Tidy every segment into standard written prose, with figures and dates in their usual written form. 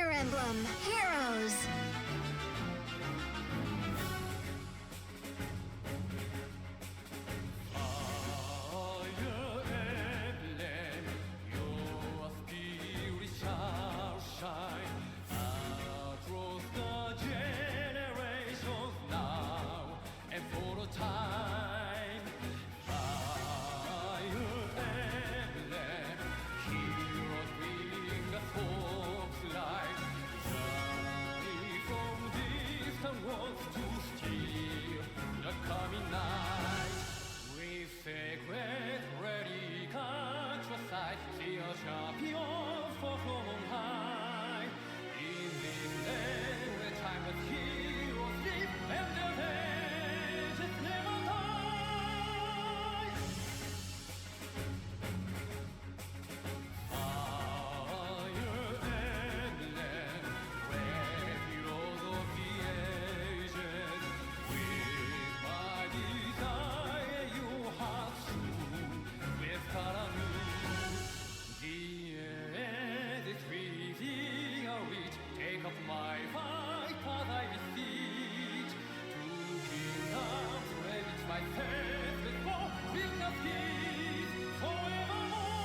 Fire Emblem Heroes. Coming night with sacred Eirika to sight, see a champion for from on high. In this day where timeless heroes live and their vengeance never dies. Fire emblem, red heroes of the ages. The end is within our reach. Take up my fight as I beseech. To kingdoms reach my sense with hope in the peace forevermore.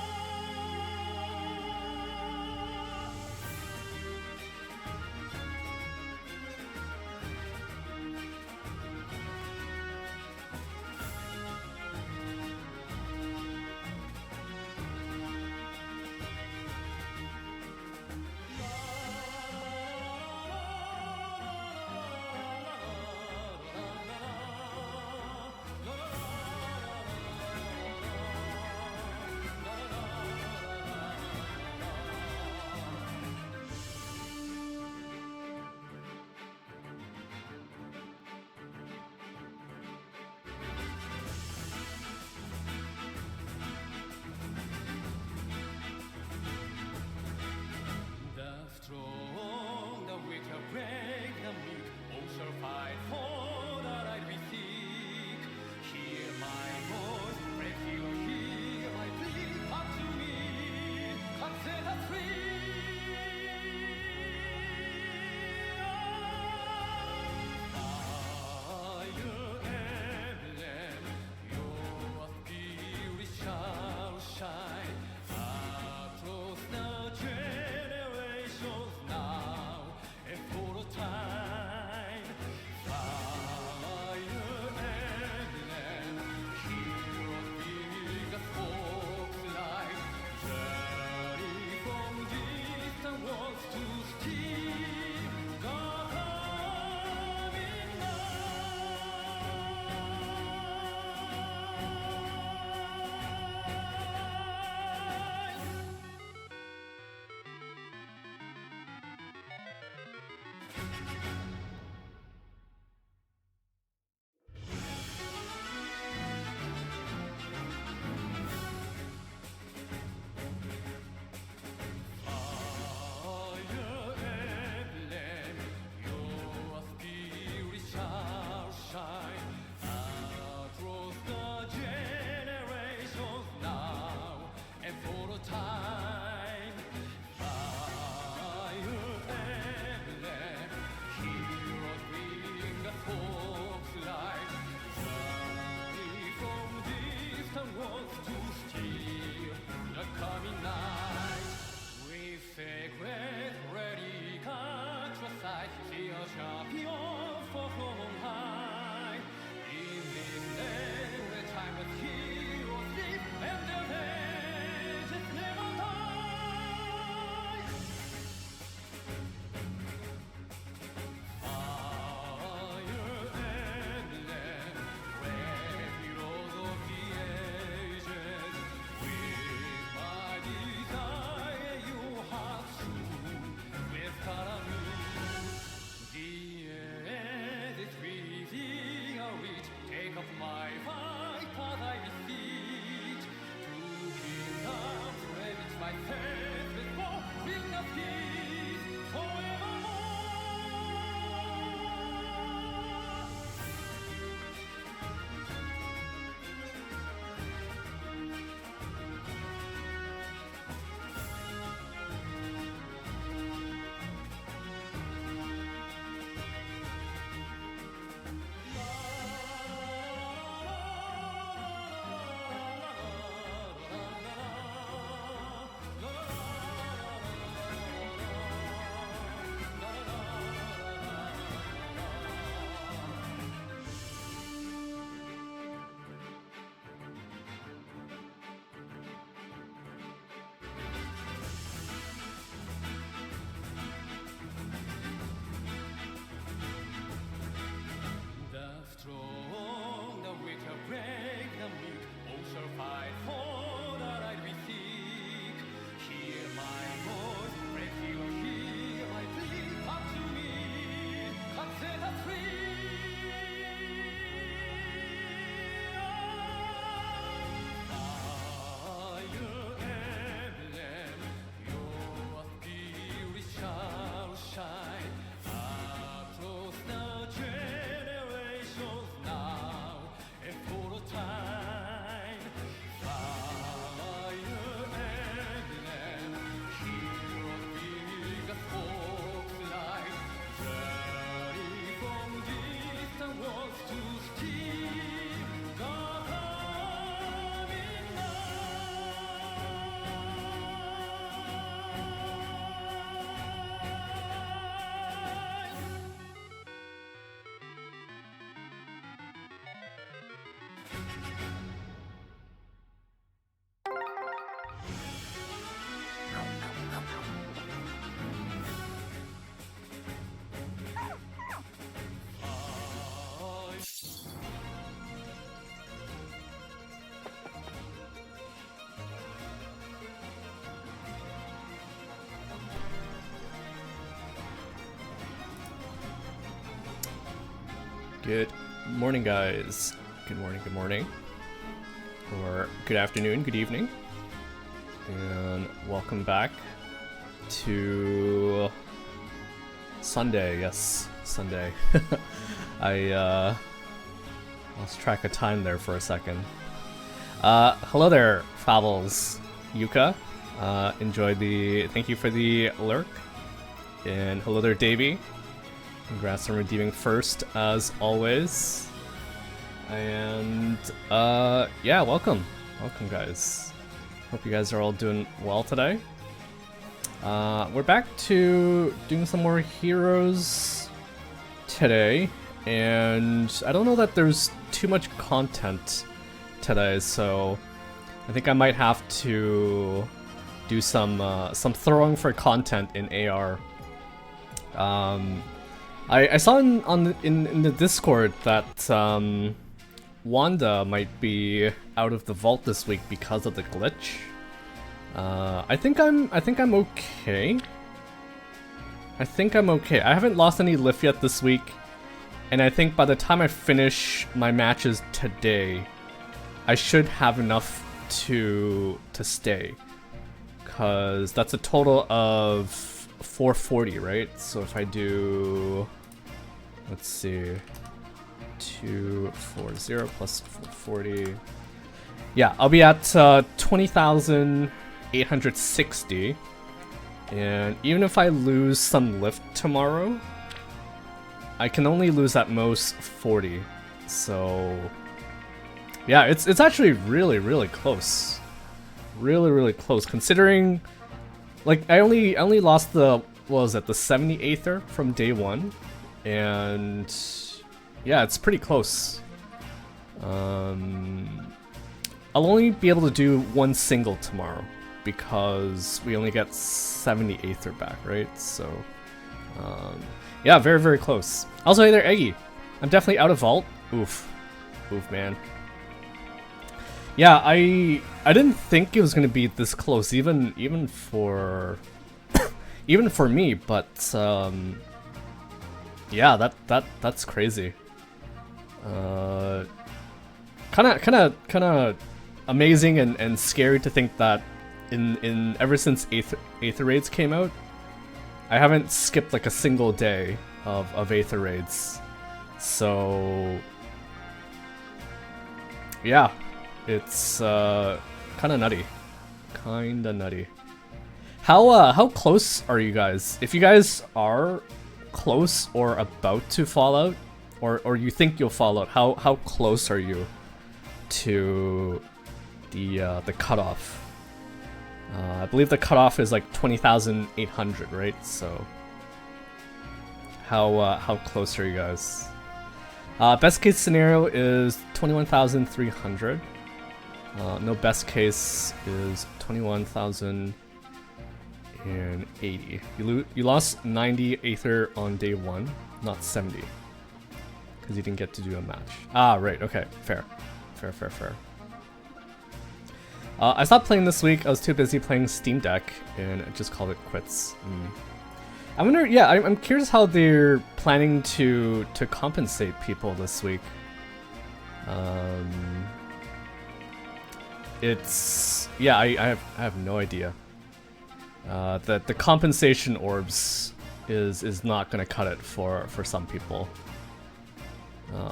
The strong, the weak shall break the meek. All shall fight for the right we seek. Hear my voice, pray hear my plea. Come to me, come set us free. Fire emblem, your spirit shall shine. Across the generations now and for a time. Fire emblem, heroes bring us hope's light. Journey from distant worlds to steal the coming night. Fire emblem, your spirit shall shine across the generations now and for a time. Fire emblem, heroes bring us hope's light. Journey from distant worlds to steal the coming night. With sacred Eirika to sight, see a champion for from on high. In this day where timeless heroes live and their vengeance never dies. Fire emblem, red heroes of the ages. With my desire you have soon with Karamu. The end is real. Good morning, guys. Good morning. Or good afternoon, good evening. And welcome back to Sunday. Yes, Sunday. I lost track of time there for a second. Hello there, Favels. Yuka. Thank you for the lurk. And hello there, Davey. Congrats on redeeming first, as always. And, yeah, welcome. Welcome, guys. Hope you guys are all doing well today. We're back to doing some more Heroes today. And I don't know that there's too much content today, so I think I might have to do some throwing for content in AR. I saw in the Discord that Wanda might be out of the vault this week because of the glitch. I think I'm okay. I haven't lost any lift yet this week, and I think by the time I finish my matches today, I should have enough to stay. Cause that's a total of 440, right? So if I do, let's see, 240 plus 440. Yeah, I'll be at 20,860. And even if I lose some lift tomorrow, I can only lose at most 40. So yeah, it's actually really close. Really close, considering like I only lost the, what was it, the 70 Aether from day one, and yeah, it's pretty close. I'll only be able to do one single tomorrow because we only get 70 Aether back, right? So yeah, very close. Also, hey there, Eggy. I'm definitely out of vault. Oof, man. Yeah, I didn't think it was gonna be this close, even for even for me, but yeah, that's crazy. Kinda amazing and scary to think that in ever since Aether Raids came out, I haven't skipped like a single day of Aether Raids. So yeah. It's kinda nutty. How close are you guys? If you guys are close or about to fall out, or you think you'll fall out, how close are you to the cutoff? I believe the cutoff is like 20,800, right? So how close are you guys? Best case scenario is 21,300. No, best case is 21,080. You lost 90 Aether on day one, not 70, because you didn't get to do a match. Ah, right. Okay, fair. I stopped playing this week. I was too busy playing Steam Deck, and I just called it quits. I wonder. Yeah, I'm curious how they're planning to compensate people this week. It's, yeah, I have no idea. The compensation orbs is not gonna cut it for some people.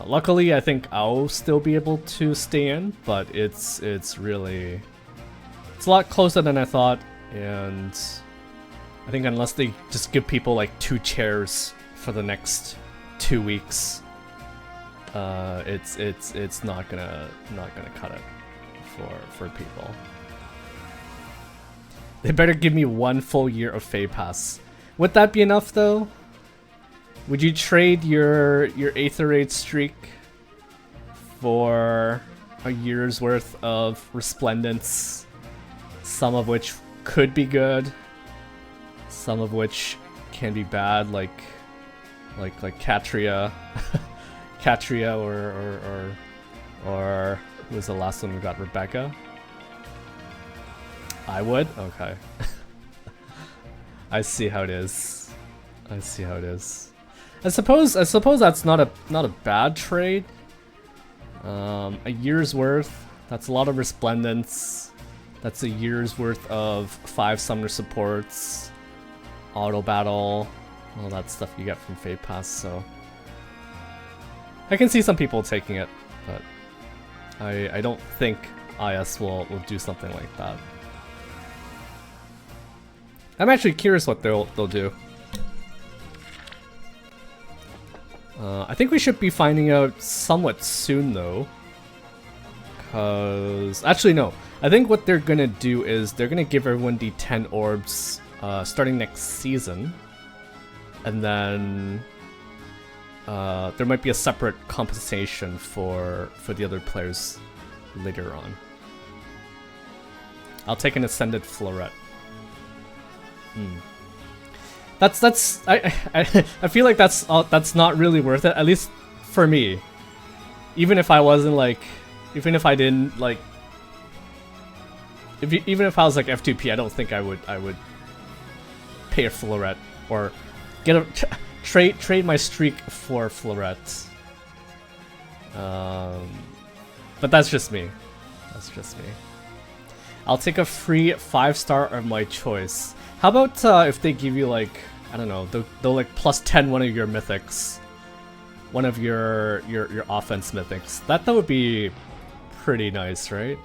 Luckily, I think I'll still be able to stay in, but it's really, it's a lot closer than I thought, and I think unless they just give people like 2 chairs for the next 2 weeks, it's not gonna cut it for people. They better give me 1 full year of Fey Pass. Would that be enough though? Would you trade your Aether Raid streak for a year's worth of resplendence, some of which could be good, some of which can be bad, like Katria, Katria, or who was the last one we got? Rebecca. I would? Okay. I see how it is. I see how it is. I suppose that's not a bad trade. A year's worth. That's a lot of resplendence. That's a year's worth of 5 summoner supports, auto battle, all that stuff you get from Fate Pass. So I can see some people taking it, but I don't think IS will do something like that. I'm actually curious what they'll do. I think we should be finding out somewhat soon though. Actually no. I think what they're gonna do is they're gonna give everyone the 10 orbs starting next season. And then there might be a separate compensation for the other players later on. I'll take an Ascended Floret. I feel like that's not really worth it, at least for me. Even if I wasn't like, even if I didn't like, even if I was like F2P, I don't think I would pay a Floret or get a trade my streak for Floret. But that's just me. That's just me. I'll take a free 5-star of my choice. How about if they give you like, I don't know, they'll like plus 10 one of your mythics, one of your offense mythics. That would be pretty nice, right?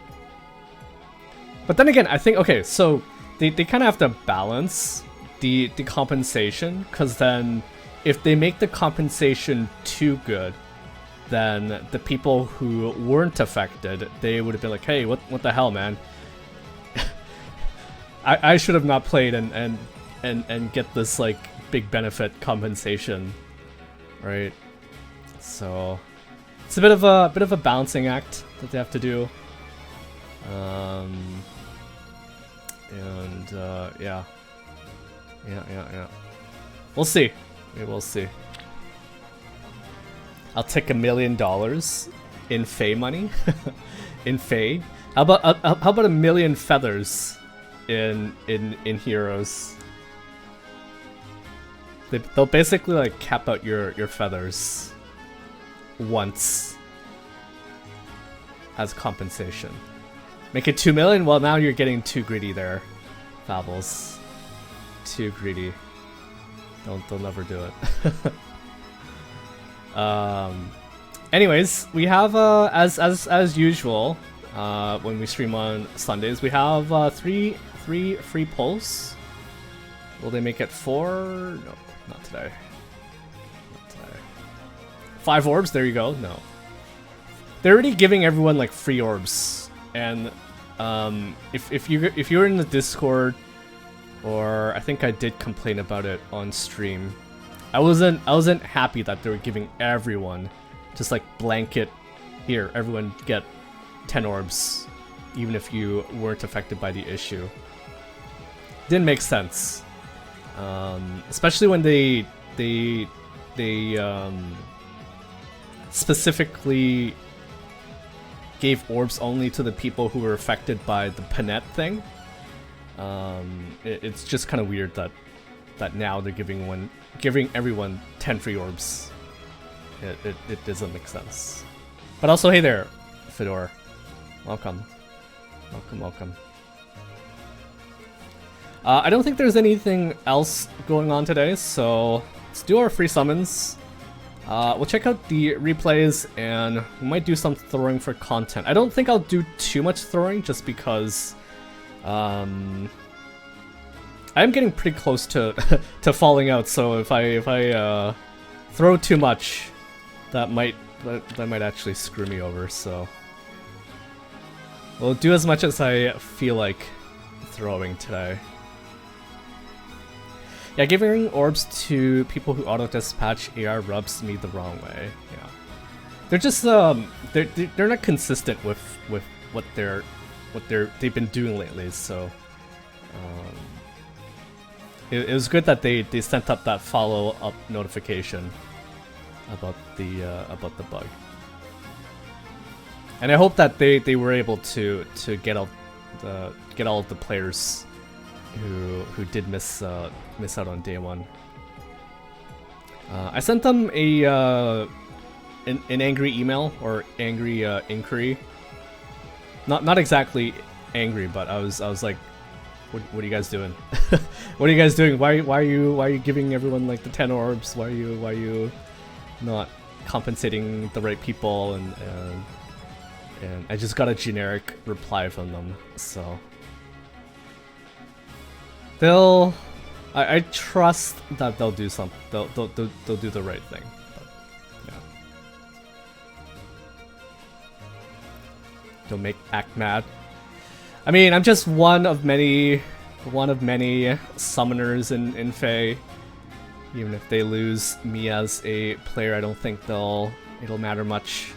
But then again, I think, okay, so they kind of have to balance the compensation, because then if they make the compensation too good, then the people who weren't affected, they would have been like, hey, what the hell, man? I should have not played and get this like big benefit compensation, right? So it's a bit of a balancing act that they have to do. Yeah. We'll see. We will see. I'll take $1 million in Fae money. In Fae. How about 1 million feathers in Heroes? They'll basically like cap out your feathers once as compensation. Make it 2 million? Well, now you're getting too greedy there, Fabbles. Too greedy. Don't ever do it. Anyways, we have as usual when we stream on Sundays, we have three free pulls. Will they make it 4? No, not today. Not today. 5 orbs. There you go. No, they're already giving everyone like free orbs, and if you're in the Discord, or I think I did complain about it on stream, I wasn't happy that they were giving everyone just like blanket, here, everyone get 10 orbs, even if you weren't affected by the issue. Didn't make sense, especially when they specifically gave orbs only to the people who were affected by the Panette thing. It's just kind of weird that now they're giving everyone 10 free orbs. It doesn't make sense. But also, hey there, Fedor. Welcome. Welcome. I don't think there's anything else going on today, so let's do our free summons. We'll check out the replays, and we might do some throwing for content. I don't think I'll do too much throwing, just because I'm getting pretty close to to falling out. So if I throw too much, that might actually screw me over. So we'll do as much as I feel like throwing today. Yeah, giving orbs to people who auto-dispatch AR rubs me the wrong way. Yeah. they're just they're not consistent with what they've been doing lately. So it was good that they sent up that follow-up notification about the bug. And I hope that they were able to get all of the players who did miss out on day one. I sent them an angry email or angry inquiry. Not exactly angry, but I was like, what are you guys doing? What are you guys doing? Why are you giving everyone like the 10 orbs? Why are you not compensating the right people? And I just got a generic reply from them, so I trust that they'll do something. They'll do the right thing. But, yeah. Don't act mad. I mean, I'm just one of many summoners in Fae. Even if they lose me as a player, I don't think it'll matter much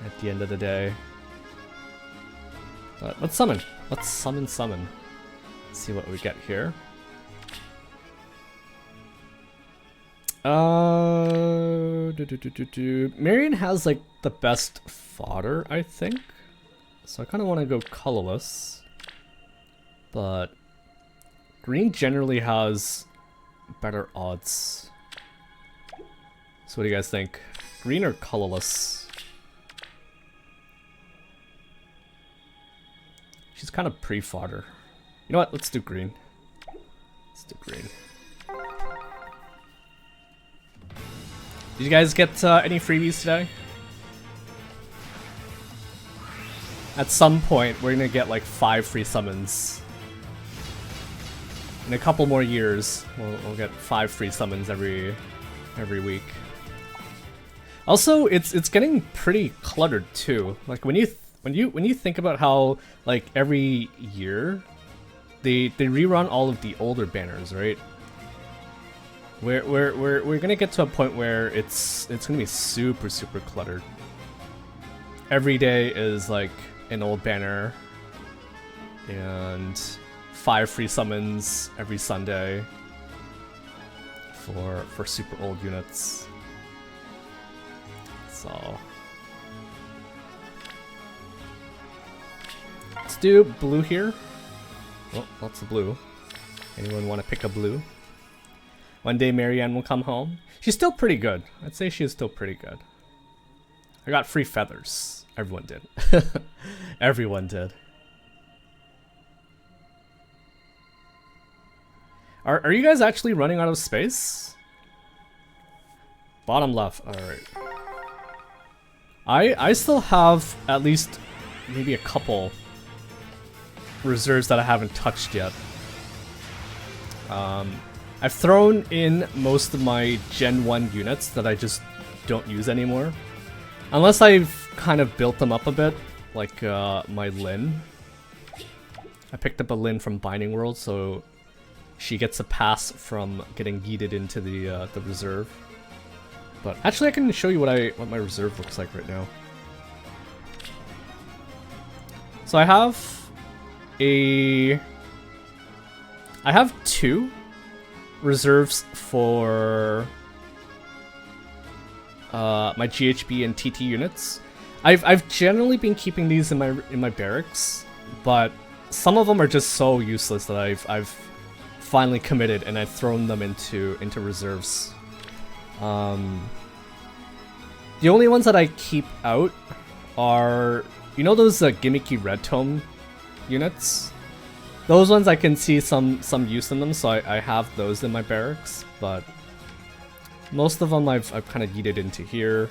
at the end of the day. But let's summon. Let's summon. Let's see what we get here. Marion has like the best fodder, I think. So I kind of want to go colorless. But green generally has better odds. So what do you guys think? Green or colorless? She's kind of pre-fodder. You know what? Let's do green. Let's do green. Did you guys get any freebies today? At some point, we're gonna get like 5 free summons. In a couple more years, we'll get 5 free summons every week. Also, it's getting pretty cluttered too. Like when you think about how like every year they rerun all of the older banners, right? We're gonna get to a point where it's gonna be super cluttered. Every day is like an old banner, and 5 free summons every Sunday for super old units. So let's do blue here. Oh, lots of blue. Anyone want to pick a blue? One day Marianne will come home. She's still pretty good. I'd say she is still pretty good. I got free feathers. Everyone did. Everyone did. Are you guys actually running out of space? Bottom left. Alright. I still have at least maybe a couple reserves that I haven't touched yet. I've thrown in most of my Gen 1 units that I just don't use anymore. Unless I've kind of built them up a bit, like my Lyn. I picked up a Lyn from Binding World, so she gets a pass from getting yeeted into the reserve. But actually I can show you what my reserve looks like right now. So I have 2 reserves for my GHB and TT units. I've generally been keeping these in my barracks, but some of them are just so useless that I've finally committed and I've thrown them into reserves. The only ones that I keep out are, you know, those gimmicky red tome units. Those ones I can see some use in them, so I have those in my barracks, but most of them I've kind of yeeted into here.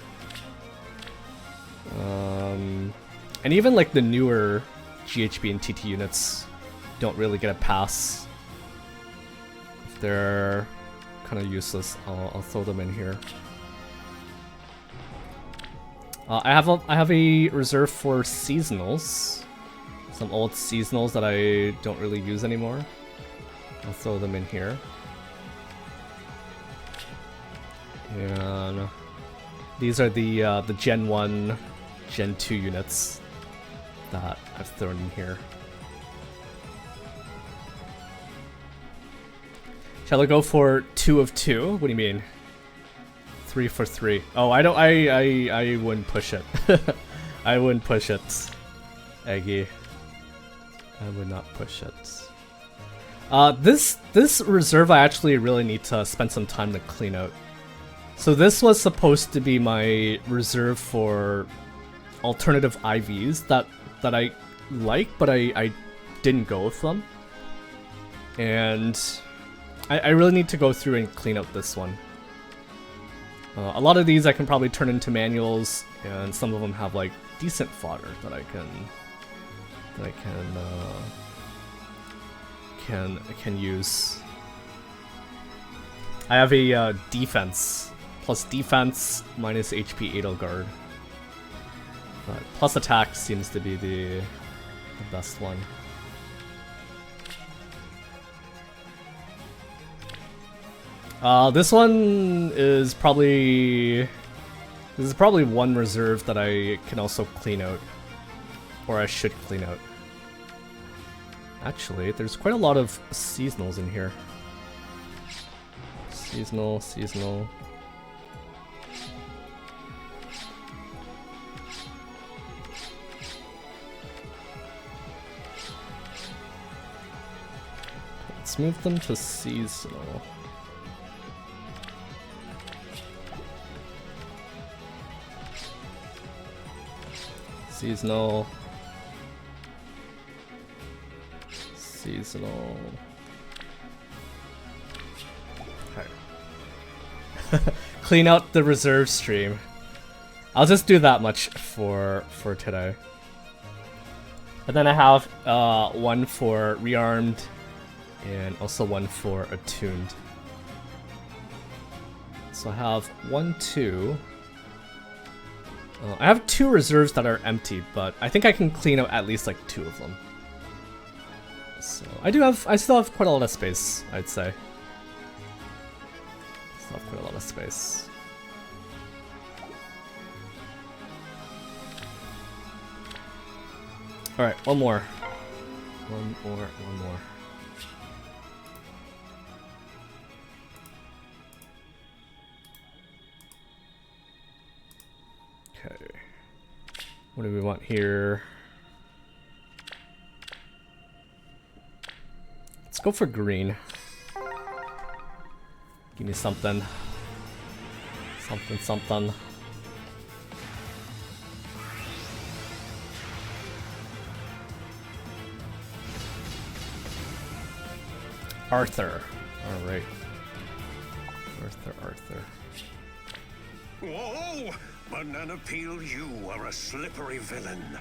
And even like the newer GHB and TT units don't really get a pass. If they're kind of useless, I'll throw them in here. I have a reserve for seasonals. Some old seasonals that I don't really use anymore. I'll throw them in here. And These are the Gen 1, Gen 2 units that I've thrown in here. Shall I go for 2 of 2? What do you mean? 3 for 3. Oh, I wouldn't push it. I wouldn't push it, Eggy. I would not push it. This reserve I actually really need to spend some time to clean out. So this was supposed to be my reserve for alternative IVs that I like, but I didn't go with them. And I really need to go through and clean out this one. A lot of these I can probably turn into manuals, and some of them have like decent fodder that I can use. I have a defense plus defense minus HP Edelgard, but plus attack seems to be the best one. This is probably one reserve that I can also clean out, or I should clean out. Actually, there's quite a lot of seasonals in here. Seasonal. Let's move them to seasonal. Seasonal. Okay. Clean out the reserve stream. I'll just do that much for today. And then I have one for rearmed and also one for attuned. So I have 1, 2. I have 2 reserves that are empty, but I think I can clean out at least like 2 of them. So I still have quite a lot of space, I'd say. Still have quite a lot of space. Alright, one more. One more. Okay. What do we want here? Let's go for green. Give me something. Something. Arthur. Alright. Arthur. Whoa! Banana Peel, you are a slippery villain.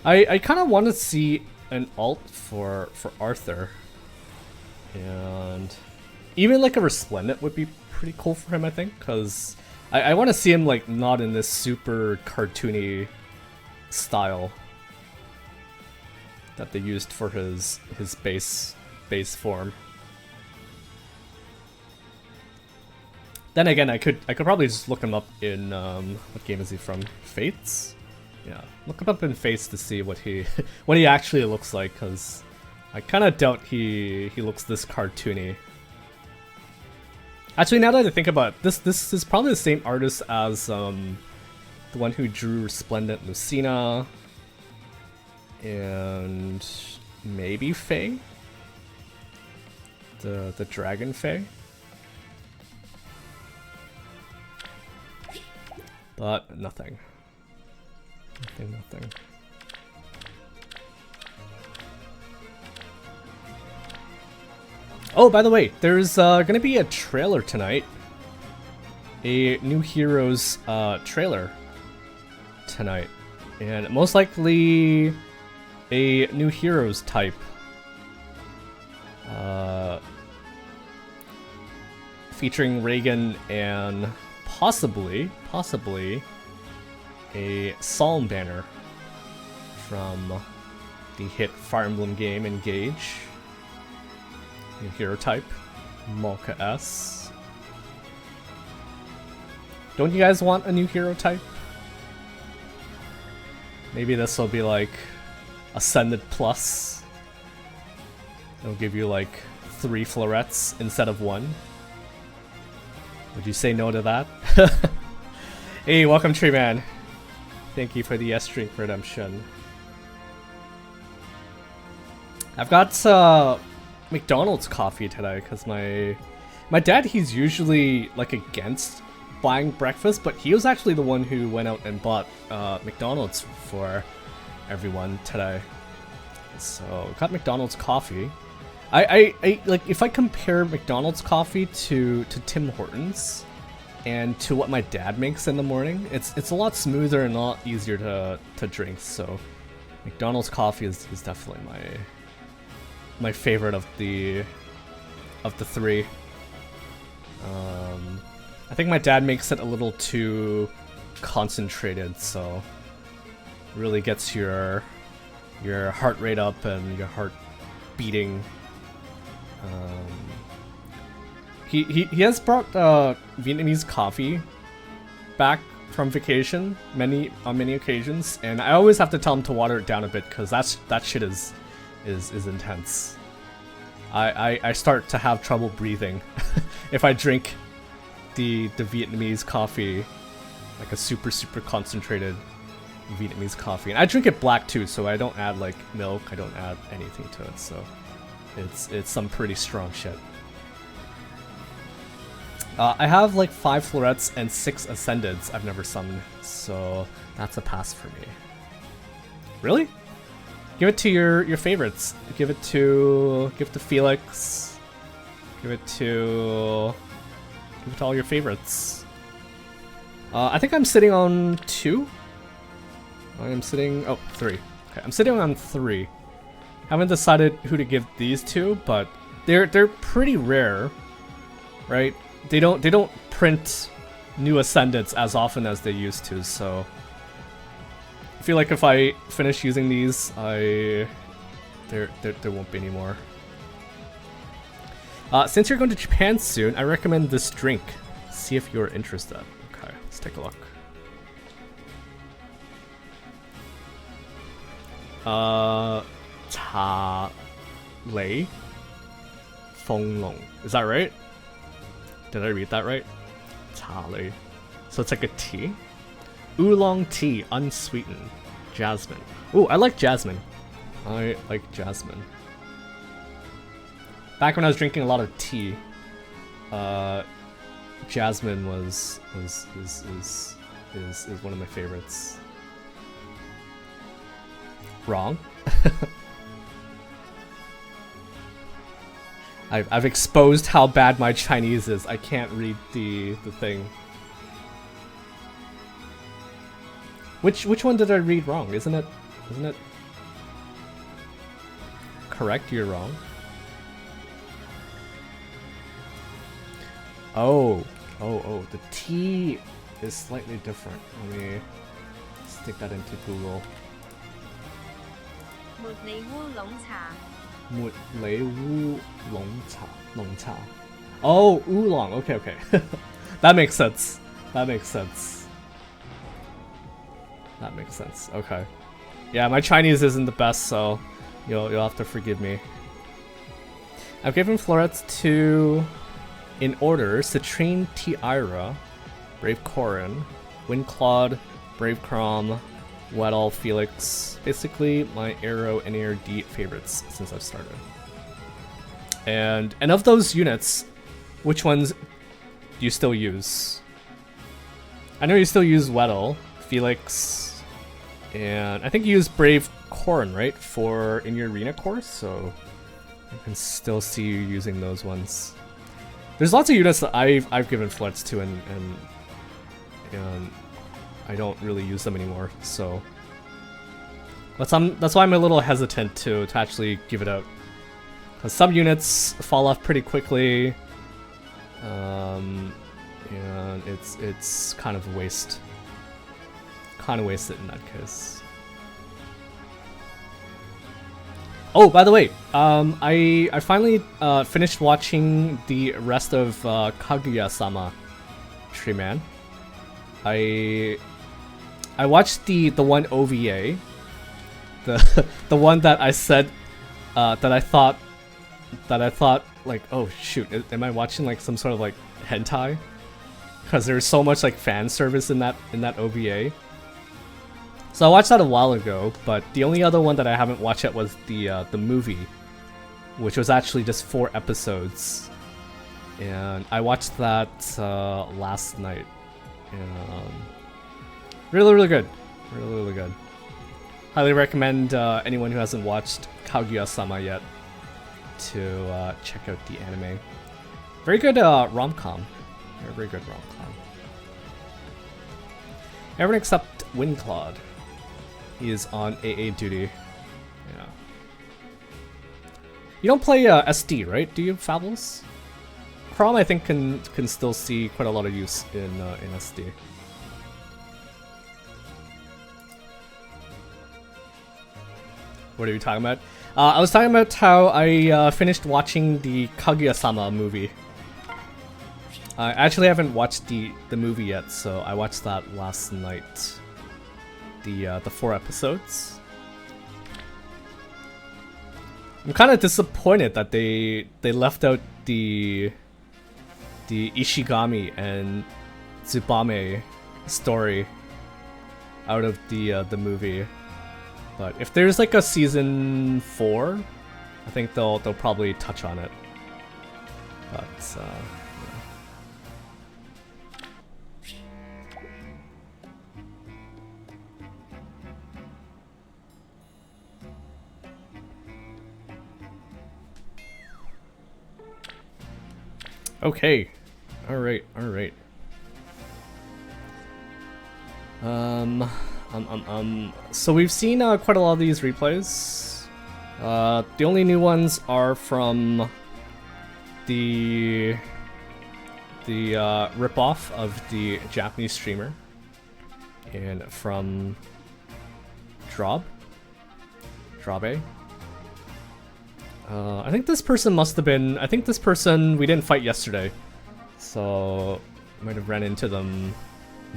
I kind of want to see an alt for Arthur. And even like a Resplendent would be pretty cool for him, I think, because I want to see him like not in this super cartoony style that they used for his base form. Then again, I could probably just look him up in what game is he from? Fates? Yeah, look him up in Fates to see what he actually looks like, because I kind of doubt he looks this cartoony. Actually, now that I think about it, this is probably the same artist as the one who drew Resplendent Lucina and maybe Faye, the Dragon Faye. But nothing. Nothing. Oh, by the way, there's gonna be a trailer tonight. A new Heroes trailer tonight. And most likely a new Heroes type. Featuring Reagan and possibly a Psalm banner from the hit Fire Emblem game Engage. New hero type, Malka S. Don't you guys want a new hero type? Maybe this will be like Ascended Plus. It'll give you like 3 florets instead of 1. Would you say no to that? Hey, welcome Tree Man. Thank you for the S-Drink redemption. I've got McDonald's coffee today because my dad, he's usually like against buying breakfast, but he was actually the one who went out and bought McDonald's for everyone today. So got McDonald's coffee. I like, if I compare McDonald's coffee to Tim Hortons and to what my dad makes in the morning, it's a lot smoother and a lot easier to drink. So McDonald's coffee is definitely my favorite of the 3. I think my dad makes it a little too concentrated, so really gets your heart rate up and your heart beating. He has brought Vietnamese coffee back from vacation on many occasions, and I always have to tell him to water it down a bit because that shit is intense. I start to have trouble breathing if I drink the Vietnamese coffee, like a super concentrated Vietnamese coffee. And I drink it black too, so I don't add like milk, I don't add anything to it, so it's some pretty strong shit. I have like 5 florets and 6 ascendeds I've never summoned, so that's a pass for me. Really? Give it to your favorites. Give it to Felix. Give it to all your favorites. I think I'm sitting on 2. I am sitting 3. Okay, I'm sitting on 3. Haven't decided who to give these to, but they're pretty rare, right? They don't print new ascendants as often as they used to, so I feel like if I finish using these, there won't be any more. Since you're going to Japan soon, I recommend this drink. See if you're interested. Okay, let's take a look. Cha Lei Feng Long. Is that right? Did I read that right? Cha Lei. So it's like a tea? Oolong tea, unsweetened. Jasmine. Ooh, I like jasmine. I like jasmine. Back when I was drinking a lot of tea, jasmine is one of my favorites. Wrong. I've exposed how bad my Chinese is. I can't read the thing. Which one did I read wrong? Isn't it correct? You're wrong. Oh, the T is slightly different. Let me stick that into Google. 茉莉烏龍茶 茉莉烏龍茶, 濃茶. Oh, oolong. Okay. That makes sense. That makes sense. Okay. Yeah, my Chinese isn't the best, so you'll have to forgive me. I've given florets to, in order, Citrine Eirika, Brave Corin, Windclawed, Brave Crom, Weddle, Felix. Basically, my Arrow and ARD favorites since I've started. And of those units, which ones do you still use? I know you still use Weddle, Felix, and I think you use Brave Corin, right, in your arena course, so I can still see you using those ones. There's lots of units that I've given florets to, and I don't really use them anymore, so that's why I'm a little hesitant to actually give it out, because some units fall off pretty quickly, and it's kind of a waste. Kind of wasted in that case. Oh, by the way, I finally finished watching the rest of Kaguya-sama, Tree Man. I watched the one OVA, the one that I said that I thought like, oh shoot, am I watching like some sort of like hentai? Because there's so much like fan service in that OVA. So I watched that a while ago, but the only other one that I haven't watched yet was the movie, which was actually just 4 episodes, and I watched that last night. And, really good, really good. Highly recommend anyone who hasn't watched Kaguya-sama yet to check out the anime. Very good rom-com. Very good rom-com. Everyone except Windclawed. He is on AA duty. Yeah. You don't play SD, right? Do you, Fabulous? Prom, I think, can still see quite a lot of use in SD. What are you talking about? I was talking about how I finished watching the Kaguya-sama movie. I actually haven't watched the movie yet, so I watched that last night. The 4 episodes. I'm kind of disappointed that they left out the Ishigami and Tsubame story out of the movie. But if there's like a season 4, I think they'll probably touch on it. But yeah. Okay. Alright. So we've seen quite a lot of these replays. The only new ones are from the ripoff of the Japanese streamer, and from Drobe. I think this person must have been. I think this person we didn't fight yesterday, so I might have ran into them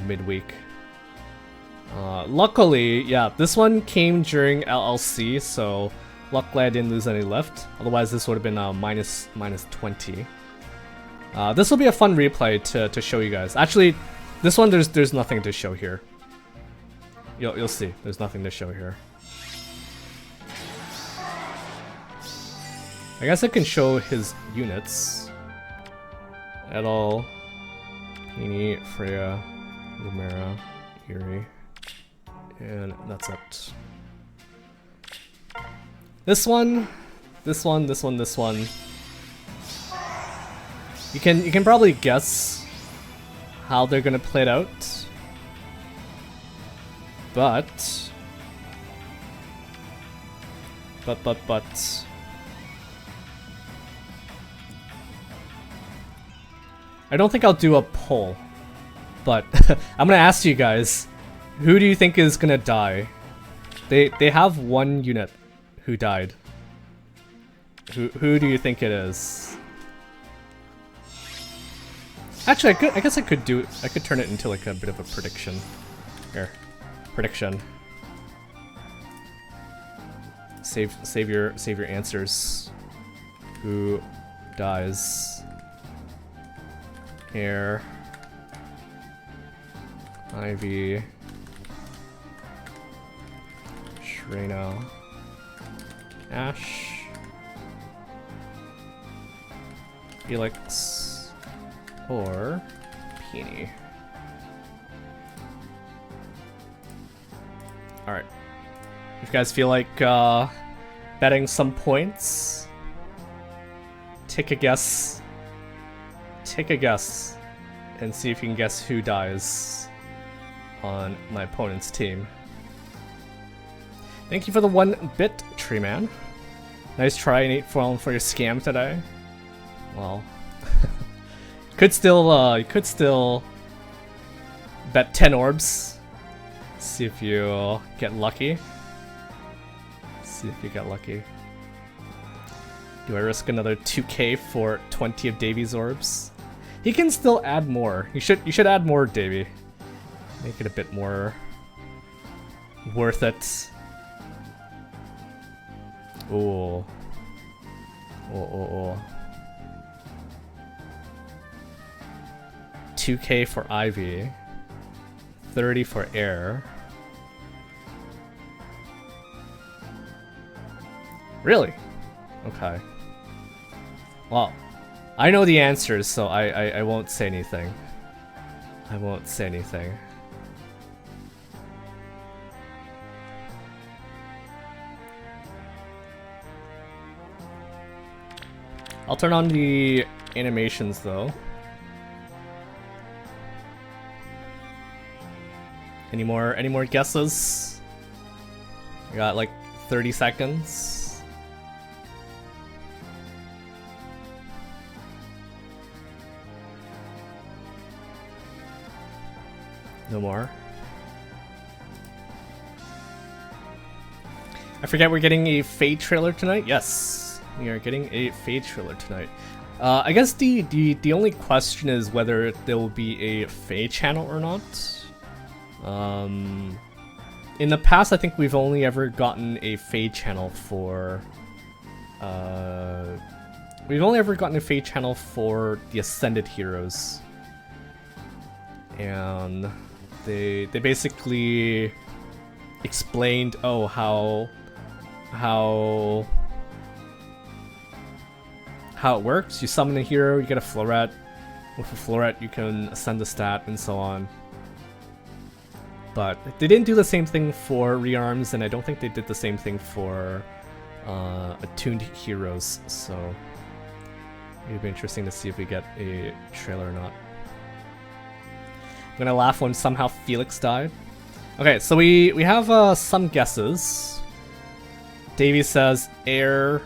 midweek. Luckily, yeah, this one came during LLC, so luckily I didn't lose any left. Otherwise, this would have been minus 20. This will be a fun replay to show you guys. Actually, this one there's nothing to show here. You'll see. There's nothing to show here. I guess I can show his units. Edel, Peony, Freya, Lumera, Eri, and that's it. This one. You can probably guess how they're gonna play it out, but. I don't think I'll do a poll, but I'm gonna ask you guys, who do you think is gonna die? They have one unit who died. Who do you think it is? Actually, I guess I could turn it into like a bit of a prediction. Here, prediction. Save your answers. Who dies? Air, Ivy, Shrena, Ash, Felix, or Peony. Alright. If you guys feel like betting some points, take a guess. Take a guess and see if you can guess who dies on my opponent's team. Thank you for the 1-bit, Tree Man. Nice try, Nate, for your scam today. Well, you could still bet 10 orbs. See if you get lucky. Do I risk another 2k for 20 of Davy's orbs? He can still add more. You should add more, Davy. Make it a bit more worth it. Ooh. Oh. 2k for Ivy. 30 for Air. Really? Okay. Well, I know the answers, so I won't say anything. I won't say anything. I'll turn on the animations though. Any more guesses? I got like 30 seconds. No more. I forget we're getting a Fate trailer tonight. Yes, we are getting a Fate trailer tonight. I guess the only question is whether there will be a Fate channel or not. In the past, I think we've only ever gotten a Fate channel for. We've only ever gotten a Fate channel for the Ascended Heroes, and they basically explained how it works. You summon a hero, you get a floret. With a floret, you can ascend the stat and so on. But they didn't do the same thing for Rearms, and I don't think they did the same thing for Attuned Heroes, so it'd be interesting to see if we get a trailer or not. I'm gonna laugh when somehow Felix died. Okay, so we have some guesses. Davey says Air,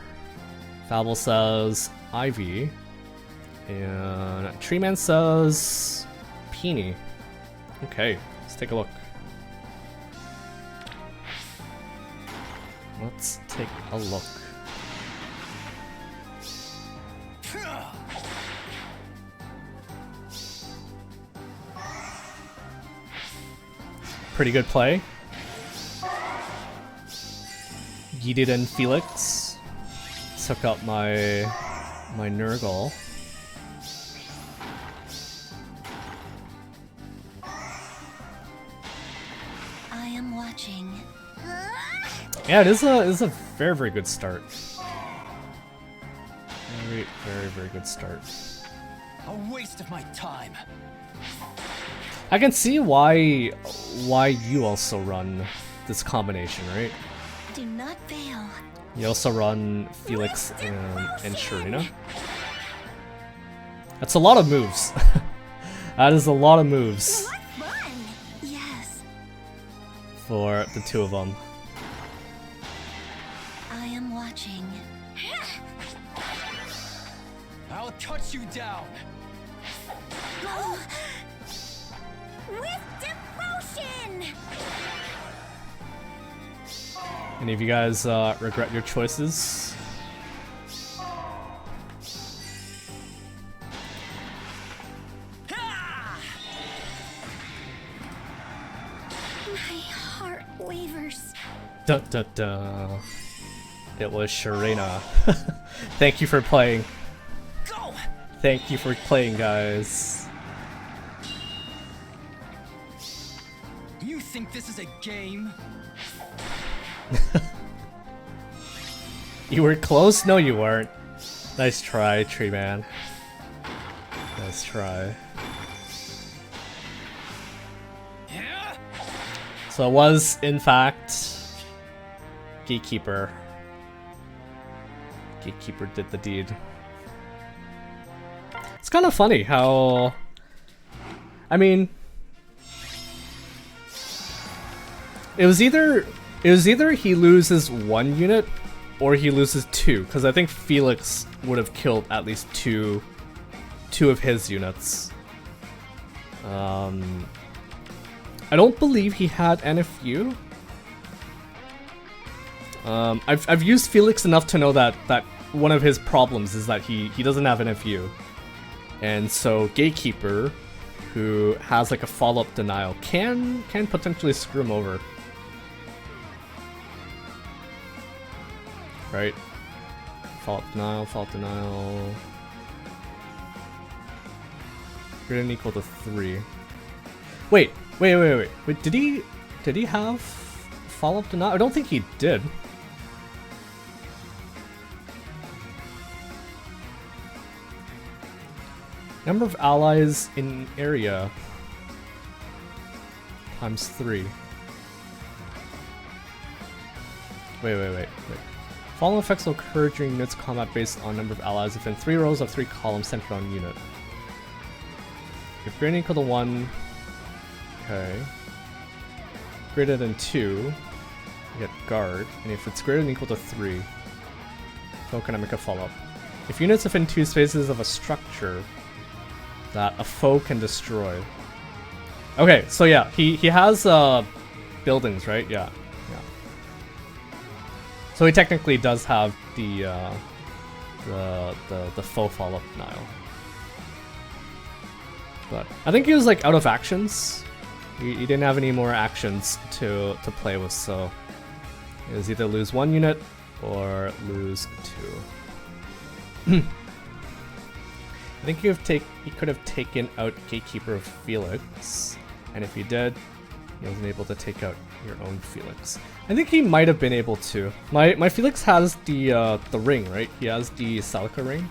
Fable says Ivy, and Treeman says Peony. Okay, let's take a look. Let's take a look. Pretty good play. Yeeted and Felix took out my Nurgle. I am watching. Yeah, it is a very good start. Very good start. A waste of my time. I can see why you also run this combination, right? Do not fail. You also run Felix and Sharina. That's a lot of moves. That is a lot of moves What fun! Yes. for the two of them. I am watching. I'll cut you down. With devotion! Any of you guys regret your choices? My heart wavers. Dun dun dun. It was Sharina. Thank you for playing. Go! Thank you for playing, guys. You think this is a game? You were close? No, you weren't. Nice try, Tree Man. Nice try. Yeah? So it was, in fact, Gatekeeper. Gatekeeper did the deed. It's kind of funny how... I mean... It was either he loses 1 unit or he loses 2, because I think Felix would have killed at least two of his units. I don't believe he had NFU. I've used Felix enough to know that one of his problems is that he doesn't have NFU, and so Gatekeeper, who has like a follow-up denial can potentially screw him over. Right? Follow-up denial. Greater than equal to 3. Wait, did he have follow-up denial? I don't think he did. Number of allies in area times 3. Wait. Following effects will occur during unit's combat based on number of allies within 3 rows of 3 columns centered on unit. If greater than equal to 1, okay. Greater than 2, you get guard, and if it's greater than equal to 3, foe can make a follow-up. If units within 2 spaces of a structure that a foe can destroy. Okay, so yeah, he has buildings, right? Yeah. So he technically does have the foe follow-up denial. But I think he was like out of actions. He didn't have any more actions to play with, so it was either lose 1 unit or lose 2. I think he could have taken out Gatekeeper of Felix, and if he did, he wasn't able to take out your own Felix. I think he might have been able to. My Felix has the ring, right? He has the Celica ring.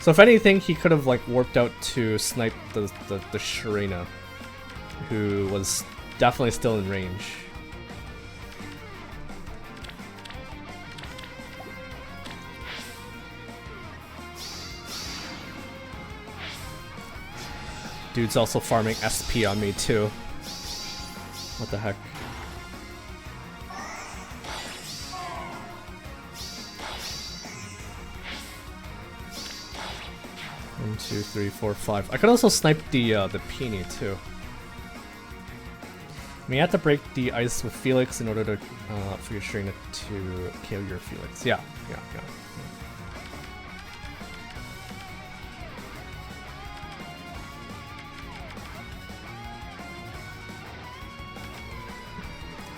So if anything, he could have like warped out to snipe the Sharena, who was definitely still in range. Dude's also farming SP on me too. What the heck? One, 2, 3, 4, 5. I could also snipe the Peony too. I mean, you have to break the ice with Felix in order to for your Sharena to kill your Felix. Yeah.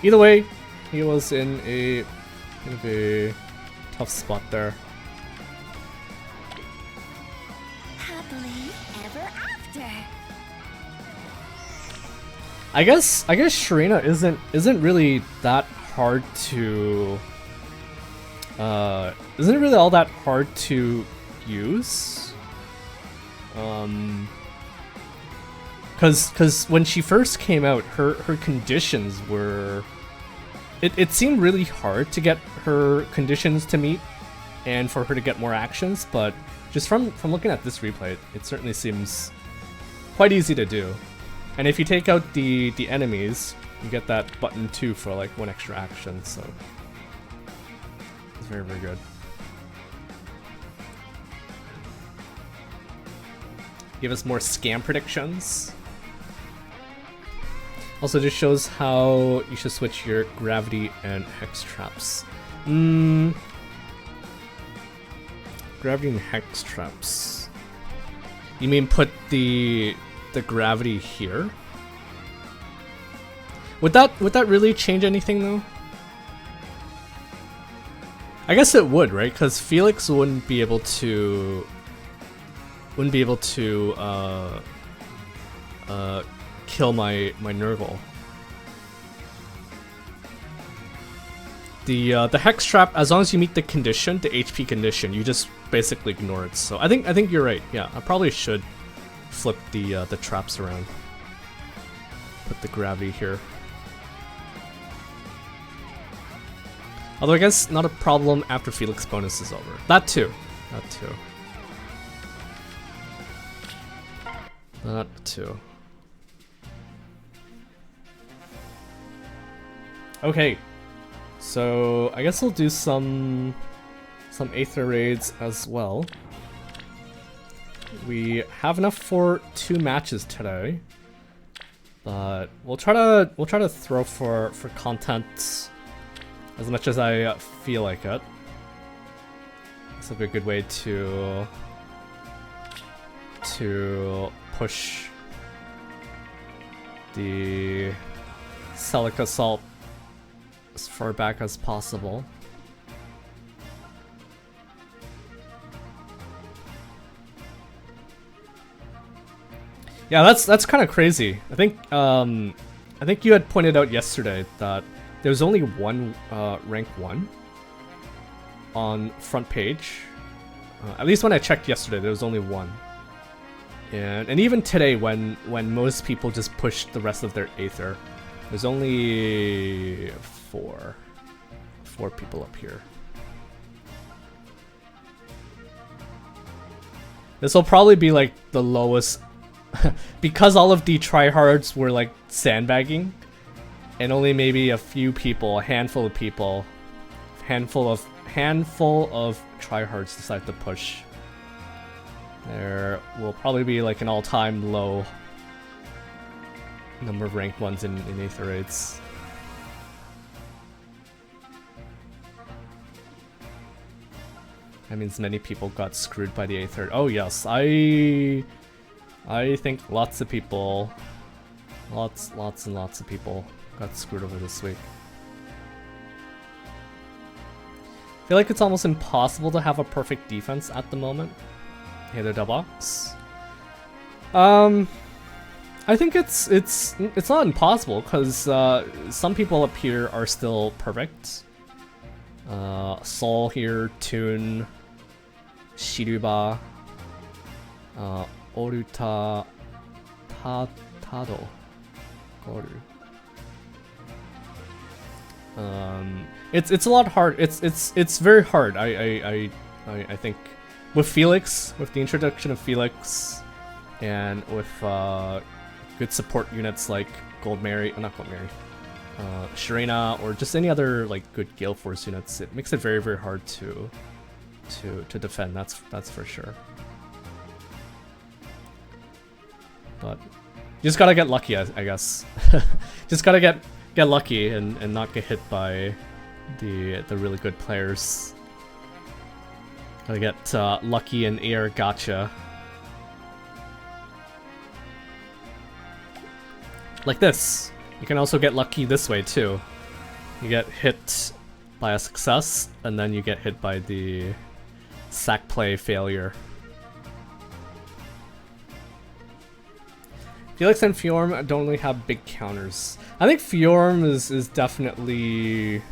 Either way, he was in a tough spot there. Happily ever after. I guess Sharena isn't really that hard to isn't it really all that hard to use? Cause when she first came out, her conditions were it seemed really hard to get her conditions to meet and for her to get more actions, but just from looking at this replay, it certainly seems quite easy to do. And if you take out the enemies, you get that button 2 for like 1 extra action, so it's very, very good. Give us more scam predictions. Also just shows how you should switch your gravity and hex traps. Gravity and hex traps. You mean put the gravity here? Would that really change anything though? I guess it would, right? Because Felix wouldn't be able to kill my Nurgle. The hex trap, as long as you meet the condition, the HP condition, you just basically ignore it. So I think you're right. Yeah, I probably should flip the traps around. Put the gravity here. Although I guess not a problem after Felix bonus is over. That too. Okay, so I guess we'll do some Aether Raids as well. We have enough for 2 matches today, but we'll try to throw for content as much as I feel like it. This will be a good way to push the Celic Assault as far back as possible. Yeah, that's kind of crazy. I think you had pointed out yesterday that there's only one rank 1 on front page. At least when I checked yesterday, there was only one. And even today, when most people just pushed the rest of their Aether, there's only four people up here. This will probably be like the lowest, because all of the tryhards were like sandbagging, and only maybe a few people, a handful of tryhards decide to push. There will probably be like an all-time low number of ranked ones in Aether Raids. That means many people got screwed by the Aether. Oh yes, I think lots of people, lots and lots of people got screwed over this week. I feel like it's almost impossible to have a perfect defense at the moment. Hey there, Doughbox. I think it's not impossible, because some people up here are still perfect. Sol here, Toon, Shiruba, Oruta, Tado, Goru. It's a lot hard. It's very hard. I think with Felix, with the introduction of Felix, and with good support units like Shirena, or just any other like good Gale Force units, it makes it very, very hard to defend. That's for sure. But you just gotta get lucky, I guess. Just gotta get lucky and not get hit by the really good players. Gotta get lucky and air gotcha. Like this. You can also get lucky this way too. You get hit by a success, and then you get hit by the sack play failure. Felix and Fjorm don't really have big counters. I think Fjorm is definitely...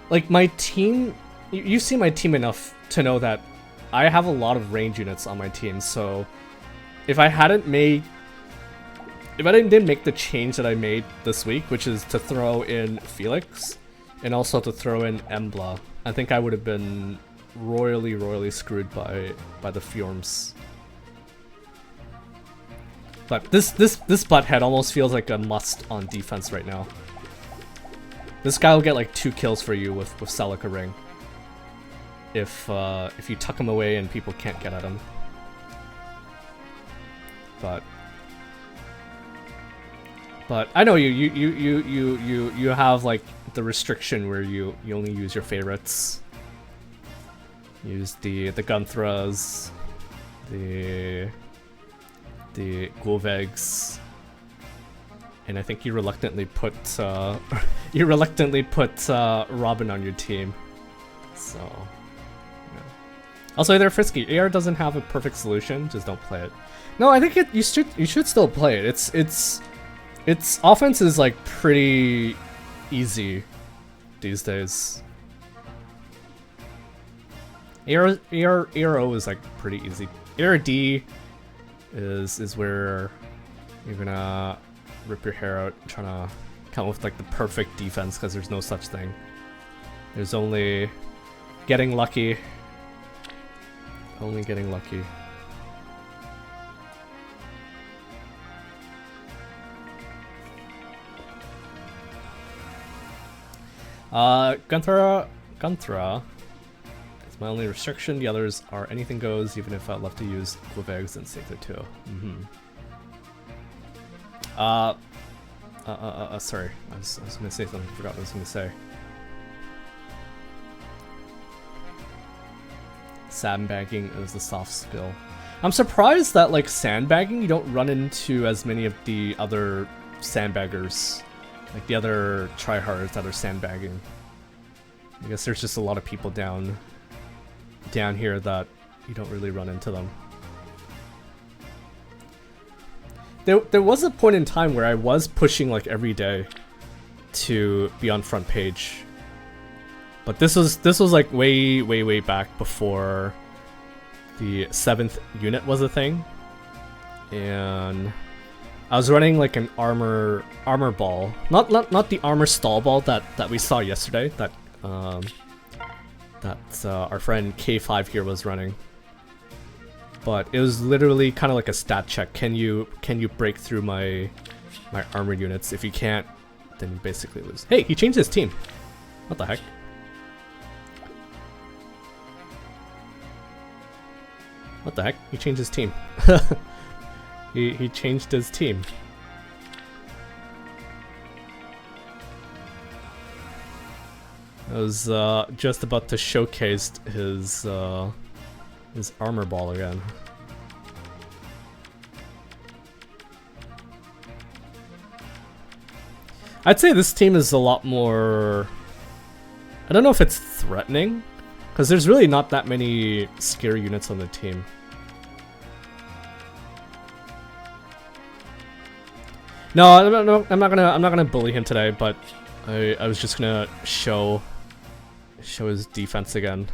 Like, my team... You see my team enough to know that I have a lot of range units on my team, so if I didn't make the change that I made this week, which is to throw in Felix and also to throw in Embla, I think I would have been royally screwed by the Fjorms. But this butthead almost feels like a must on defense right now. This guy will get like 2 kills for you with Celica Ring if you tuck him away and people can't get at him. But I know you have like the restriction where you only use your favorites. Use the Gunthras, the Govegs, and I think you reluctantly put Robin on your team. So yeah. Also, they're frisky. AR doesn't have a perfect solution. Just don't play it. No, I think you should still play it. Its offense is like pretty easy these days. ARO is like pretty easy. AR D is where you're gonna rip your hair out trying to come up with like the perfect defense, because there's no such thing. There's only getting lucky. Only getting lucky. Gunthra is my only restriction. The others are anything goes, even if I'd love to use Govegs and Sather too. Sorry, I was gonna say something, forgot what I was gonna say. Sandbagging is the soft skill. I'm surprised that like sandbagging, you don't run into as many of the other sandbaggers, like the other tryhards that are sandbagging. I guess there's just a lot of people down here that you don't really run into them. There was a point in time where I was pushing like every day to be on front page, but this was like way back before the 7th unit was a thing, and I was running like an armor ball, not the armor stall ball that we saw yesterday that our friend K5 here was running. But it was literally kind of like a stat check. Can you break through my armor units? If you can't, then you basically lose. Hey, he changed his team. What the heck? What the heck? He changed his team. he changed his team. I was just about to showcase his armor ball again. I'd say this team is a lot more... I don't know if it's threatening, because there's really not that many scary units on the team. No, I'm not gonna bully him today, but I was just gonna show his defense again.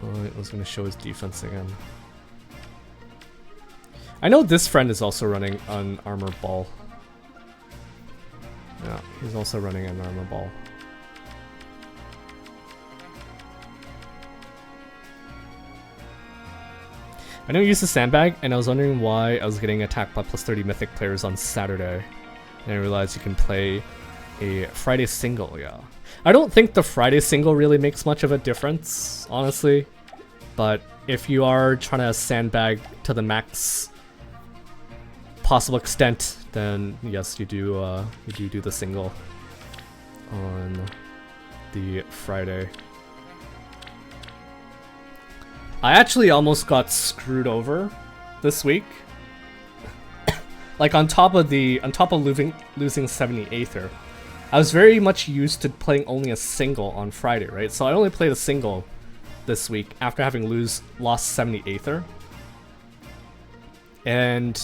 I was gonna show his defense again. I know this friend is also running an armor ball. Yeah, he's also running an armor ball. I don't use the sandbag, and I was wondering why I was getting attacked by +30 mythic players on Saturday. And I realized you can play a Friday single, yeah. I don't think the Friday single really makes much of a difference, honestly. But if you are trying to sandbag to the max possible extent, then yes, you do the single on the Friday. I actually almost got screwed over this week. Like on top of losing 70 Aether, I was very much used to playing only a single on Friday, right? So I only played a single this week after having lost 70 Aether. And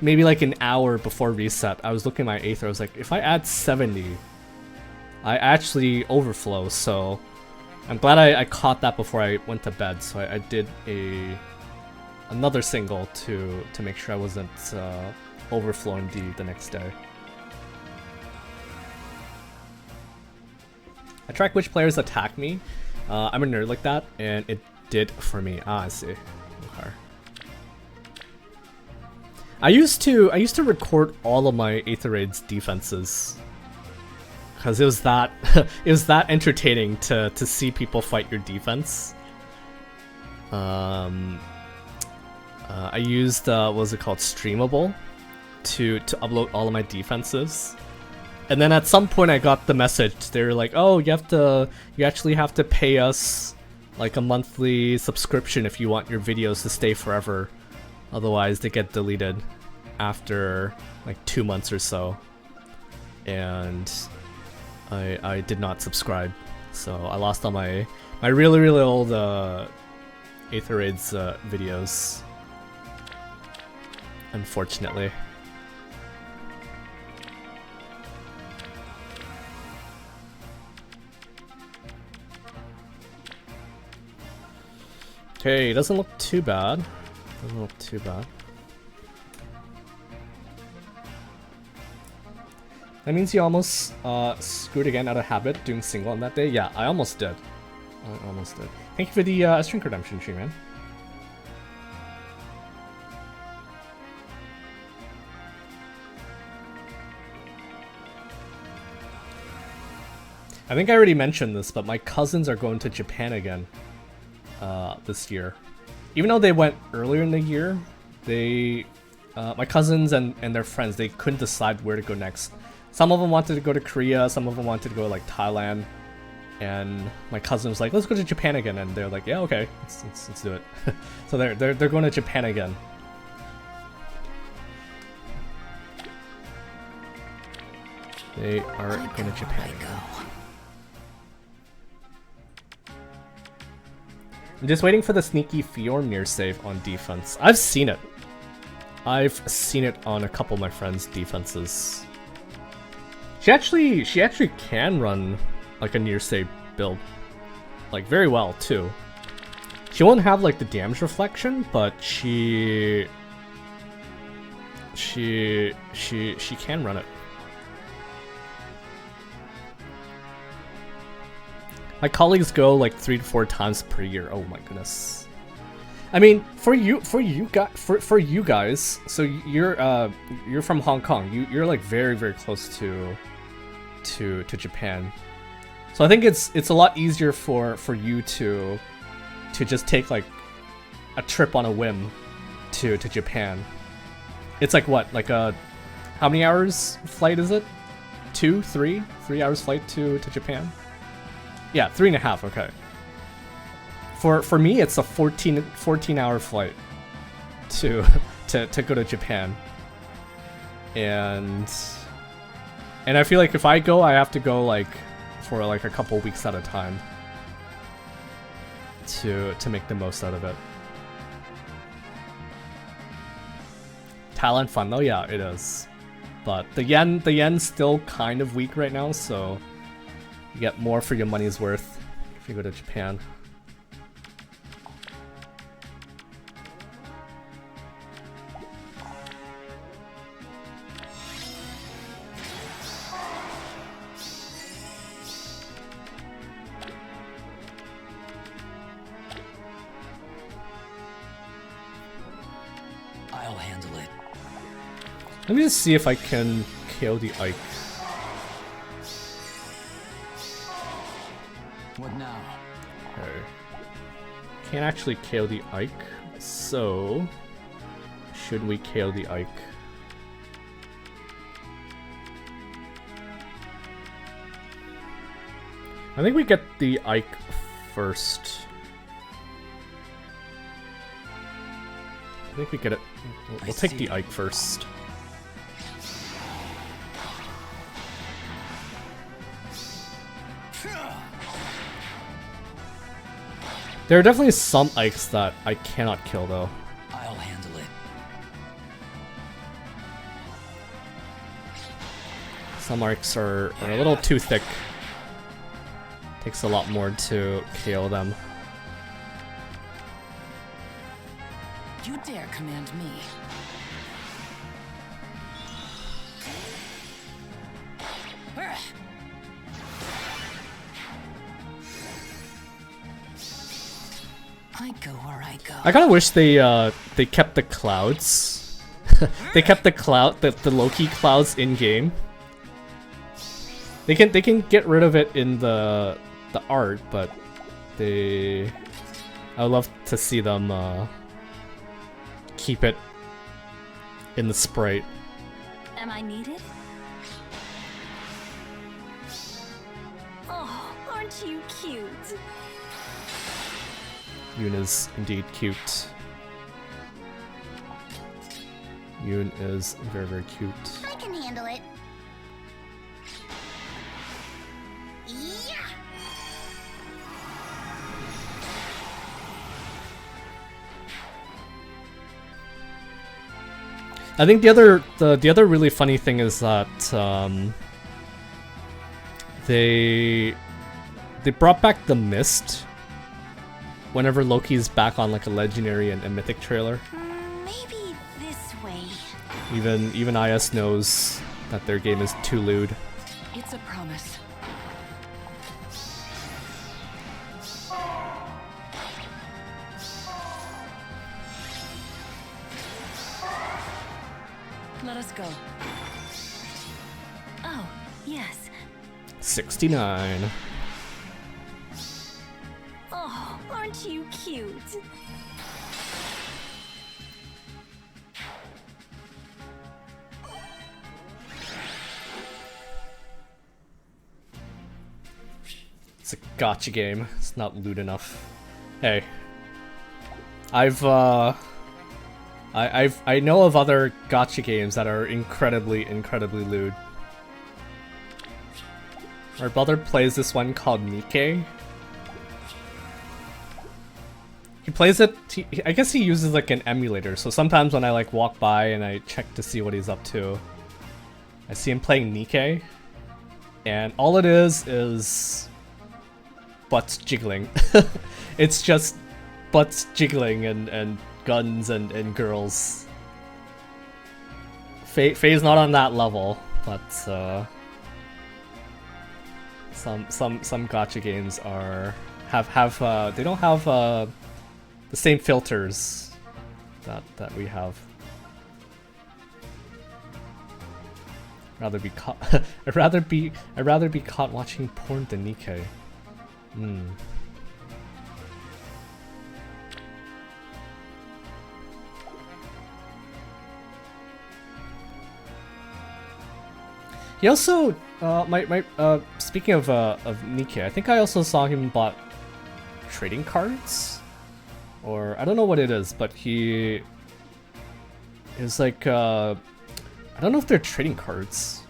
maybe like an hour before reset, I was looking at my Aether. I was like, if I add 70, I actually overflow. So I'm glad I caught that before I went to bed. So I did another single to make sure I wasn't overflowing the next day. I track which players attack me. I'm a nerd like that, and it did for me. Ah, I see. Okay. I used to record all of my Aether Raids defenses, because it was that it was that entertaining to see people fight your defense. I used what was it called, Streamable, to upload all of my defenses. And then at some point I got the message. They were like, "Oh, you actually have to pay us like a monthly subscription if you want your videos to stay forever. Otherwise, they get deleted after like 2 months or so." And I did not subscribe, so I lost all my really old Aether Raids videos, unfortunately. Okay, doesn't look too bad. Doesn't look too bad. That means you almost screwed again out of habit doing single on that day. Yeah, I almost did. I almost did. Thank you for the string redemption tree, man. I think I already mentioned this, but my cousins are going to Japan again this year. Even though they went earlier in the year, my cousins and their friends, they couldn't decide where to go next. Some of them wanted to go to Korea, some of them wanted to go like Thailand, and my cousin was like, let's go to Japan again, and they're like, yeah, okay, let's do it. So they're going to Japan again. They are going to Japan again. I'm just waiting for the sneaky Fjormir save on defense. I've seen it. I've seen it on a couple of my friends' defenses. She actually can run like a near save build, like very well too. She won't have like the damage reflection, but she can run it. My colleagues go like 3 to 4 times per year. Oh my goodness. I mean, for you guys, so you're from Hong Kong. You're like very close to Japan. So I think it's a lot easier for you to just take like a trip on a whim to Japan. It's like what, like a how many hours flight is it? 2, 3 hours flight to Japan? Yeah, 3.5. Okay. For me, it's a 14-hour flight to go to Japan, and I feel like if I go, I have to go like for like a couple weeks at a time to make the most out of it. Thailand fun though, yeah, it is, but the yen's still kind of weak right now, so you get more for your money's worth if you go to Japan. I'll handle it. Let me just see if I can KO the Ike. What now? Okay. Can't actually KO the Ike, so should we KO the Ike? I think we get the Ike first. I think we get it. We'll take the Ike first. There are definitely some Ikes that I cannot kill though. I'll handle it. Some Ikes are a little too thick. Takes a lot more to KO them. You dare command me? I go where I go. I kind of wish they kept the clouds. They kept the Loki clouds in game. They can get rid of it in the art, but I would love to see them keep it in the sprite. Am I needed? Oh, aren't you cute? Yoon is indeed cute. Yoon is very cute. I can handle it. Yeah. I think the other really funny thing is that they brought back the mist whenever Loki's back on like a legendary and mythic trailer. Maybe this way. Even IS knows that their game is too lewd. It's a promise. Let us go. Oh, yes. 69. Oh, aren't you cute? It's a gotcha game. It's not lewd enough. Hey. I know of other gotcha games that are incredibly lewd. My brother plays this one called Nikke. He plays it, I guess he uses like an emulator, so sometimes when I like walk by and I check to see what he's up to, I see him playing Nikke, and all it is butts jiggling. It's just butts jiggling and guns and girls. Faye's not on that level, but some gacha games have they don't have the same filters that we have. I'd rather be caught watching porn than Nikke. He also speaking of Nikke, I think I also saw him bought trading cards, or I don't know what it is, but he is like I don't know if they're trading cards,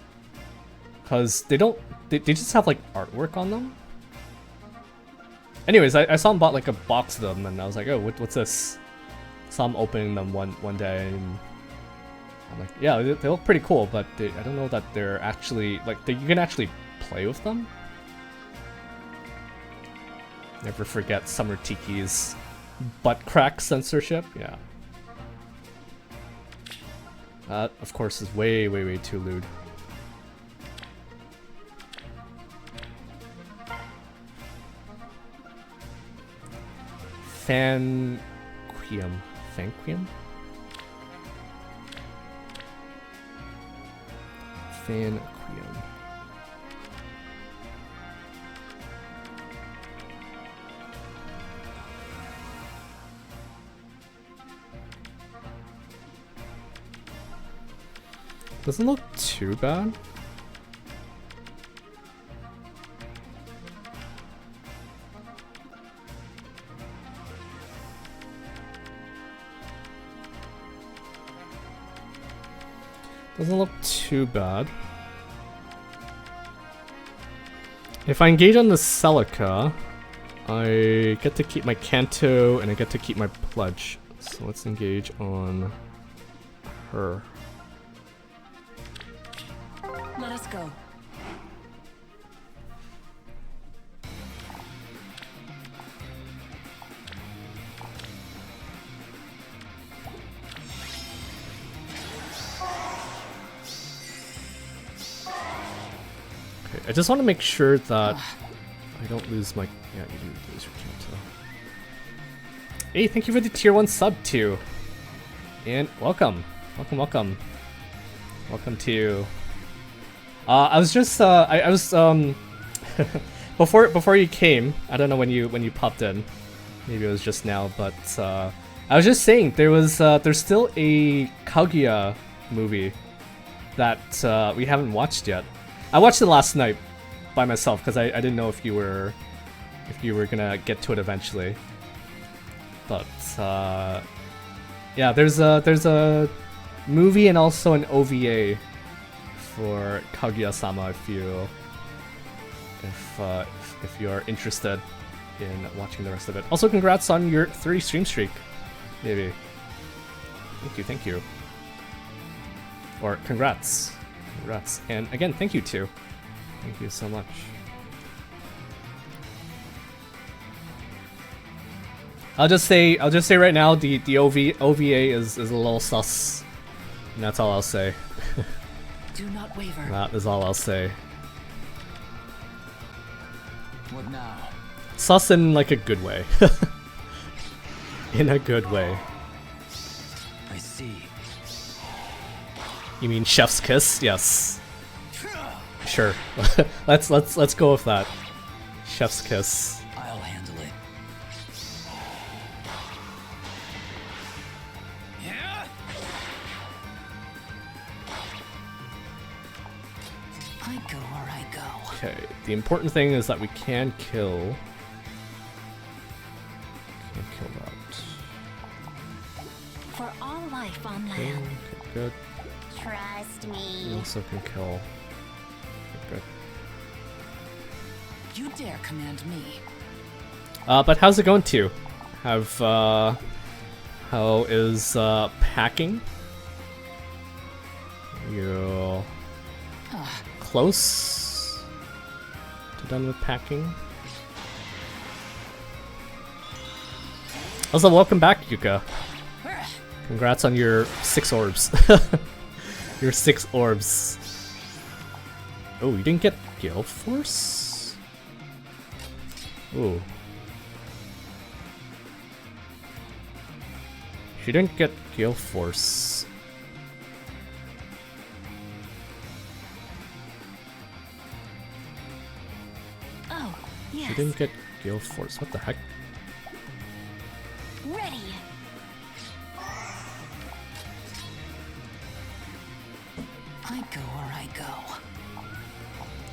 cause they just have like artwork on them. Anyways, I saw him bought like a box of them, and I was like, oh, what's this? Saw him opening them one day, and I'm like, yeah, they look pretty cool, but I don't know that they're actually like you can actually play with them. Never forget Summer Tiki's butt crack censorship. Yeah. That, of course, is way too lewd. Phanquiem. Phanquiem? Phanquiem. Doesn't look too bad. Doesn't look too bad. If I engage on the Celica, I get to keep my Kanto and I get to keep my Pledge. So let's engage on her. Let us go. Okay, I just want to make sure that I don't lose my... Yeah, you didn't lose your Kanto. Hey, thank you for the tier 1 sub too. And welcome. Welcome to... I was just I was before you came, I don't know when you popped in. Maybe it was just now, but I was just saying there's still a Kaguya movie that we haven't watched yet. I watched it last night by myself because I didn't know if you were gonna get to it eventually. But yeah, there's a movie and also an OVA for Kaguya-sama if you're interested in watching the rest of it. Also, congrats on your 30 stream streak, maybe. Thank you. Or congrats, and again, thank you too. Thank you so much. I'll just say right now the OVA is a little sus, and that's all I'll say. Do not waver. That is all I'll say. What now? Sus in like a good way. In a good way. I see. You mean chef's kiss? Yes. Sure. let's go with that. Chef's kiss. I'll handle it. Yeah. I go where I go. Okay, the important thing is that we can kill. Can't kill that. For all life on Okay, land. good. Trust me. Also can kill. Okay, good. You dare command me. But how's it going to you? How is packing? You close to done with packing? Also, welcome back, Yuka. Congrats on your 6 orbs. Your 6 orbs. Oh, you didn't get Gale Force? Ooh. She didn't get Gale Force. Oh, yes. She didn't get Gale Force. What the heck? Ready. I go where I go.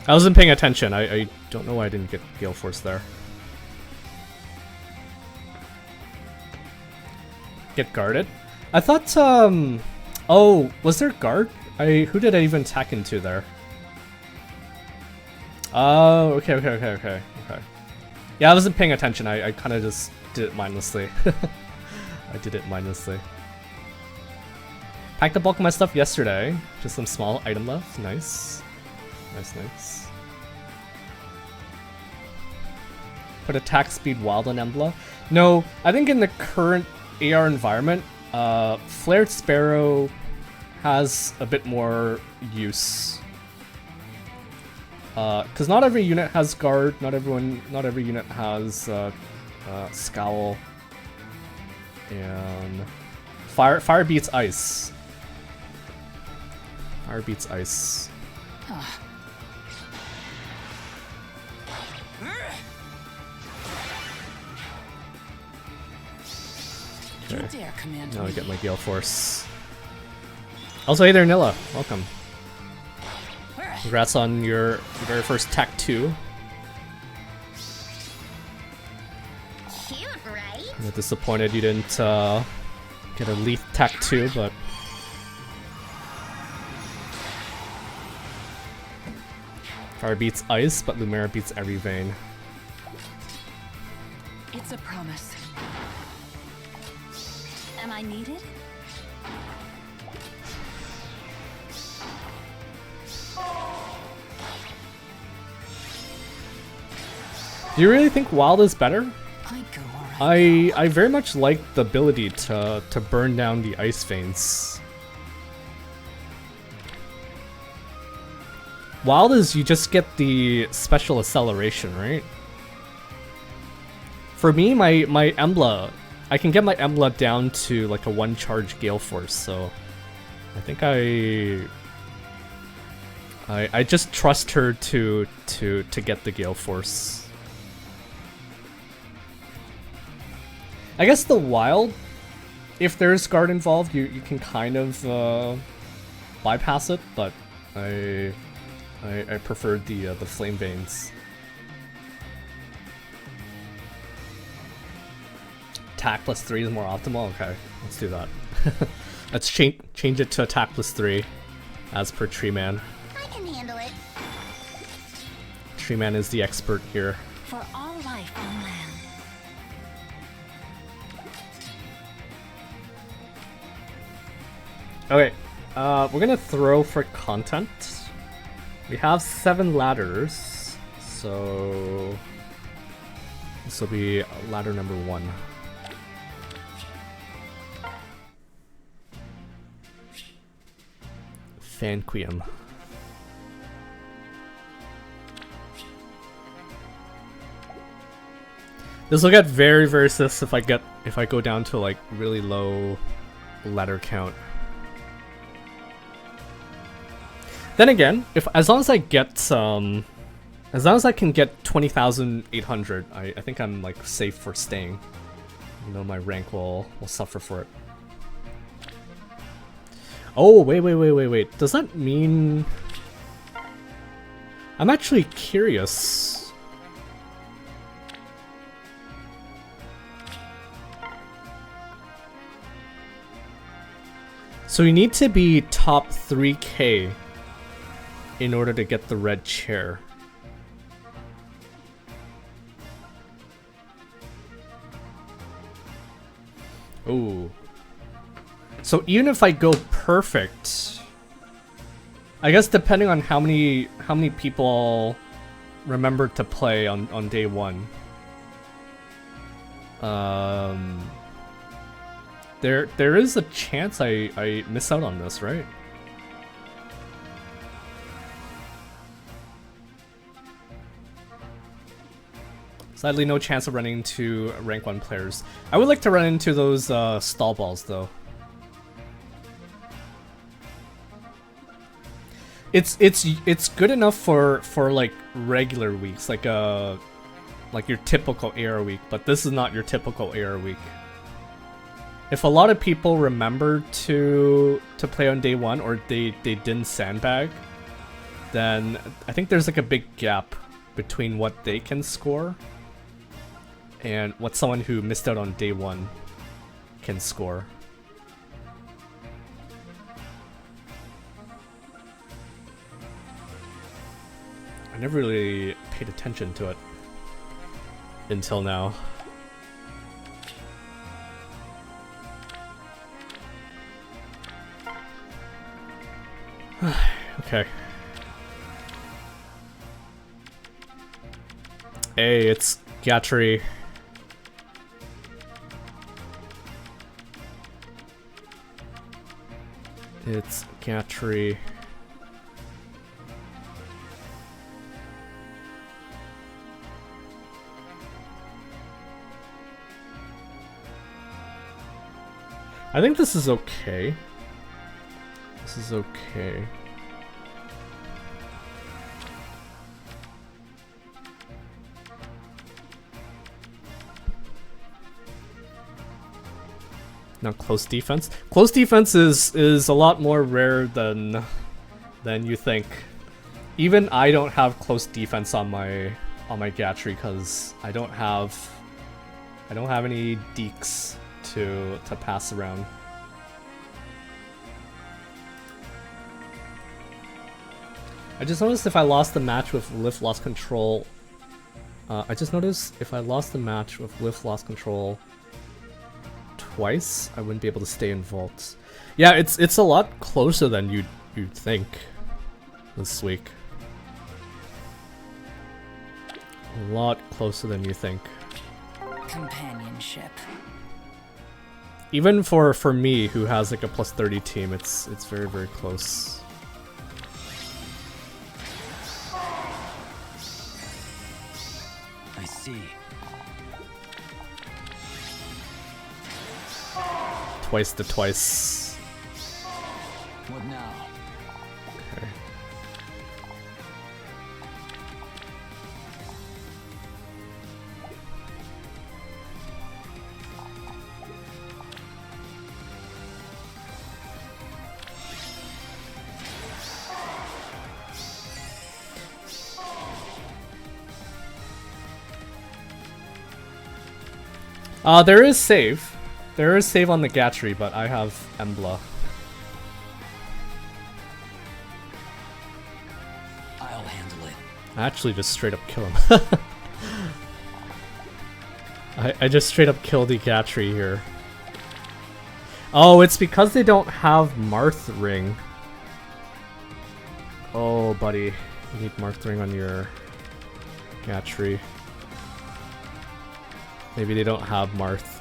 I wasn't paying attention. I don't know why I didn't get Gale Force there. Get guarded? I thought, oh, was there guard? Who did I even attack into there? Oh, okay. Yeah, I wasn't paying attention. I kind of just did it mindlessly. I did it mindlessly. Packed the bulk of my stuff yesterday. Just some small item left. Nice. Nice. Put attack speed wild on Embla. No, I think in the current AR environment, Flared Sparrow has a bit more use. Because not every unit has guard, not every unit has scowl, and fire beats ice. Fire beats ice. You dare command Now me. I get my Gale Force. Also, hey there, Nilla. Welcome. Congrats on your very first TAC 2. Cute, right? I'm disappointed you didn't get a Leaf TAC 2, but Fire beats ice, but Lumera beats every vein. It's a promise. Am I needed? Do you really think Wild is better? I go where I very much like the ability to burn down the ice veins. Wild is you just get the special acceleration, right? For me, my Embla, I can get my Embla down to like a 1 charge Gale Force, so I think I just trust her to get the Gale Force. I guess the Wild, if there's guard involved, you can kind of bypass it, but I preferred the flame veins. Attack plus 3 is more optimal. Okay, let's do that. Let's change it to attack plus 3, as per Tree Man. I can handle it. Tree Man is the expert here. For all life on land. Okay, we're gonna throw for content. We have 7 ladders, so this will be ladder number 1. Phanquiem. This will get very, very sus if I go down to like really low ladder count. Then again, as long as I get as long as I can get 20,800, I think I'm like safe for staying. You know, my rank will suffer for it. Oh, wait. Does that mean I'm actually curious. So you need to be top 3k in order to get the red chair. Ooh. So even if I go perfect, I guess depending on how many people remember to play on day one, there is a chance I miss out on this, right? Sadly, no chance of running into rank 1 players. I would like to run into those stall balls though. It's good enough for like regular weeks, like your typical AR week, but this is not your typical AR week. If a lot of people remember to play on day 1 or they didn't sandbag, then I think there's like a big gap between what they can score and what someone who missed out on day 1 can score. I never really paid attention to it until now. Okay. Hey, it's Gatry. It's Gatry. I think this is okay. This is okay. Not close defense. Close defense is a lot more rare than you think. Even I don't have close defense on my Gatry because I don't have any deeks to pass around. I just noticed if I lost the match with Lift lost control. I just noticed if I lost the match with Lift lost control twice, I wouldn't be able to stay in vaults. Yeah, it's a lot closer than you'd think this week. A lot closer than you think. Companionship. Even for me, who has like a plus 30 team, it's very, very close. I see. Twice to twice. What now? Okay. There is save. There is save on the Gatry, but I have Embla. I'll handle it. I actually just straight up kill him. I just straight up killed the Gatry here. Oh, it's because they don't have Marth Ring. Oh, buddy. You need Marth Ring on your Gatry. Maybe they don't have Marth.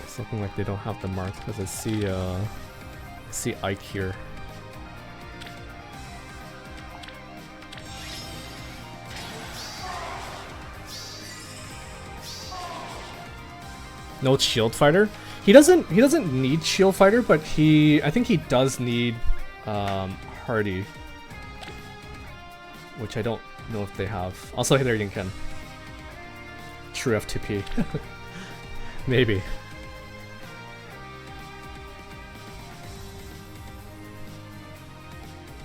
It's looking like they don't have the Marth because I see Ike here. No shield fighter. He doesn't need shield fighter, but I think he does need Hardy, which I don't know if they have. Also, hey there, Yinkin. True F2P. Maybe.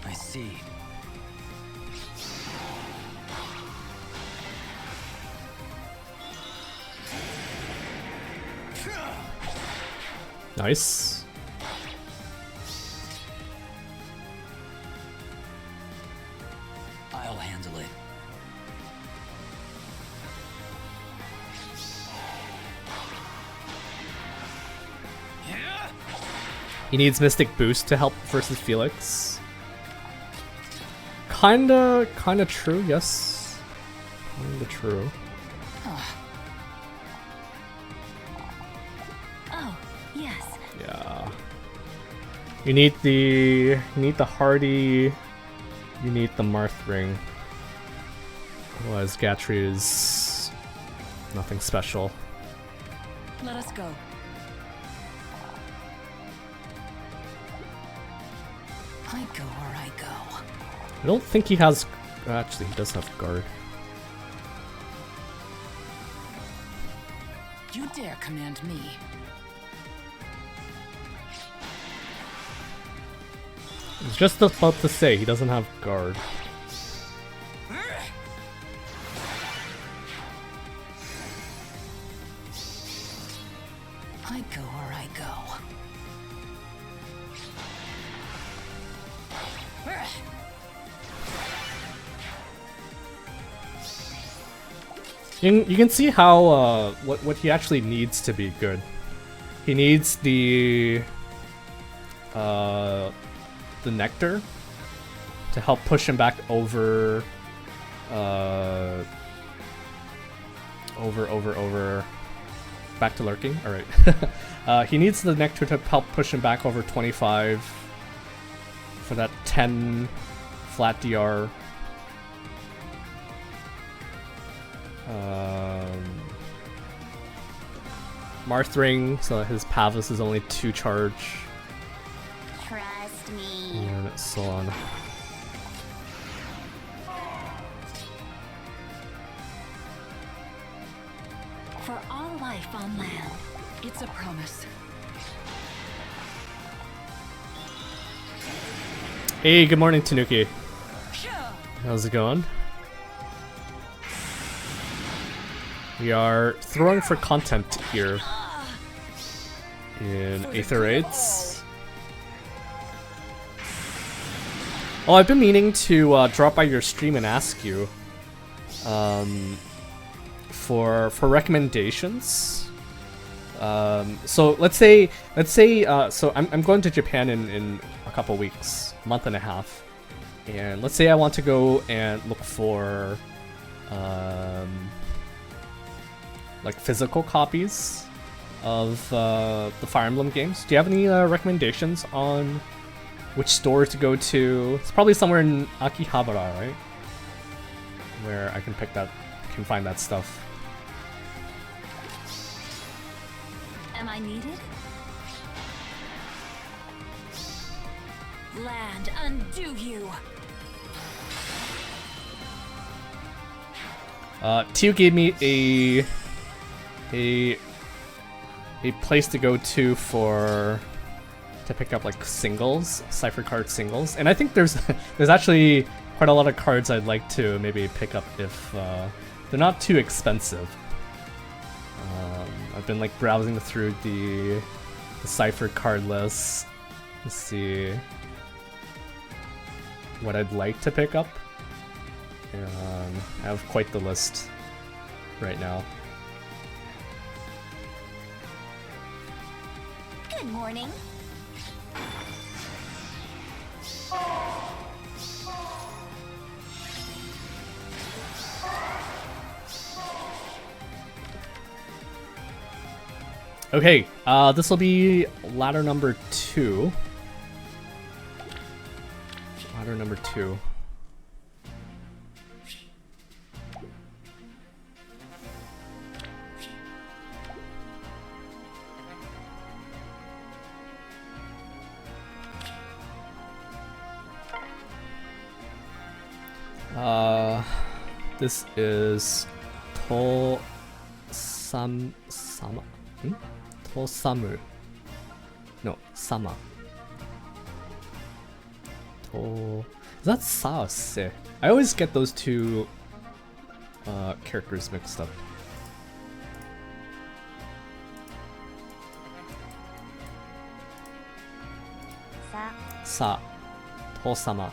I see. Nice. I'll handle it. He needs Mystic Boost to help versus Felix. Kinda true, yes. Kinda true. Oh, yes. Yeah. You need the Hardy. You need the Marth ring. Otherwise, Gatry is nothing special. Let us go. I go where I go. I don't think he has. Actually, he does have guard. You dare command me? I was just about to say he doesn't have guard. I go where I go. You can see how what he actually needs to be good. He needs the nectar to help push him back over back to lurking. All right. He needs the nectar to help push him back over 25 for that 10 flat DR. Marth ring, so his Pavus is only 2 charge. Trust me. And so on. For all life on land. It's a promise. Hey, good morning, Tanuki. How's it going? We are throwing for content here in Aether Raids. Oh, I've been meaning to drop by your stream and ask you for recommendations. So let's say so I'm going to Japan in a couple weeks, month and a half, and let's say I want to go and look for like physical copies of the Fire Emblem games. Do you have any recommendations on which store to go to? It's probably somewhere in Akihabara, right? Where I can find that stuff. Am I needed? Land, undo you. Tio gave me a place to go to pick up like singles, cipher card singles, and I think there's actually quite a lot of cards I'd like to maybe pick up if they're not too expensive. I've been like browsing through the cipher card list to see what I'd like to pick up. I have quite the list right now. Good morning. Okay, this will be ladder number 2. Ladder number 2. This is Tosamu. No, Sama. Is that Saose? I always get those two characters mixed up. さ、父様。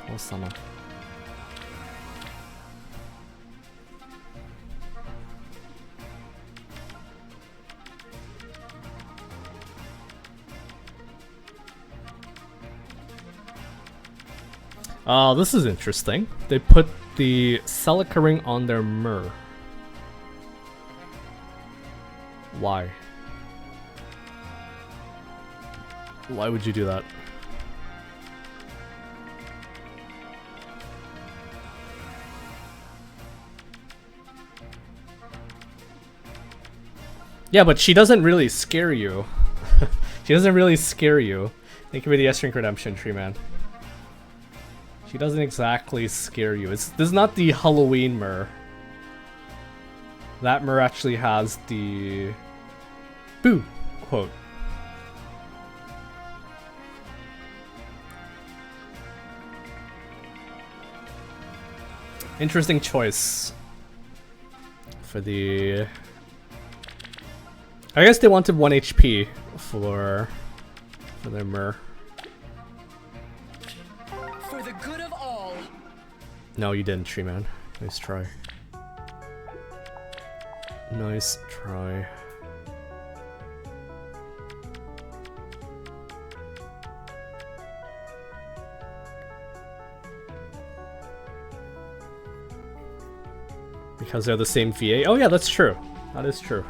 父様。Oh, this is interesting. They put the Celica ring on their Myr. Why? Why would you do that? Yeah, but she doesn't really scare you. She doesn't really scare you. Thank you for the S-Drink Redemption, Tree Man. She doesn't exactly scare you. This is not the Halloween Myr. That Myr actually has the boo quote. Interesting choice for the... I guess they wanted 1 HP for their Myr. For the good of all. No, you didn't, Tree Man. Nice try. Nice try. Because they're the same VA? Oh yeah, that's true. That is true.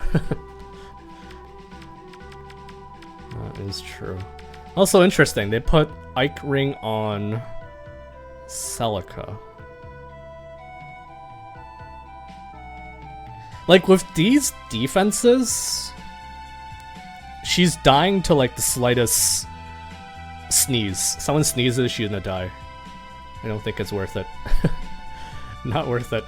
That is true. Also interesting, they put Ike Ring on Celica. Like, with these defenses, she's dying to, like, the slightest sneeze. Someone sneezes, she's gonna die. I don't think it's worth it. Not worth it.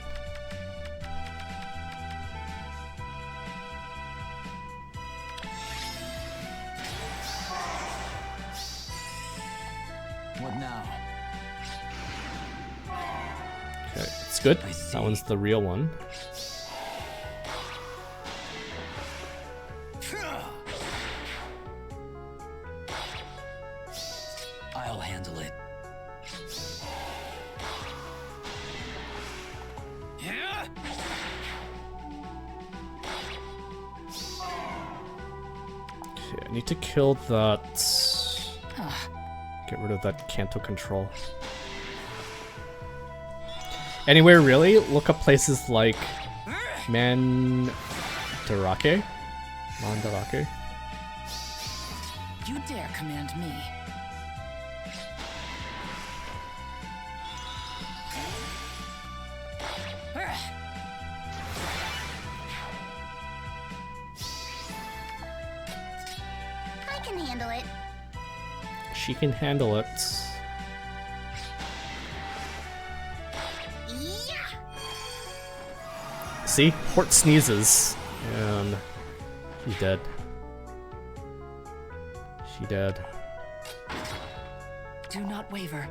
What now? Okay, it's good. That one's the real one. I'll handle it. Okay, I need to kill that. Get rid of that Kanto control. Anywhere really? Look up places like Mandarake. Mandarake. You dare command me. I can handle it. She can handle it. Yeah. See? Hort sneezes. And she's dead. She dead. Do not waver.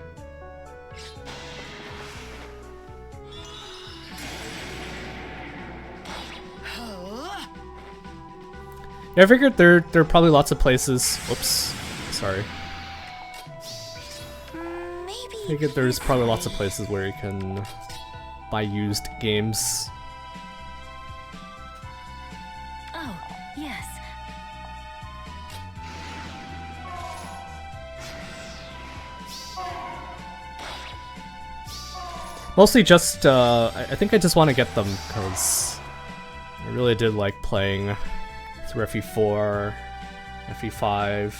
Yeah, I figured there are probably lots of places. Whoops. Sorry. Maybe. I figured there's probably lots of places where you can buy used games. Oh, yes. Mostly just, I think I just want to get them because I really did like playing through FE4, FE5,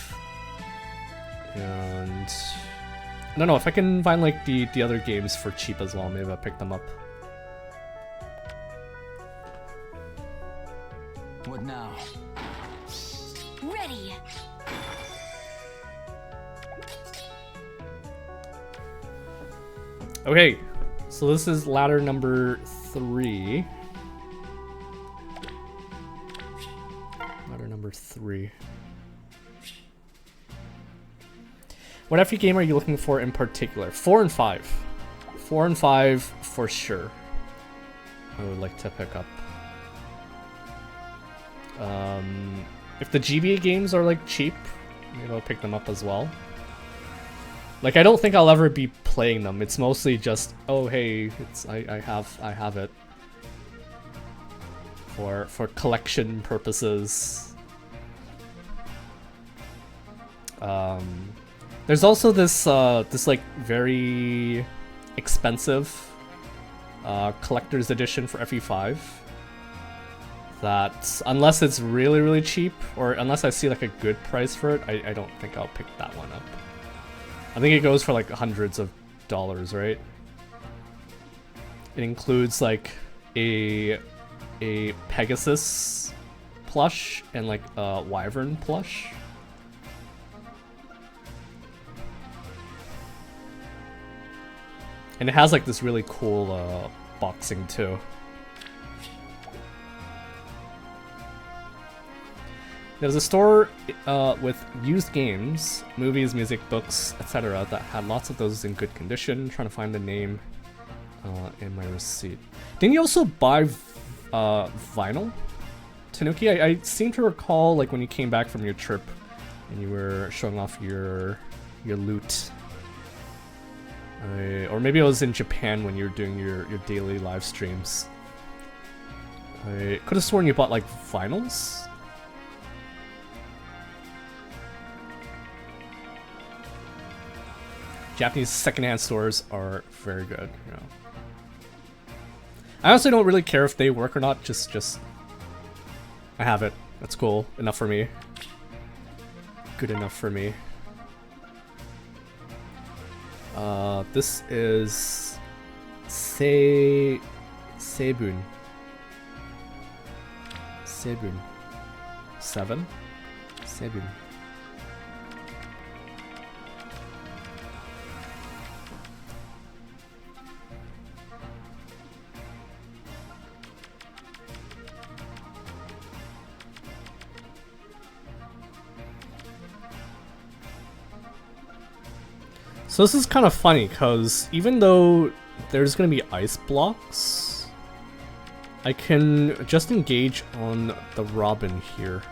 and I don't know if I can find like the other games for cheap as well. Maybe I'll pick them up. What now? Ready. Okay, so this is ladder number 3. Ladder number 3. What FE game are you looking for in particular? 4 and 5. 4 and 5 for sure. I would like to pick up. if the GBA games are like cheap, maybe I'll pick them up as well. Like I don't think I'll ever be playing them. It's mostly just, oh hey, it's I have it for collection purposes. There's also this this like very expensive collector's edition for FE5 that unless it's really cheap or unless I see like a good price for it, I don't think I'll pick that one up. I think it goes for like hundreds of dollars, right? It includes like a Pegasus plush and like a Wyvern plush. And it has like this really cool boxing too. There's a store with used games, movies, music, books, etc. that had lots of those in good condition. Trying to find the name in my receipt. Didn't you also buy vinyl, Tanuki? I seem to recall like when you came back from your trip and you were showing off your loot. Or maybe it was in Japan when you were doing your daily live streams. I could have sworn you bought like vinyls. Japanese secondhand stores are very good, you know. I honestly don't really care if they work or not, just I have it. That's cool. Enough for me. Good enough for me. This is Seibun. Seibun. 7? Seibun. So this is kind of funny, because even though there's going to be ice blocks, I can just engage on the Robin here.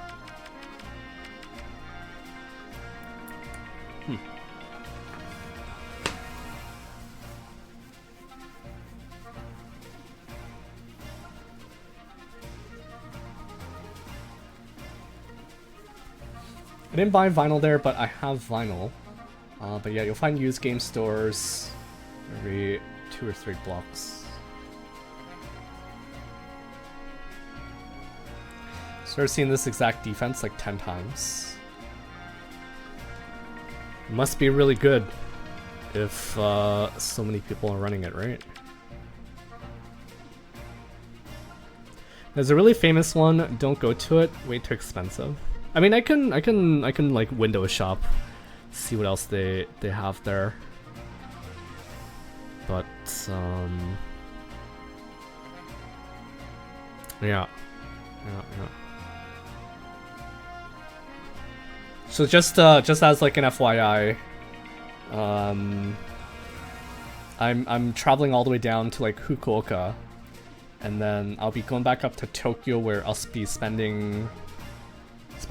I didn't buy vinyl there, but I have vinyl. But yeah, you'll find used game stores every 2 or 3 blocks. Started seeing this exact defense like 10 times. Must be really good if so many people are running it, right? There's a really famous one. Don't go to it. Way too expensive. I mean, I can like window shop. See what else they have there, but yeah. So just as like an FYI, I'm traveling all the way down to like Fukuoka, and then I'll be going back up to Tokyo, where I'll be spend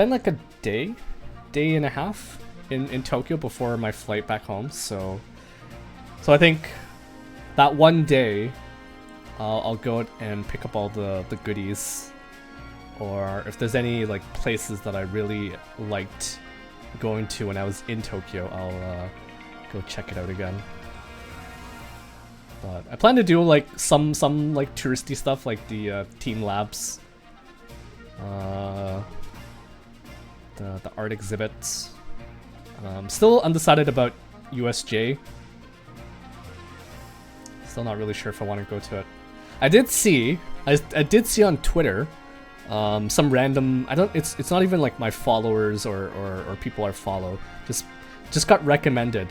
like a day and a half in Tokyo before my flight back home. So I think that one day I'll go and pick up all the goodies, or if there's any like places that I really liked going to when I was in Tokyo, I'll go check it out again. But I plan to do like some like touristy stuff, like the Team Labs, the art exhibits. Still undecided about USJ. Still not really sure if I want to go to it. I did see on Twitter, some random, it's not even like my followers or people I follow, just got recommended.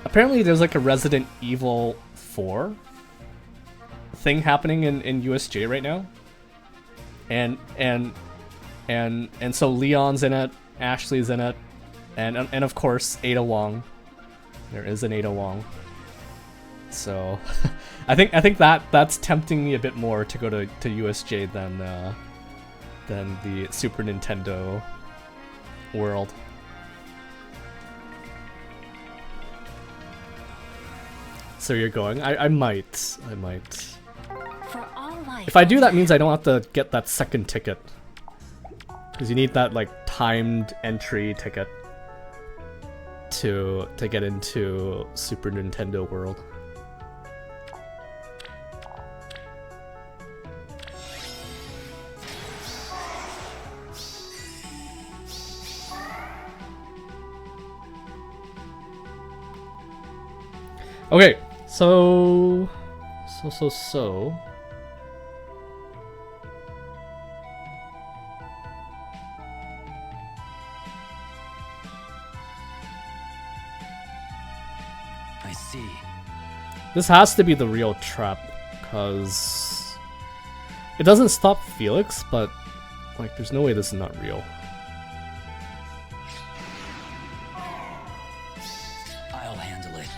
Apparently there's like a Resident Evil 4 thing happening in USJ right now. And so Leon's in it, Ashley's in it, and of course Ada Wong. There is an Ada Wong. So I think that's tempting me a bit more to go to USJ than the Super Nintendo world. So you're going? I might. For all life. If I do, that means I don't have to get that second ticket. Because you need that like timed entry ticket to get into Super Nintendo World. Okay, so. I see. This has to be the real trap, because it doesn't stop Felix, but like there's no way this is not real. I'll handle it.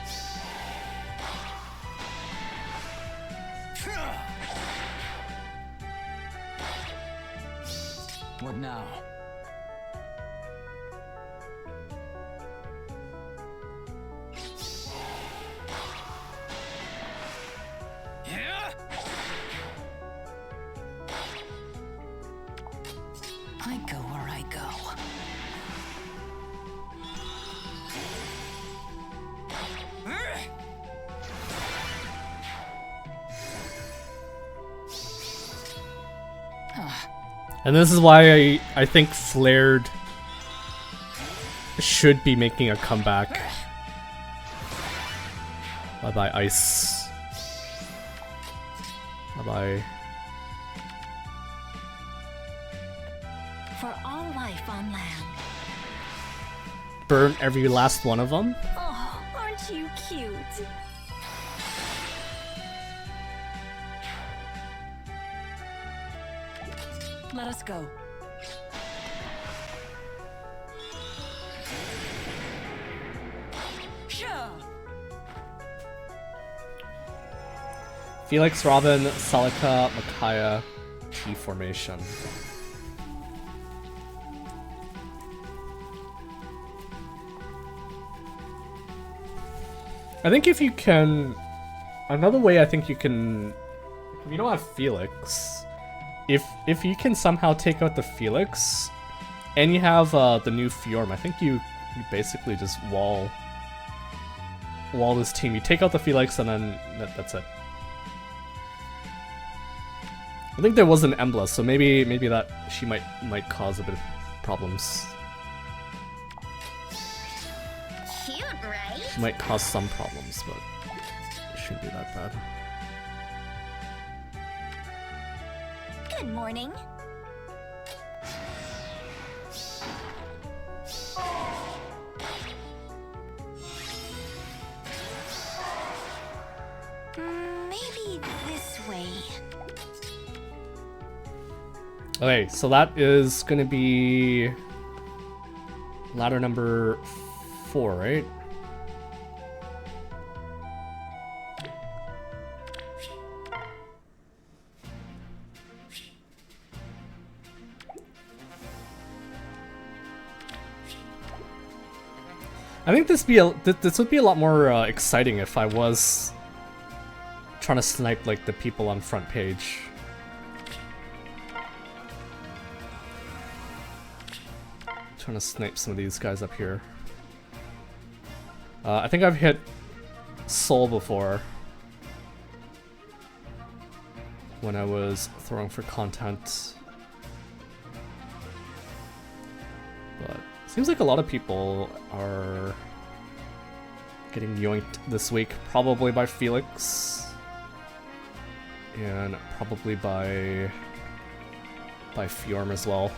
What now? I go where I go. And this is why I think Flared should be making a comeback. Bye bye Ice. Bye bye. For all life on land. Burn every last one of them. Oh, aren't you cute? Let us go. Sure. Felix, Robin, Salika, Makaya, T formation. I think if you can... Another way I think you can... If you don't have Felix... If you can somehow take out the Felix, and you have the new Fjorm, I think you basically just wall this team. You take out the Felix, and then that's it. I think there was an Embla, so maybe that she might cause a bit of problems. Cute, right? She might cause some problems, but it shouldn't be that bad. Good morning. Maybe this way. Okay, so that is gonna be ladder number 4, right? I think this would be a lot more exciting if I was trying to snipe like the people on front page. Trying to snipe some of these guys up here. I think I've hit Soul before when I was throwing for content. But seems like a lot of people are getting yoinked this week, probably by Felix and probably by Fjorm as well.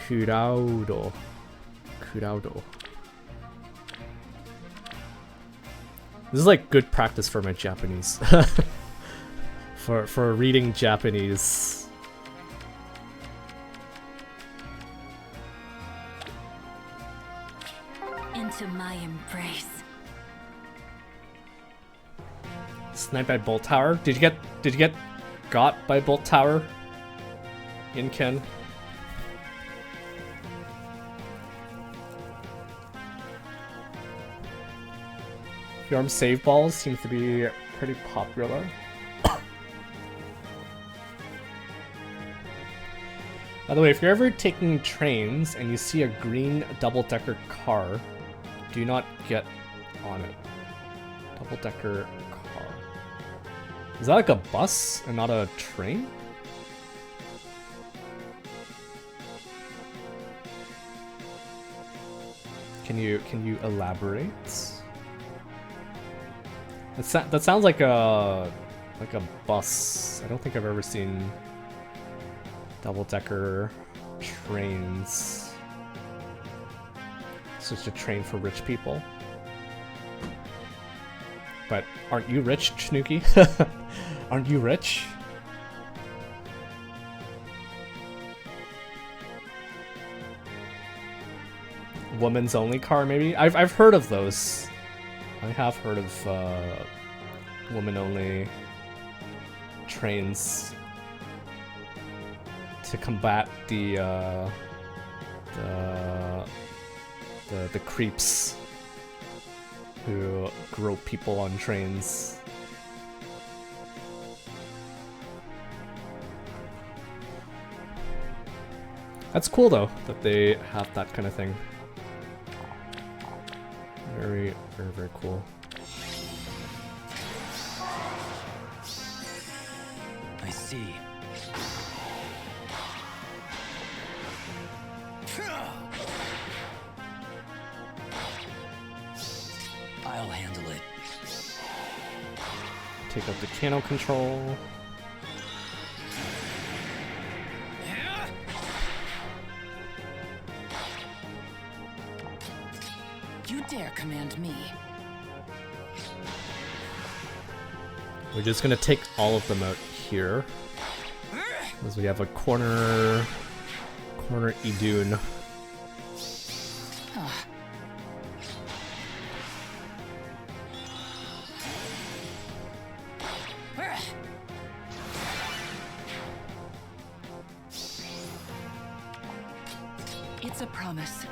Cloud. This is like good practice for my Japanese. for reading Japanese. Into my embrace. Sniped by Bolt Tower. Did you get got by Bolt Tower? Yinkin. Yarm save balls seems to be pretty popular. By the way, if you're ever taking trains and you see a green double-decker car, do not get on it. Double-decker car. Is that like a bus and not a train? Can you elaborate? That sounds like a bus. I don't think I've ever seen double-decker trains. It's just a train for rich people. But aren't you rich, Chnooky? Aren't you rich? Women's only car, maybe? I've heard of those. I have heard of women only trains to combat the creeps who grope people on trains. That's cool though, that they have that kind of thing. Very, very, very cool. I see. I'll handle it. Take out the cano control. You dare command me? We're just gonna take all of them out here, because we have a corner Idun. It's a promise.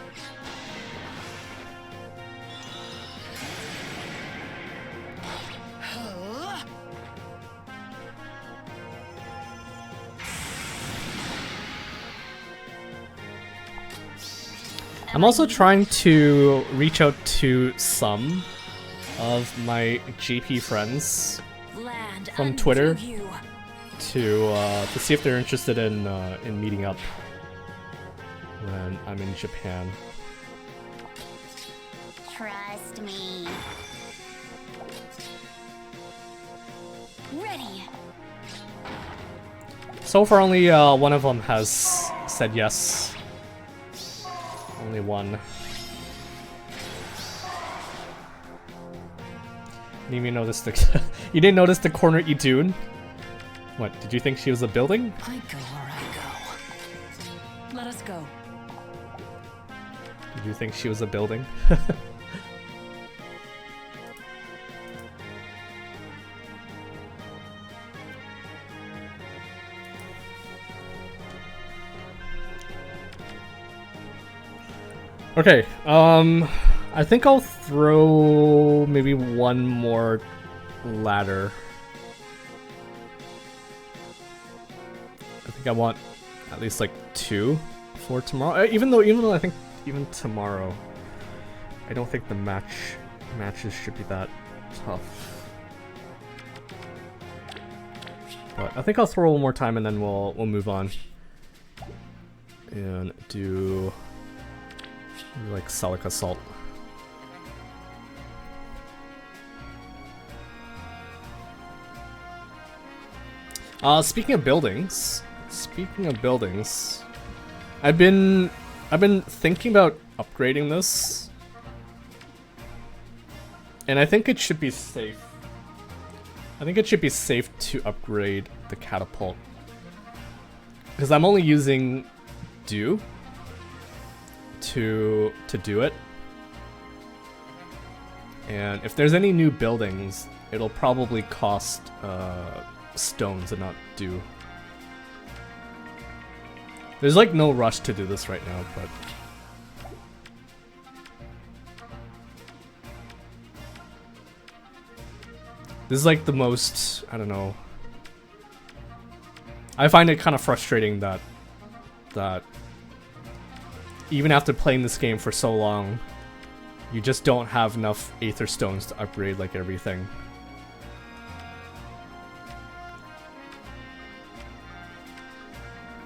I'm also trying to reach out to some of my JP friends Land from unto Twitter you. to see if they're interested in meeting up when I'm in Japan. Trust me. Ready. So far, only one of them has said yes. Only one. Didn't even notice the. You didn't notice the corner Idun? What? Did you think she was a building? I go where I go. Let us go. Did you think she was a building? Okay, I think I'll throw maybe one more ladder. I think I want at least like 2 for tomorrow. Even though I think even tomorrow, I don't think the matches should be that tough. But I think I'll throw one more time and then we'll move on and do like Selic Assault. Speaking of buildings, I've been thinking about upgrading this, and I think it should be safe. I think it should be safe to upgrade the catapult, because I'm only using Dew to do it. And if there's any new buildings, it'll probably cost stones and not do. There's like no rush to do this right now, but this is like the most, I don't know. I find it kind of frustrating that even after playing this game for so long, you just don't have enough Aether Stones to upgrade like everything.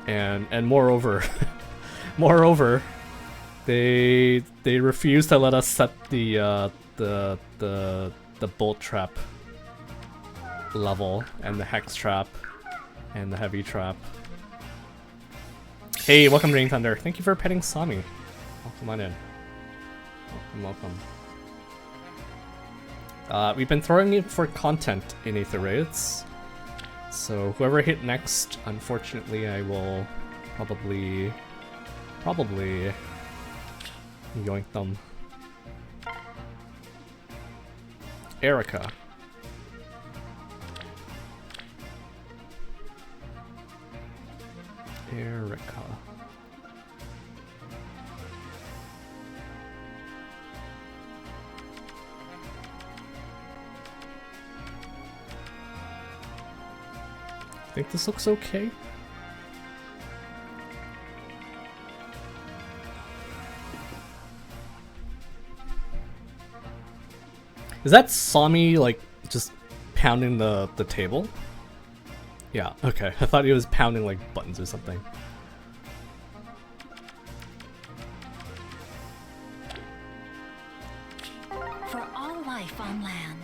And moreover, they refuse to let us set the bolt trap level and the hex trap and the heavy trap. Hey, welcome to Rain Thunder. Thank you for petting Sami. Welcome on in. Welcome. We've been throwing it for content in Aether Raids. So whoever hit next, unfortunately, I will probably yoink them. Eirika. Eirika. I think this looks okay. Is that Sami like just pounding the table? Yeah, okay. I thought he was pounding like buttons or something. For all life on land.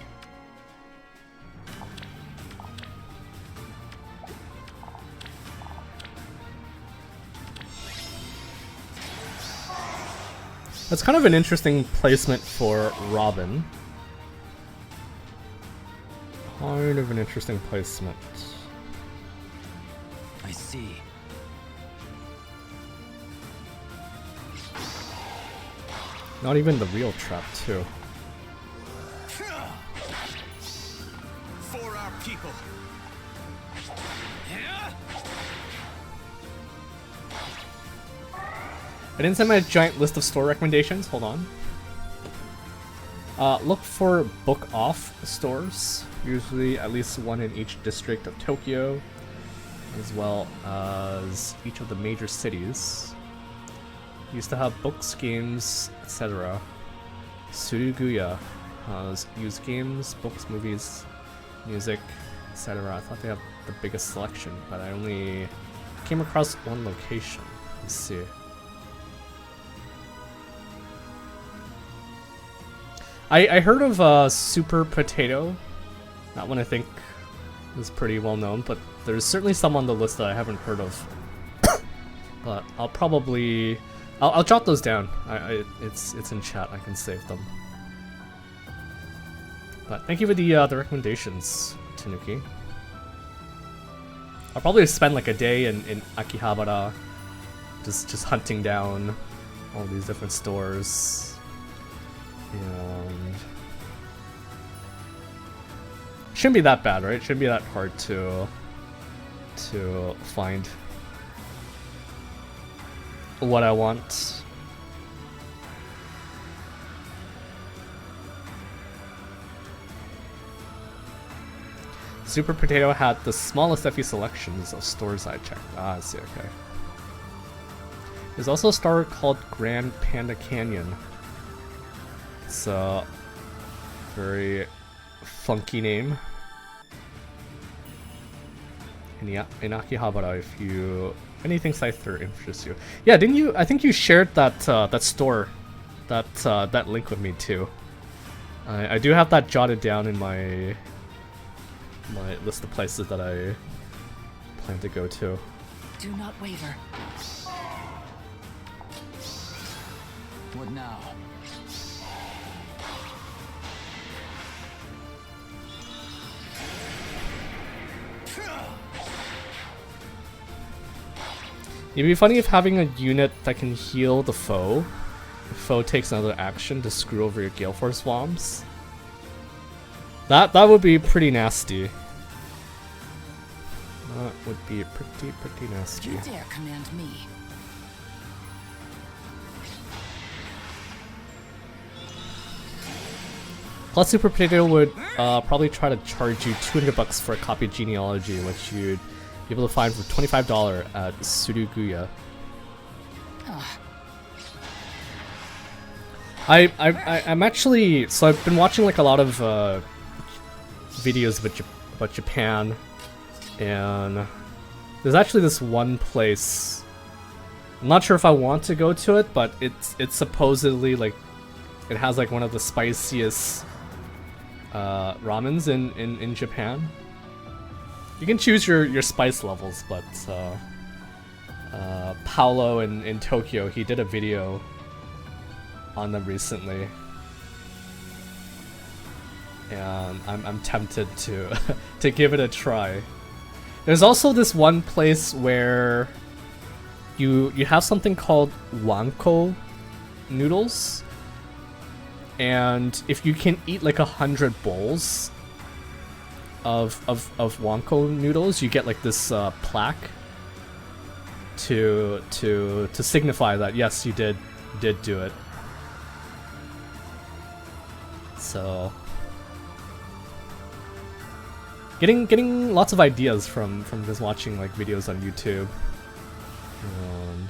That's kind of an interesting placement for Robin. Kind of an interesting placement. I see. Not even the real trap, too. For our people. I didn't send my giant list of store recommendations. Hold on. Look for book off stores. Usually at least one in each district of Tokyo, as well as each of the major cities. Used to have books, games, etc. Suruguya has used games, books, movies, music, etc. I thought they had the biggest selection, but I only came across one location. Let's see. I heard of Super Potato. That one I think is pretty well known, but there's certainly some on the list that I haven't heard of. But I'll probably I'll jot those down. It's in chat. I can save them. But thank you for the recommendations, Tanuki. I'll probably spend like a day in Akihabara, just hunting down all these different stores. And shouldn't be that bad, right? Shouldn't be that hard to find what I want. Super Potato had the smallest FE selections of stores I checked. Ah, I see, okay. There's also a store called Grand Panda Canyon. It's a very funky name. In Akihabara, if anything Scyther interests you. Yeah, didn't you? I think you shared that that store, that link with me too. I do have that jotted down in my list of places that I plan to go to. Do not waver. What now? It'd be funny if having a unit that can heal the foe, if foe takes another action to screw over your Gale Force bombs. That would be pretty nasty. That would be pretty nasty. You dare command me? Plus Super Potato would probably try to charge you $200 for a copy of Genealogy, which you'd be able to find for $25 at Suruguya. I'm actually, so I've been watching like a lot of videos about Japan, and there's actually this one place. I'm not sure if I want to go to it, but it's supposedly like it has like one of the spiciest ramens in Japan. You can choose your spice levels, but Paolo in Tokyo, he did a video on them recently, and I'm tempted to to give it a try. There's also this one place where you have something called wanko noodles, and if you can eat like 100 bowls of wanko noodles, you get like this plaque to signify that yes, you did do it. So getting lots of ideas from just watching like videos on YouTube, and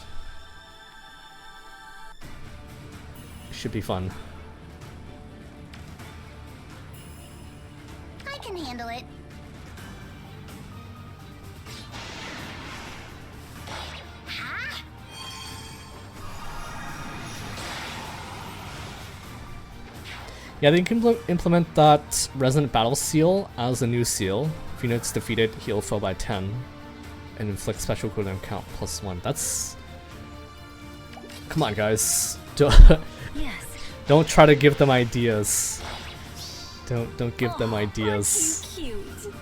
should be fun. I can handle it. Yeah, they can implement that Resonant Battle seal as a new seal. If units defeated, heal foe by 10, and inflict special cooldown count +1. That's... Come on, guys. Yes. Don't try to give them ideas. Don't give them ideas. Aren't you cute?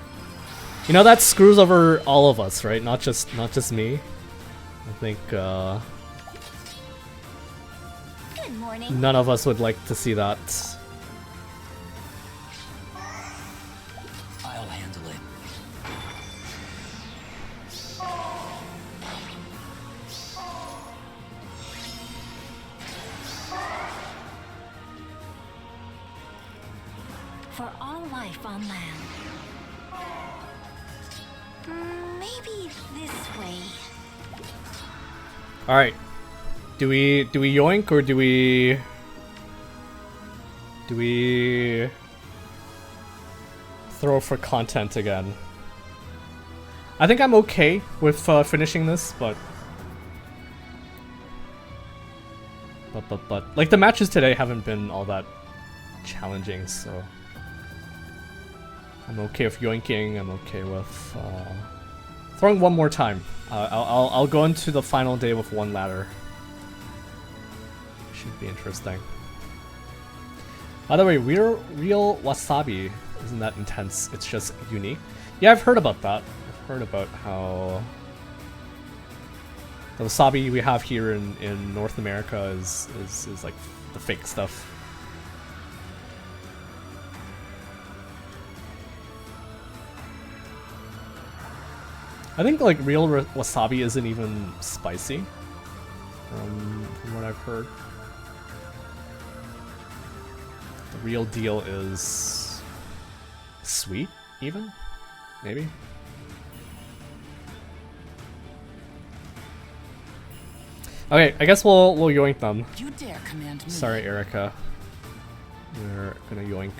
You know, that screws over all of us, right? Not just me. I think Good morning. none of us would like to see that. I'll handle it. For all life on land. Maybe this way. All right. Do we yoink, or do we throw for content again? I think I'm okay with finishing this, but like the matches today haven't been all that challenging, so I'm okay with yoinking. I'm okay with throwing one more time. I'll go into the final day with one ladder. Should be interesting. By the way, real wasabi isn't that intense. It's just unique. Yeah, I've heard about that. I've heard about how the wasabi we have here in North America is like the fake stuff. I think like real wasabi isn't even spicy, from what I've heard. The real deal is sweet, even, maybe. Okay, I guess we'll yoink them. You dare command me? Sorry, Eirika. We're gonna yoink.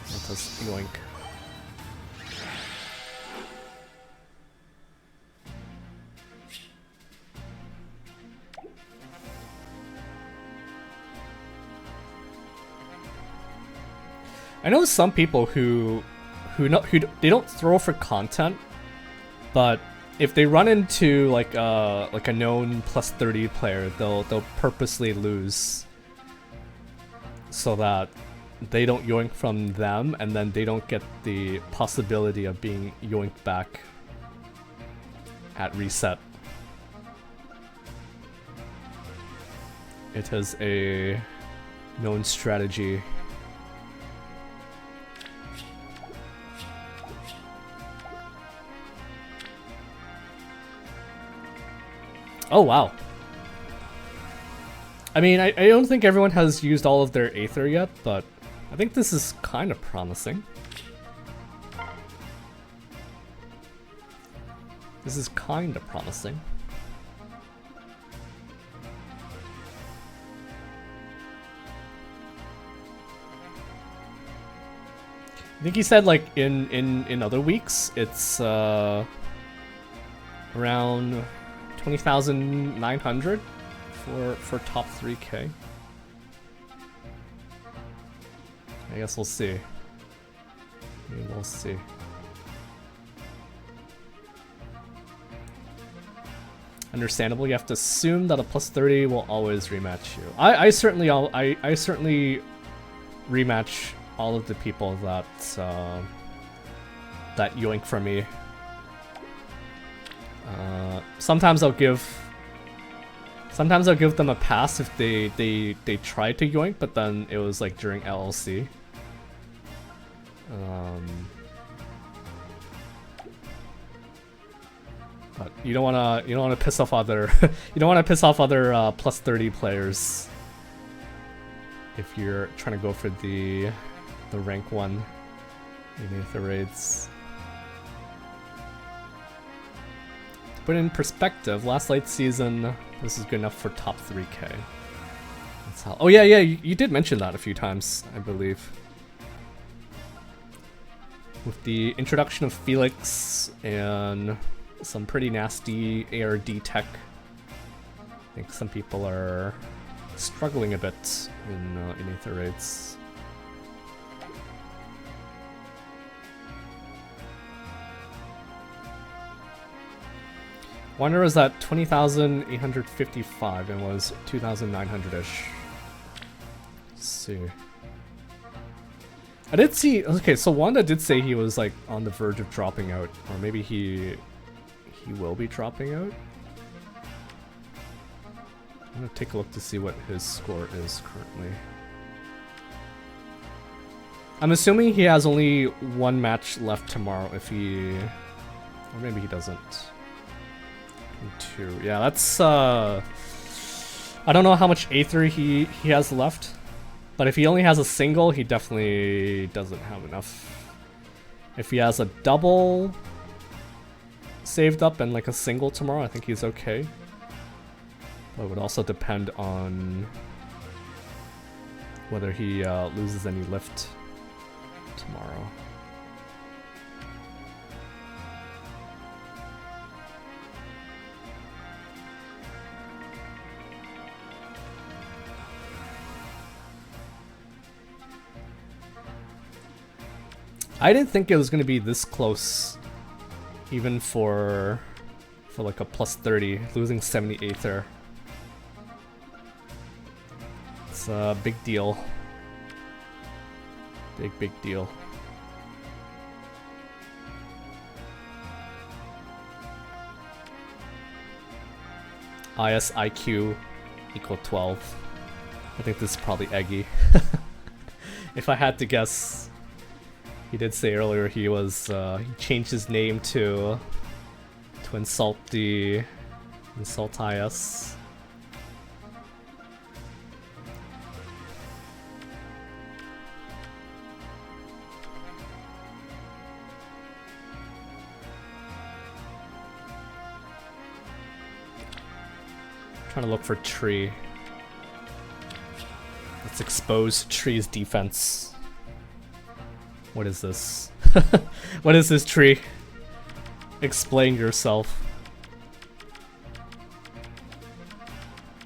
Let us yoink. I know some people who they don't throw for content, but if they run into like a known +30 player, they'll purposely lose so that they don't yoink from them, and then they don't get the possibility of being yoinked back at reset. It is a known strategy. Oh wow. I mean, I don't think everyone has used all of their Aether yet, but I think this is kind of promising. This is kind of promising. I think he said like in other weeks it's around 20,900 for top 3K. I guess we'll see. We'll see. Understandable. You have to assume that a plus 30 will always rematch you. I certainly rematch all of the people that that yoink from me. Sometimes I'll give them a pass if they try to yoink, but then it was like during LLC. But you don't wanna piss off other plus 30 players if you're trying to go for the rank 1 in Aether Raids. But in perspective, last late season, this is good enough for top 3K. That's how. Oh yeah, you did mention that a few times, I believe. With the introduction of Felix and some pretty nasty ARD tech, I think some people are struggling a bit in Aether Raids. Wonder was at 20,855 and was 2,900-ish. Let's see. I did see. Okay, so Wanda did say he was like on the verge of dropping out, or maybe he will be dropping out. I'm gonna take a look to see what his score is currently. I'm assuming he has only one match left tomorrow. If he, or maybe he doesn't. 2. Yeah, that's I don't know how much Aether he has left, but if he only has a single, he definitely doesn't have enough. If he has a double saved up and like a single tomorrow, I think he's okay. But it would also depend on whether he loses any lift tomorrow. I didn't think it was going to be this close, even for like a plus 30, losing 70 Aether. It's a big deal. Big deal. ISIQ equal 12. I think this is probably Eggy. If I had to guess. He did say earlier he was he changed his name to insult IS. Trying to look for Tree. Let's expose Tree's defense. What is this? What is this, Tree? Explain yourself.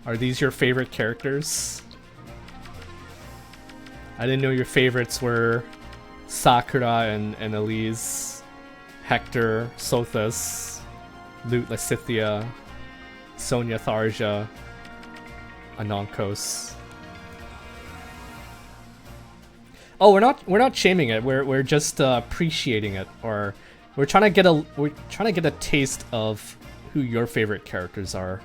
Are these your favorite characters? I didn't know your favorites were Sakura and Elise, Hector, Sothis, Lute Lysithea, Sonia Tharja, Anonkos. Oh, we're not shaming it. We're just appreciating it, or we're trying to get a taste of who your favorite characters are.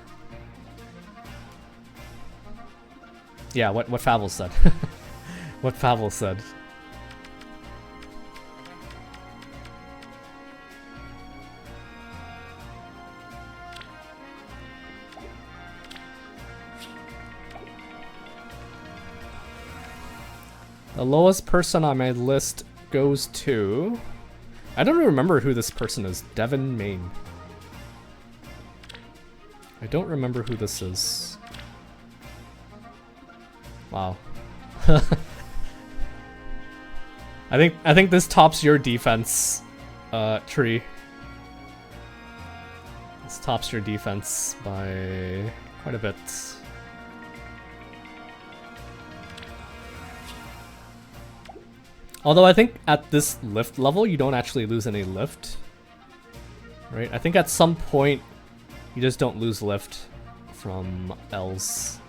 Yeah, what Favel said. What Favel said. The lowest person on my list goes to... I don't remember who this person is. Devin Main. I don't remember who this is. Wow. I think this tops your defense, Tree. This tops your defense by quite a bit. Although I think at this lift level, you don't actually lose any lift. Right? I think at some point, you just don't lose lift from L's.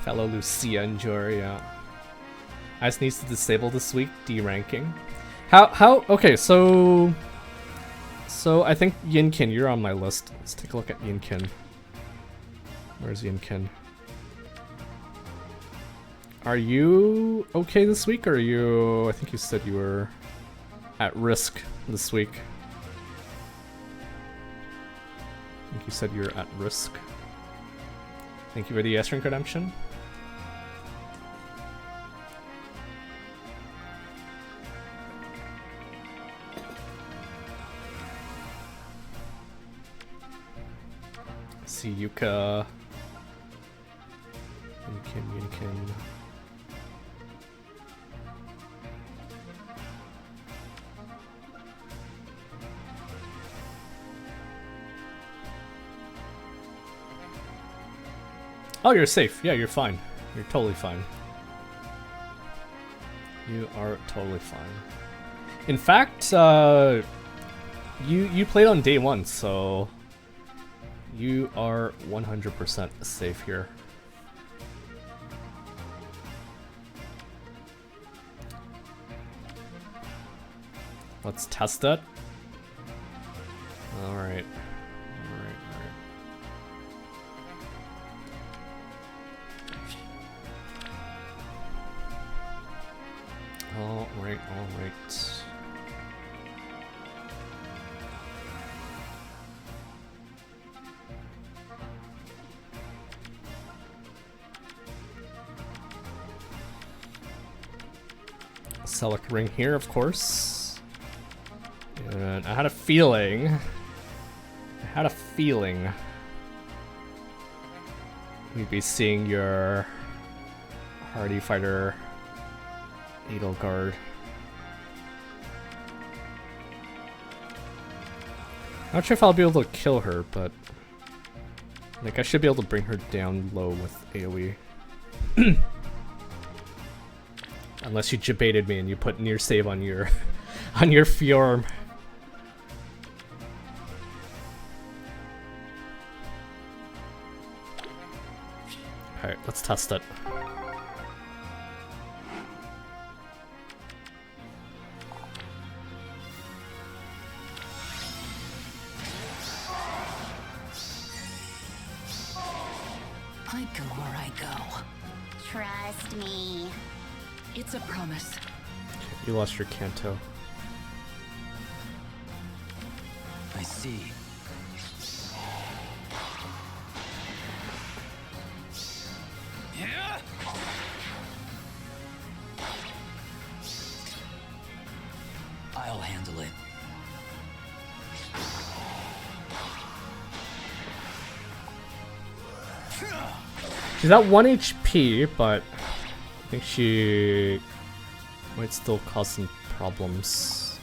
Fellow Lucia and Joria. Ice needs to disable this week, D ranking. How, okay, so I think Yinkin, you're on my list. Let's take a look at Yinkin. Where's Yinkin? Are you okay this week, or are you... I think you said you were at risk this week. I think you said you were at risk. Thank you for the S-Rank redemption. See Yuka. Yinkin. Oh, you're safe. Yeah, you're fine. You're totally fine. You are totally fine. In fact, you played on day one, so you are 100% safe here. Let's test it. All right. All right. Select ring here, of course. And I had a feeling we'd be seeing your Hardy Fighter Edelgard. Not sure if I'll be able to kill her, but like I should be able to bring her down low with AoE. Unless you jebaited me and you put near save on your on your Fjorm. Alright, let's test it. I go where I go. Trust me. It's a promise. You lost your Kanto. I see. Yeah. I'll handle it. She's at 1 HP, but I think she might still cause some problems.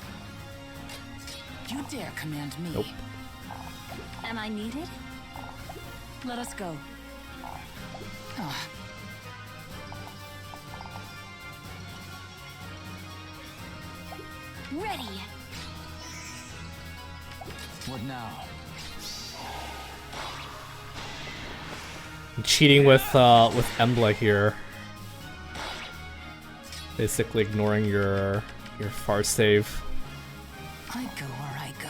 You dare command me? Nope. Am I needed? Let us go. Ah. Ready. What now? I'm cheating with Embla here. Basically ignoring your far save. I go where I go.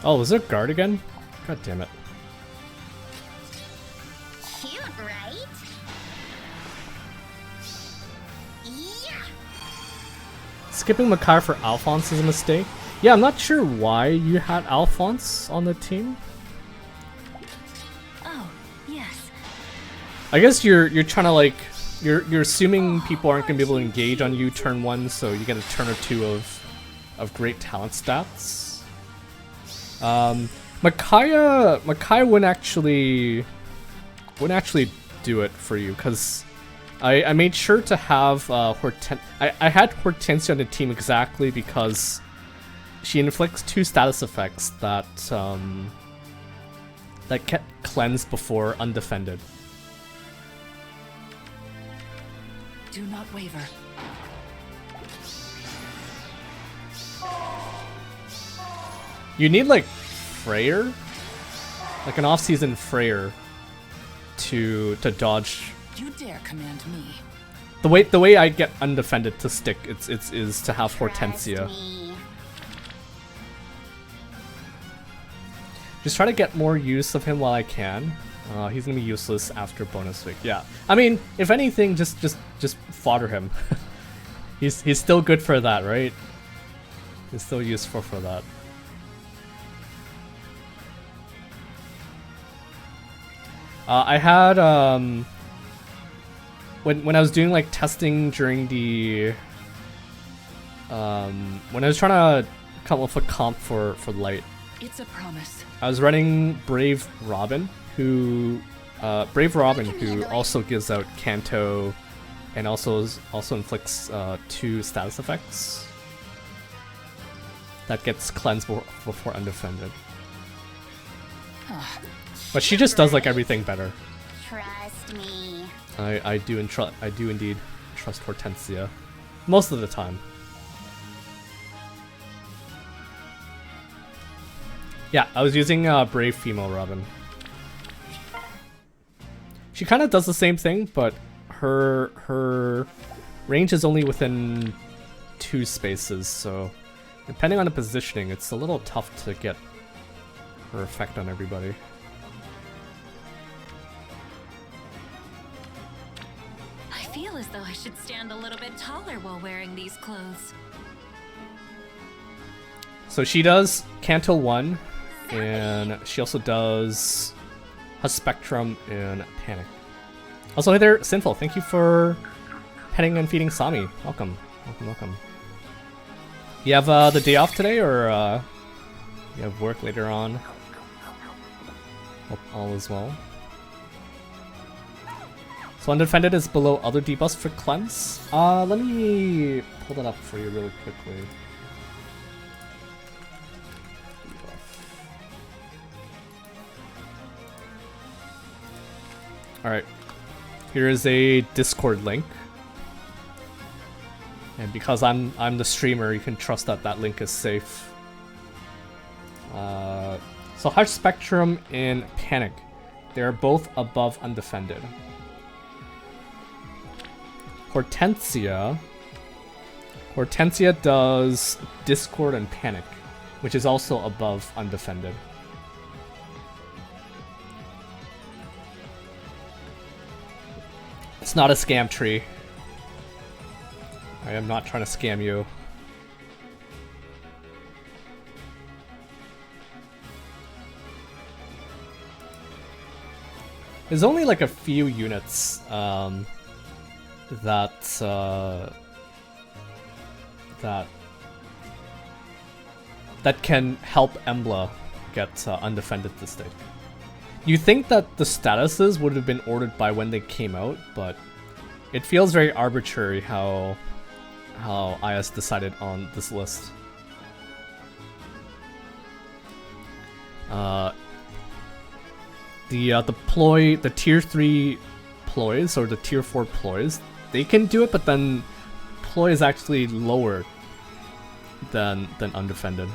Oh, was there guard again? God damn it. Cute, right? Yeah. Skipping Makai for Alphonse is a mistake. Yeah, I'm not sure why you had Alphonse on the team. Oh, yes. I guess you're trying to like you're assuming people aren't gonna be able to engage on you turn one, so you get a turn or two of great talent stats. Makai wouldn't actually do it for you, because I made sure to have I had Hortensia on the team exactly because she inflicts 2 status effects that get cleansed before undefended. Do not waver. You need like Freyr, like an off-season Freyr, to dodge. You dare command me? The way I get undefended to stick is to have Hortensia. Just try to get more use of him while I can. He's gonna be useless after bonus week. Yeah, I mean, if anything, just fodder him. he's still good for that, right? He's still useful for that. I had when I was doing like testing during the when I was trying to come up with a comp for Light. It's a promise. I was running Brave Robin, who also gives out Kanto, and also inflicts 2 status effects that gets cleansed before undefended. But she just does like everything better. Trust me. I do indeed trust Hortensia most of the time. Yeah, I was using Brave Female Robin. She kind of does the same thing, but her range is only within 2 spaces, so depending on the positioning, it's a little tough to get her effect on everybody. I feel as though I should stand a little bit taller while wearing these clothes. So she does Kanto 1, and she also does a Spectrum and Panic. Also, hey there, Sinful, thank you for petting and feeding Sami. Welcome, welcome, welcome. You have the day off today, or you have work later on? Hope all is well. So undefended is below other debuffs for cleanse. Let me pull that up for you really quickly. Alright, here is a Discord link. And because I'm the streamer, you can trust that that link is safe. So Hush Spectrum and Panic, they're both above undefended. Hortensia does Discord and Panic, which is also above undefended. It's not a scam tree. I am not trying to scam you. There's only like a few units that can help Embla get undefended this day. You think that the statuses would have been ordered by when they came out, but it feels very arbitrary how IS decided on this list. The tier 3 ploys or the tier 4 ploys, they can do it, but then ploy is actually lowered than undefended.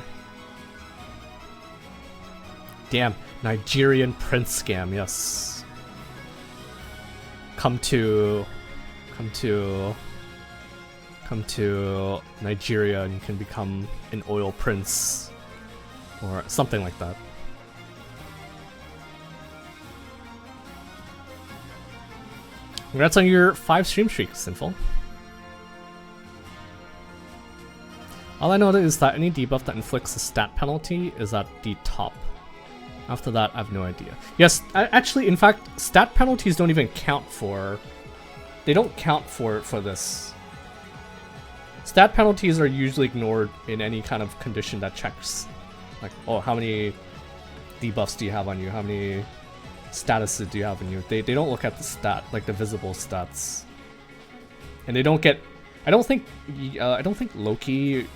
Damn, Nigerian prince scam, yes. Come to Nigeria and you can become an oil prince. Or something like that. Congrats on your 5 stream streaks, Sinful. All I know is that any debuff that inflicts a stat penalty is at the top. After that, I have no idea. Yes, actually, in fact, stat penalties don't even count for... They don't count for this. Stat penalties are usually ignored in any kind of condition that checks. Like, oh, how many debuffs do you have on you? How many statuses do you have on you? They don't look at the stat, like the visible stats. And they don't get... I don't think Loki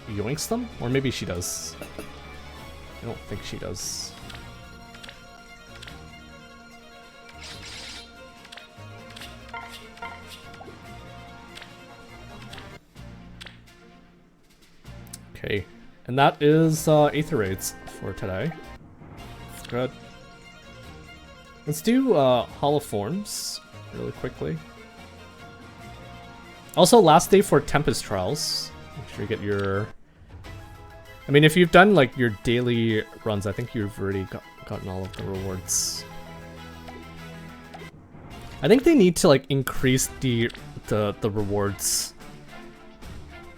yoinks them? Or maybe she does. I don't think she does. Okay, and that is Aether Raids for today. Good. Let's do Hall of Forms really quickly. Also, last day for Tempest Trials. Make sure you get your... I mean, if you've done like your daily runs, I think you've already gotten all of the rewards. I think they need to like increase the rewards.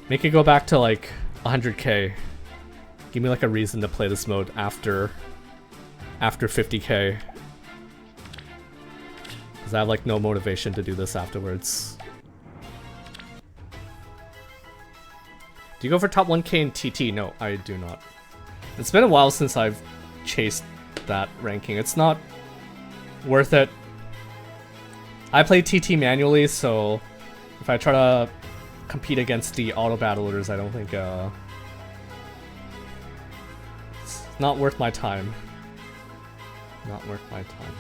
Make it go back to like 100k. Give me like a reason to play this mode after 50k. Because I have like no motivation to do this afterwards. Do you go for top 1k in TT? No, I do not. It's been a while since I've chased that ranking. It's not worth it. I play TT manually, so if I try to compete against the auto battlers, I don't think it's not worth my time. Not worth my time.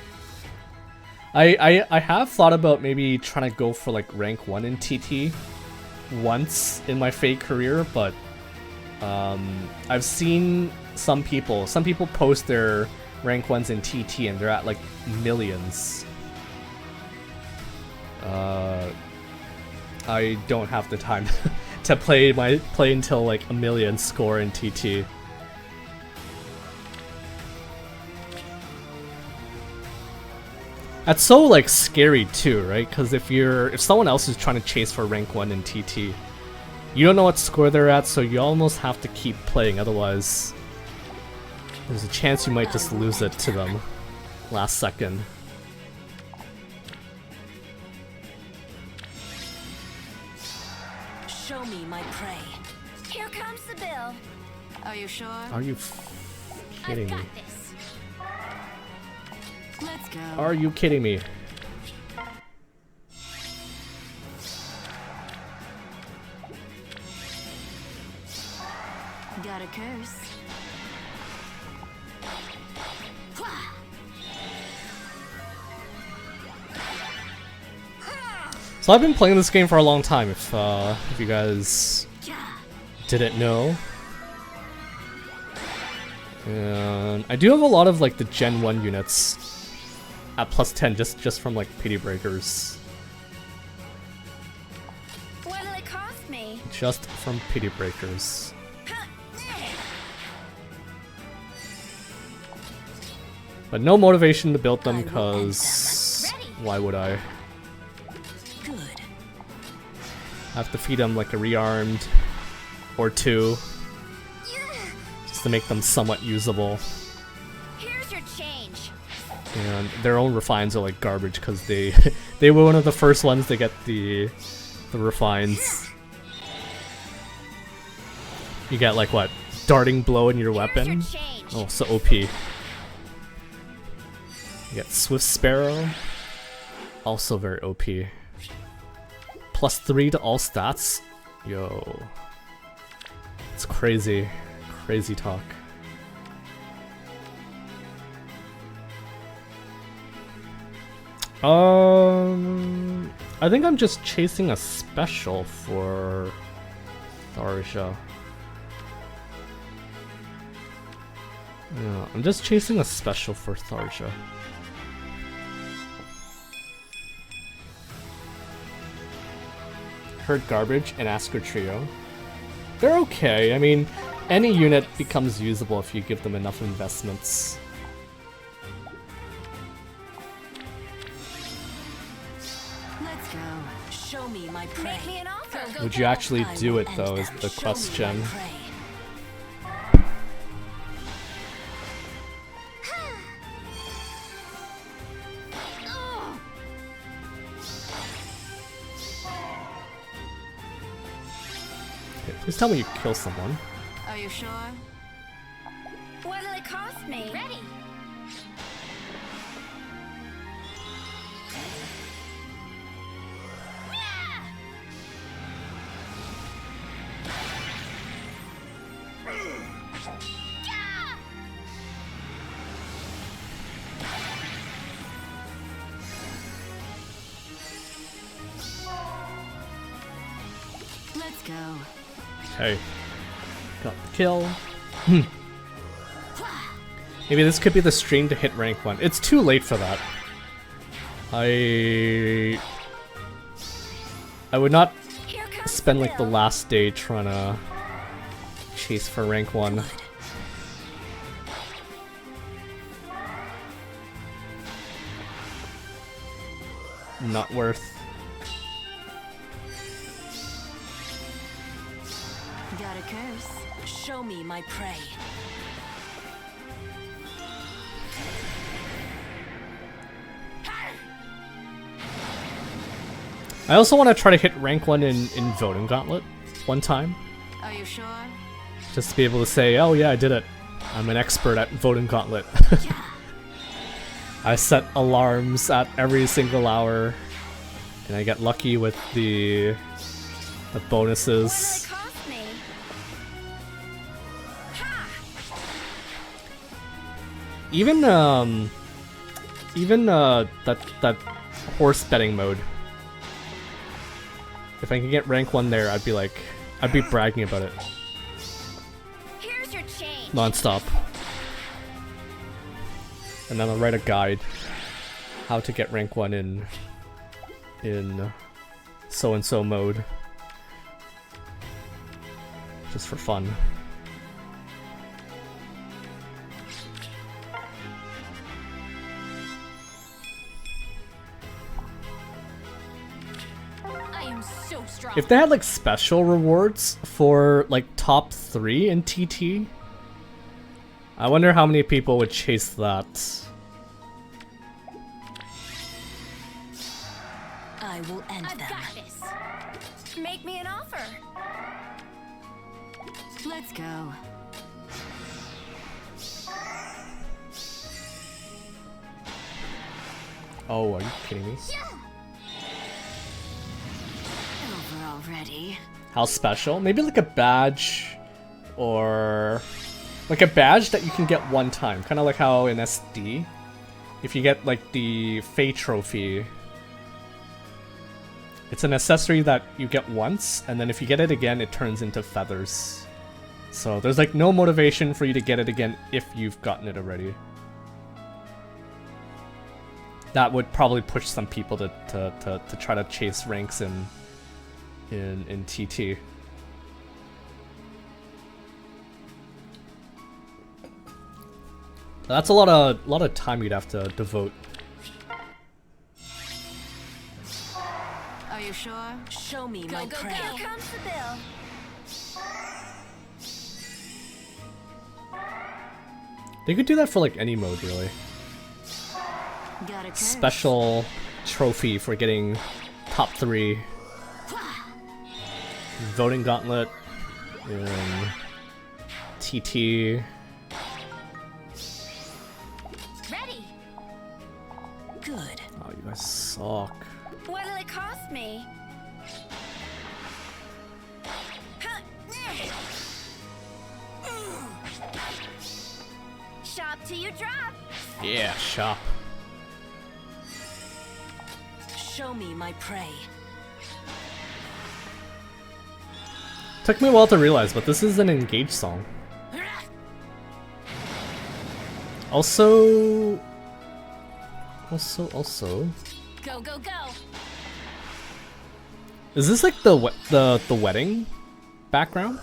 I have thought about maybe trying to go for like rank 1 in TT once in my FEH career, but I've seen some people post their rank 1s in TT and they're at like millions. I don't have the time to play until like a million score in TT. That's so like scary too, right? Because if someone else is trying to chase for rank 1 in TT, you don't know what score they're at, so you almost have to keep playing, otherwise there's a chance you might just lose it to them last second. Show me my prey. Here comes the bill. Are you sure? Are you kidding me? I've got this. Let's go. Are you kidding me? Got a curse. So I've been playing this game for a long time, if you guys didn't know. And I do have a lot of like the Gen 1 units at plus 10 just from like pity breakers. What'll it cost me? Just from pity breakers. But no motivation to build them because why would I? Good. I have to feed them like a rearmed or two just to make them somewhat usable. Here's your change. And their own refines are like garbage because they they were one of the first ones to get the refines. You get like what? Darting blow in your weapon? Oh, so OP. You get Swift Sparrow. Also very OP. Plus 3 to all stats. Yo. It's crazy. Crazy talk. I think I'm just chasing a special for Tharsha. Yeah, I'm just chasing a special for Tharja. Herd Garbage and Asker Trio. They're okay. I mean, any unit becomes usable if you give them enough investments. Let's go. Show me my prey. Make me an offer. Would you actually I do will it end though, is them. the Show me question. my prey. Okay, please tell me you kill someone. Are you sure? What'll it cost me? Ready. Let's go. Okay. Got the kill. Maybe this could be the stream to hit rank 1. It's too late for that. I would not Here comes spend the like the bill. last day trying to chase for rank 1. Not worth. Got a curse. Show me my prey. I also want to try to hit rank 1 in Voting Gauntlet one time. Are you sure? Just to be able to say, oh yeah, I did it. I'm an expert at Voting Gauntlet. I set alarms at every single hour, and I get lucky with the What'll bonuses. it cost me? Ha! Even that horse betting mode. If I can get rank 1 there, I'd be bragging about it Here's your change. non-stop. And then I'll write a guide how to get rank 1 in so and so mode. Just for fun. I am so strong. If they had like special rewards for like top 3 in TT, I wonder how many people would chase that. I will end I've them. got this. Make me an offer. Let's go. Oh, are you kidding me? Over already. How special? Maybe like a badge, or like a badge that you can get one time, kind of like how in SD, if you get like the Fae trophy, it's an accessory that you get once, and then if you get it again, it turns into feathers. So there's like no motivation for you to get it again if you've gotten it already. That would probably push some people to try to chase ranks in TT. That's a lot of time you'd have to devote. Are you sure? Show me my go, prey. go. Here comes the bill. They could do that for like any mode, really. Got a curse. Special trophy for getting top 3. Voting Gauntlet in TT. Ready. Good. Oh, you guys suck. What'll it cost me? Huh. Shop till you drop. Yeah, shop. Show me my prey. Took me a while to realize, but this is an Engage song. Also. Go, go, go! Is this like the wedding background?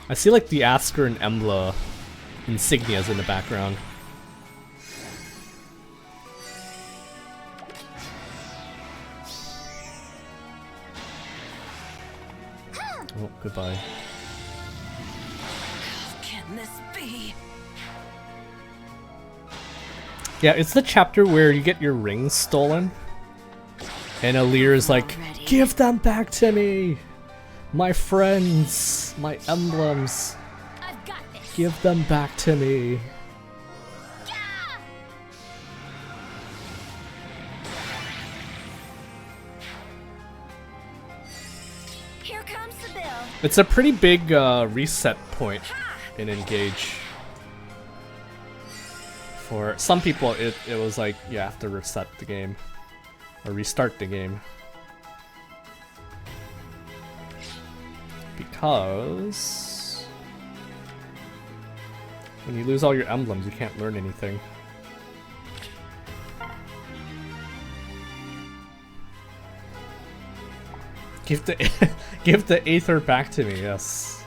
I see like the Asker and Embla insignias in the background. Oh, goodbye. How can this be? Yeah, it's the chapter where you get your rings stolen. And Alir is like, give them back to me! My friends! My emblems! I've got this! Give them back to me! Here comes the bill. It's a pretty big reset point in Engage. For some people, it was like you have to reset the game. Or restart the game. Because when you lose all your emblems, you can't learn anything. Give the Aether back to me, yes.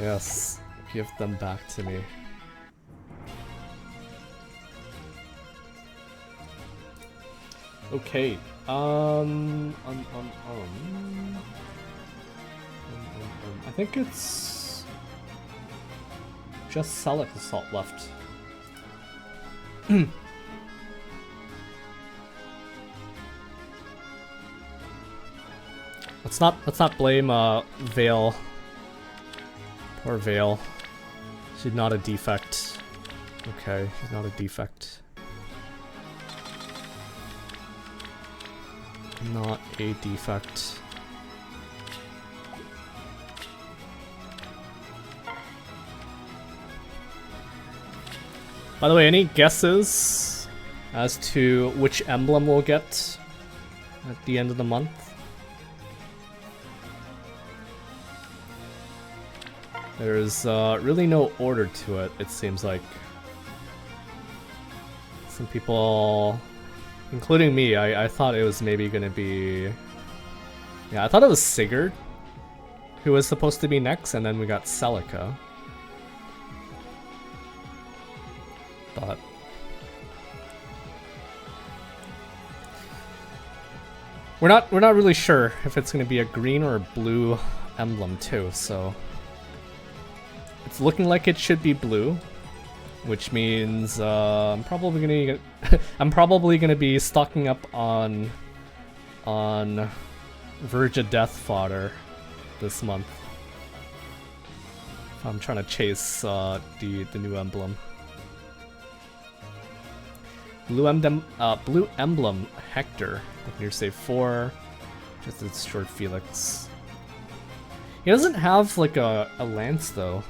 Yes, give them back to me. Okay, I think it's just Select Assault left. Let's not blame Vale. Poor Vale. She's not a defect. Okay, she's not a defect. Not a defect. By the way, any guesses as to which emblem we'll get at the end of the month? There's really no order to it, it seems like. Some people, including me, I thought it was maybe gonna be... Yeah, I thought it was Sigurd who was supposed to be next, and then we got Celica. But... We're not really sure if it's gonna be a green or a blue emblem too, so... It's looking like it should be blue, which means I'm probably gonna be stocking up on Verge of Death fodder this month. I'm trying to chase the new emblem. Blue emblem Hector. Here say 4. Just its short Felix. He doesn't have like a lance though.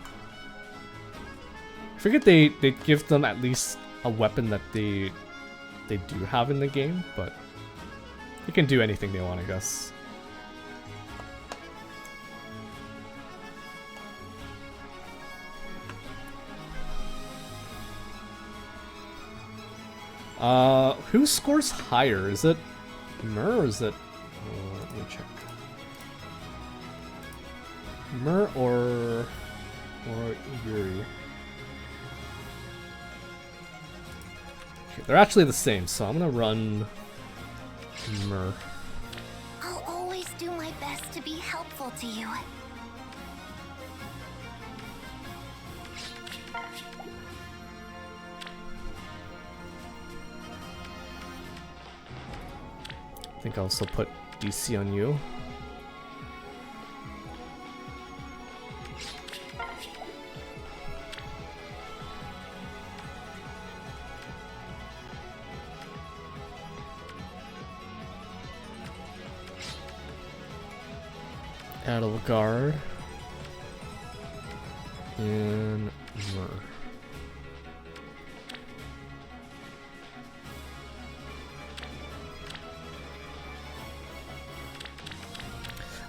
I figured they'd give them at least a weapon that they do have in the game, but they can do anything they want, I guess. Who scores higher? Is it Mer or is it... let me check. Mer or Yuri? Okay, they're actually the same, so I'm gonna run Mer. I'll always do my best to be helpful to you. I think I'll also put DC on you. Edelgard and Mer.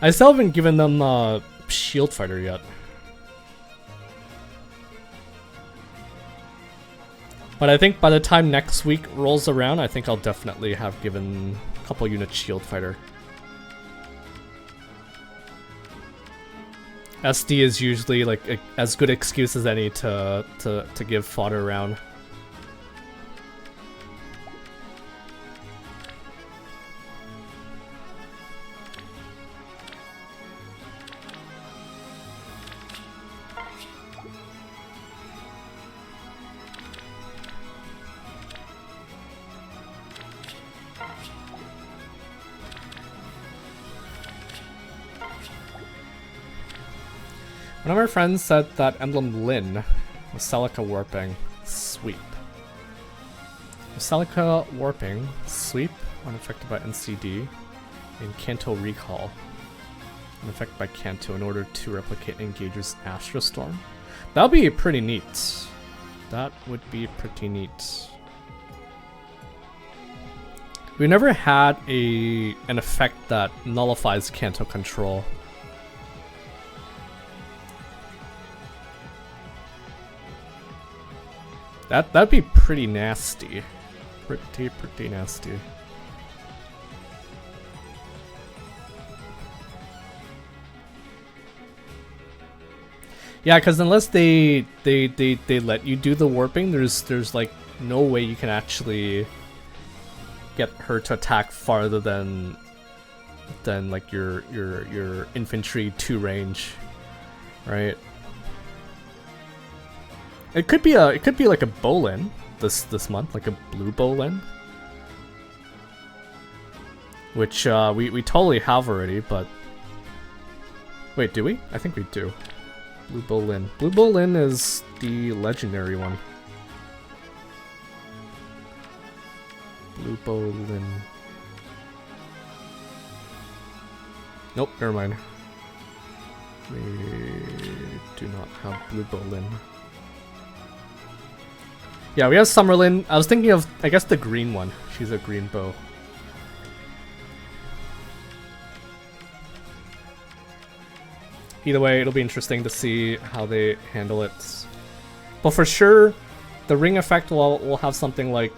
I still haven't given them Shield Fighter yet. But I think by the time next week rolls around, I think I'll definitely have given a couple units shield fighter. SD is usually like as good excuse as any to give fodder around. One of our friends said that Emblem Lin was Celica warping sweep. Celica warping sweep unaffected by NCD and Kanto recall unaffected by Kanto in order to replicate Engager's Astro Storm. That would be pretty neat. That would be pretty neat. We never had an effect that nullifies Kanto control. That'd be pretty nasty. Pretty nasty. Yeah, because unless they let you do the warping, there's like no way you can actually get her to attack farther than like your infantry 2 range, right? It could be like a Bolin this month, like a blue Bolin, which we totally have already. But wait, do we? I think we do. Blue Bolin. Blue Bolin is the legendary one. Blue Bolin. Nope, never mind. We do not have Blue Bolin. Yeah, we have Summerlin. I was thinking of, I guess, the green one. She's a green bow. Either way, it'll be interesting to see how they handle it. But for sure, the ring effect will have something like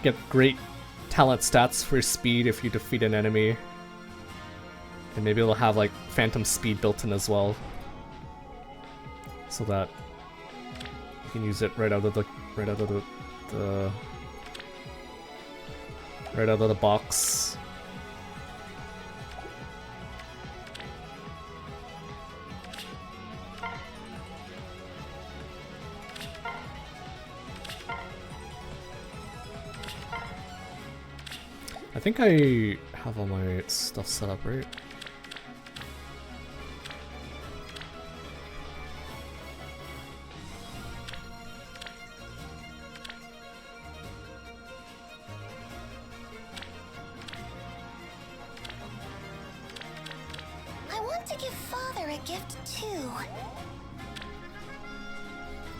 get great talent stats for speed if you defeat an enemy. And maybe it'll have like phantom speed built in as well. So that you can use it right out of the box. I think I have all my stuff set up, right?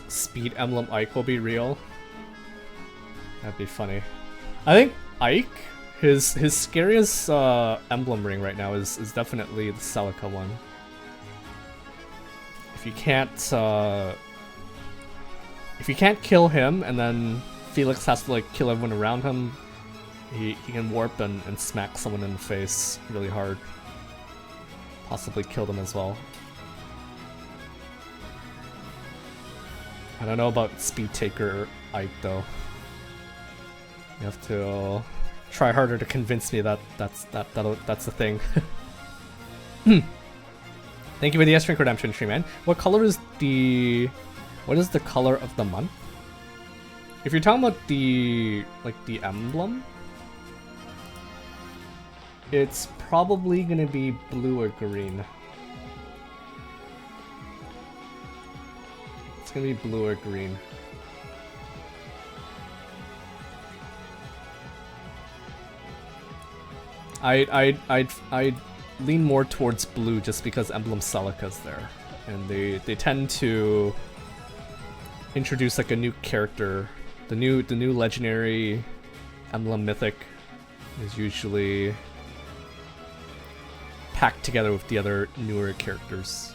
Speed Emblem Ike will be real. That'd be funny. I think Ike, his scariest emblem ring right now is definitely the Celica one. If you can't kill him and then Felix has to like kill everyone around him, he can warp and smack someone in the face really hard. Possibly kill them as well. I don't know about Speed Taker Ike though. You have to try harder to convince me that that's the thing. Thank you for the S-Drink Redemption stream, man. What is the color of the month? If you're talking about the emblem, it's probably gonna be blue or green. It's gonna be blue or green. I'd lean more towards blue just because Emblem Celica's there, and they tend to introduce like a new character. The new legendary Emblem Mythic is usually packed together with the other newer characters.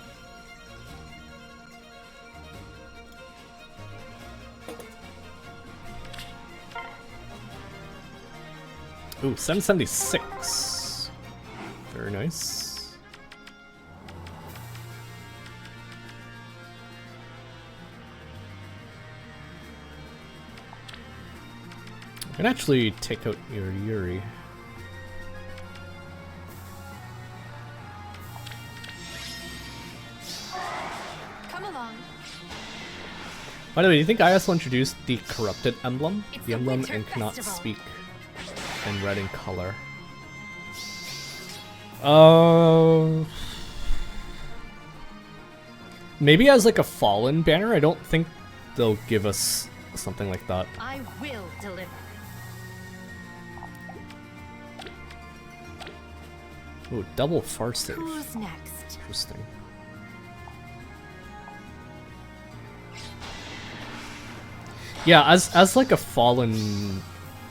Ooh, 776. Very nice. I can actually take out your Yuri. Come along. By the way, do you think IS will introduce the corrupted emblem? It's The the emblem Winter and cannot Festival. speak in red in color. Maybe as like a fallen banner. I don't think they'll give us something like that. I will deliver. Ooh, double far save. Who's next? Interesting. Yeah, as like a fallen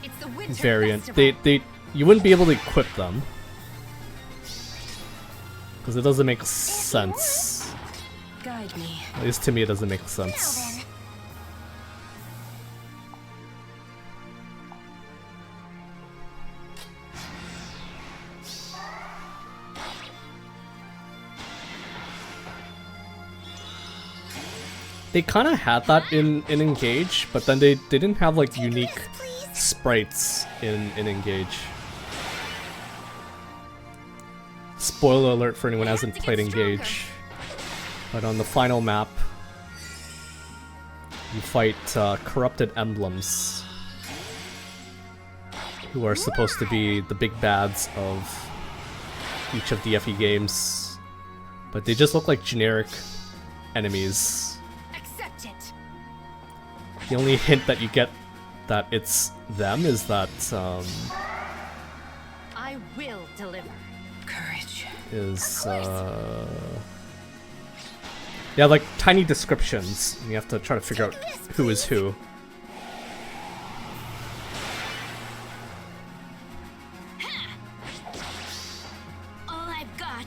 It's the Winter variant, Festival. you wouldn't be able to equip them because it doesn't make sense. Guide me. At least to me, it doesn't make sense. Now then. They kind of had that in Engage, but then they didn't have like unique sprites in Engage. Spoiler alert for anyone who hasn't played Engage. But on the final map, you fight corrupted emblems, who are supposed to be the big bads of each of the FE games. But they just look like generic enemies. Accept it. The only hint that you get that it's them is that I will deliver. Courage. yeah, like tiny descriptions, and you have to try to figure out who is who. All I've got.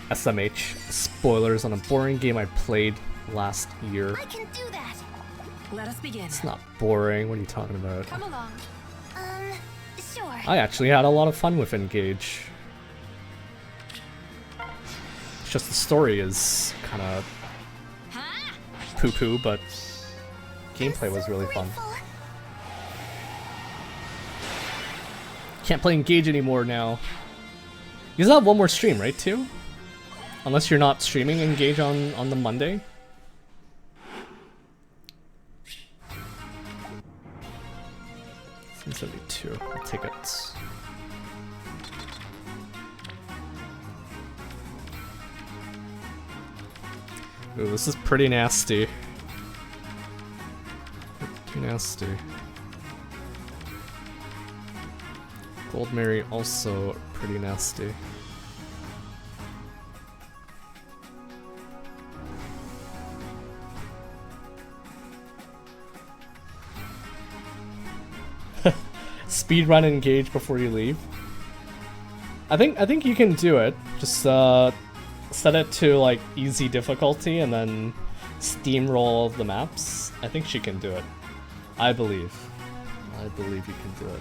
SMH. Spoilers on a boring game I played last year. I can do that. Let us begin. It's not boring, what are you talking about? Come along. Sure. I actually had a lot of fun with Engage. It's just the story is kind of Huh? poo-poo, but gameplay was really fun. Can't play Engage anymore now. You still have one more stream, right, too? Unless you're not streaming Engage on the Monday. $72. I'll take it. Ooh, this is pretty nasty. Pretty nasty. Gold Mary also pretty nasty. Speedrun Engage before you leave. I think you can do it. Just set it to like easy difficulty and then steamroll the maps. I think she can do it. I believe you can do it.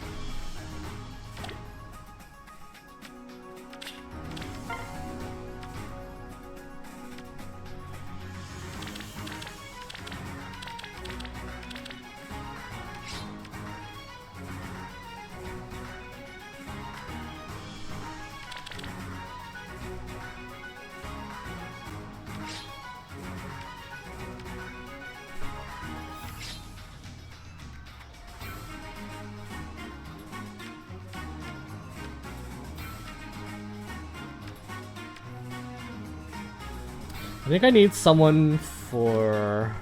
I think I need someone to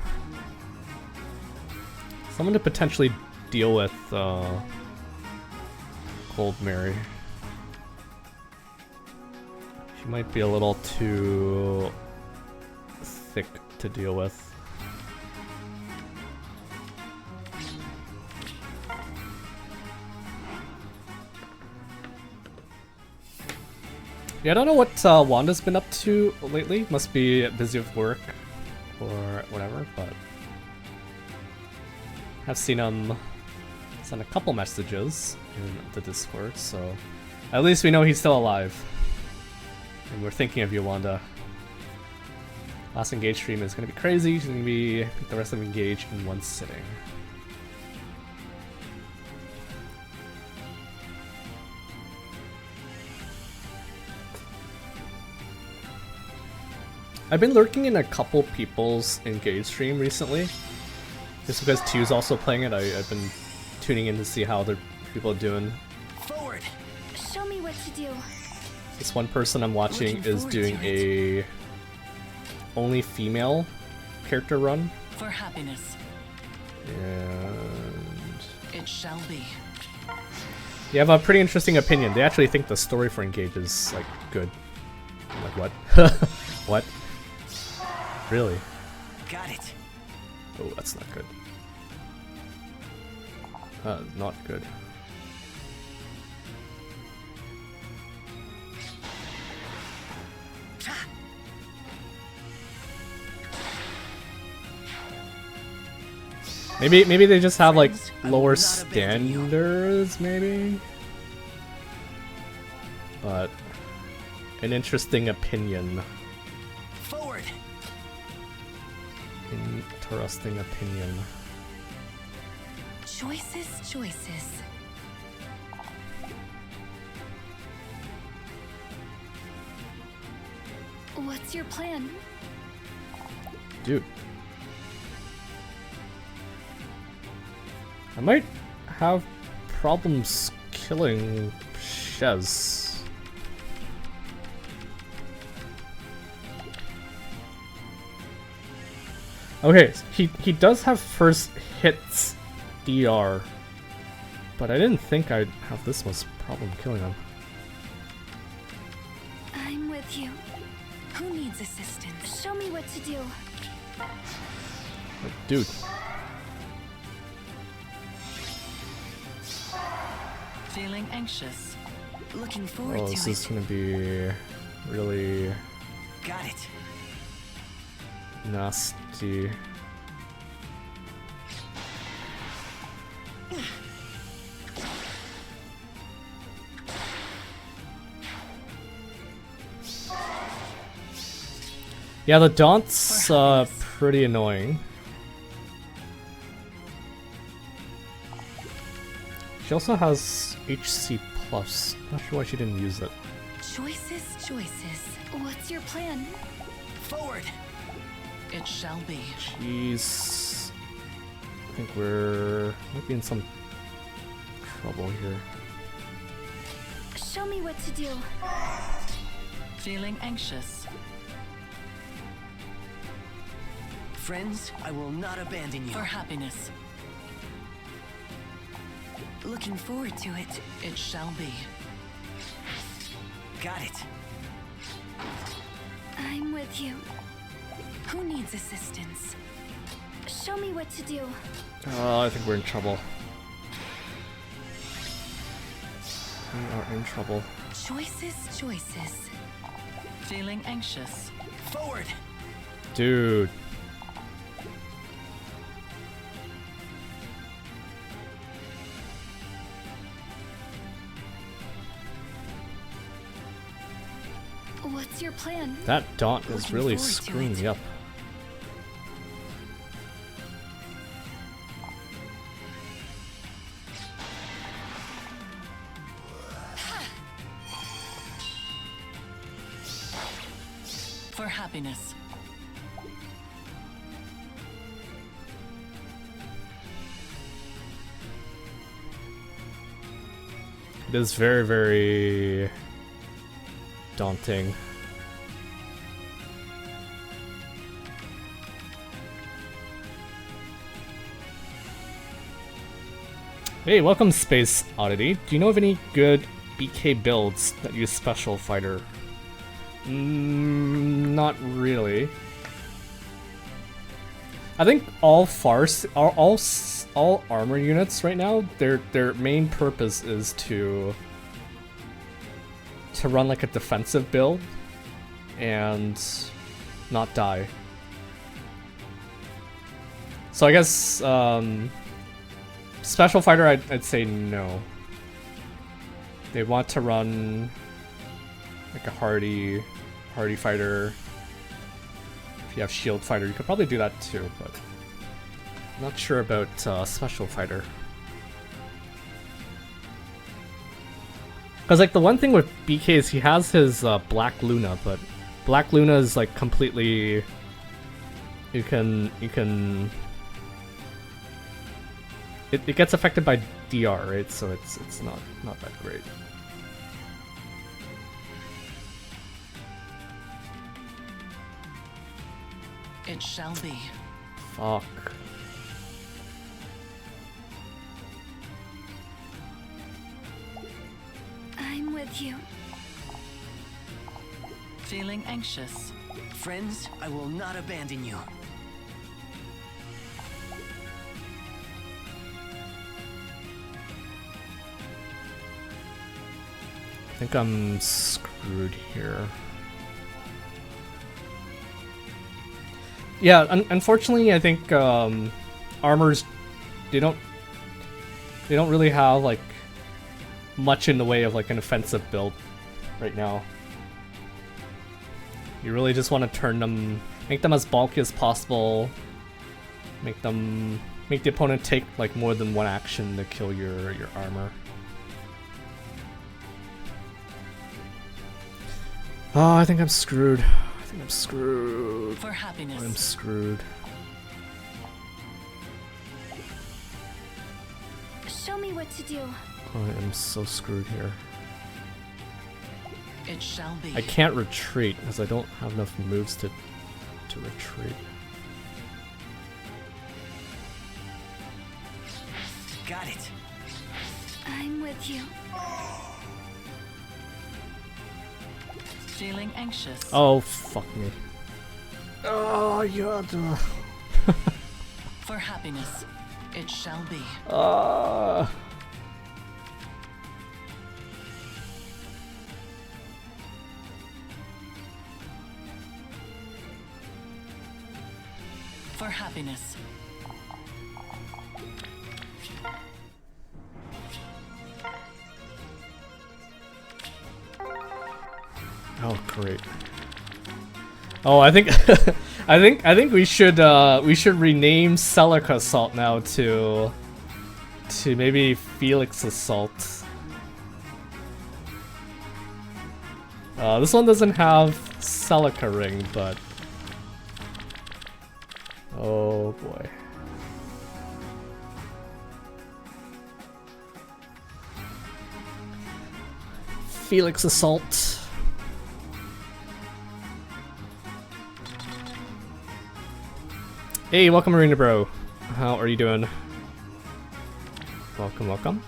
potentially deal with Gold Mary. She might be a little too thick to deal with. Yeah, I don't know what Wanda's been up to lately. Must be busy with work or whatever, but I've seen Sent a couple messages in the Discord, so at least we know he's still alive. And we're thinking of you, Wanda. Last Engage stream is gonna be crazy. She's gonna be the rest of Engage in one sitting. I've been lurking in a couple people's Engage stream recently. Just because Two's also playing it, I've been tuning in to see how other people are doing. Forward. Show me what to do. This one person I'm watching is doing a only female character run. For happiness. And It shall be. you have a pretty interesting opinion. They actually think the story for Engage is like good. I'm like, what? What? Really? Got it. Oh, that's not good. Not good. Maybe they just have like lower standards, maybe? But an interesting opinion. Forward. Interesting opinion. Choices. What's your plan? Dude. I might have problems killing Shez. Okay, he does have first hits DR, but I didn't think I'd have this much problem killing him. I'm with you. Who needs assistance? Show me what to do. Like, dude. Feeling anxious. Looking forward Oh, to this it. is gonna be really Got it. nasty. Yeah, the Daunt's pretty annoying. She also has HC+. Not sure why she didn't use it. Choices. What's your plan? Forward. It shall be. Jeez. I think might be in some trouble here. Show me what to do. Feeling anxious. Friends, I will not abandon you. For happiness. Looking forward to it. It shall be. Got it. I'm with you. Who needs assistance? Show me what to do. Oh, I think we're in trouble. We are in trouble. Choices. Feeling anxious. Forward. Dude. What's your plan? That Daunt is Looking really forward to screwing it. me up. For happiness. It is very, very daunting. Hey, welcome Space Oddity. Do you know of any good BK builds that use Special Fighter? Not really. I think all armor units right now, their main purpose is to run like a defensive build and not die. So I guess Special fighter, I'd say no. They want to run like a hardy fighter. If you have shield fighter, you could probably do that too, but I'm not sure about special fighter. Because like the one thing with BK is he has his Black Luna, but Black Luna is like completely you can it gets affected by DR, right? So it's not that great. It shall be. Fuck. I'm with you. Feeling anxious. Friends, I will not abandon you. I think I'm screwed here. Yeah, unfortunately, I think armors they don't really have like much in the way of like an offensive build right now. You really just want to make them as bulky as possible. Make the opponent take like more than one action to kill your armor. Oh, I think I'm screwed. I'm screwed. For happiness. I'm screwed. Show me what to do. I am so screwed here. It shall be. I can't retreat because I don't have enough moves to retreat. Got it. I'm with you. Feeling anxious. Oh, fuck me. Oh, yeah. For happiness. It shall be. For happiness. Oh, great. Oh, I think I think we should rename Celica Assault now to maybe Felix Assault. This one doesn't have Celica Ring, but oh boy. Felix Assault. Hey, welcome Arena Bro. How are you doing? Welcome, welcome.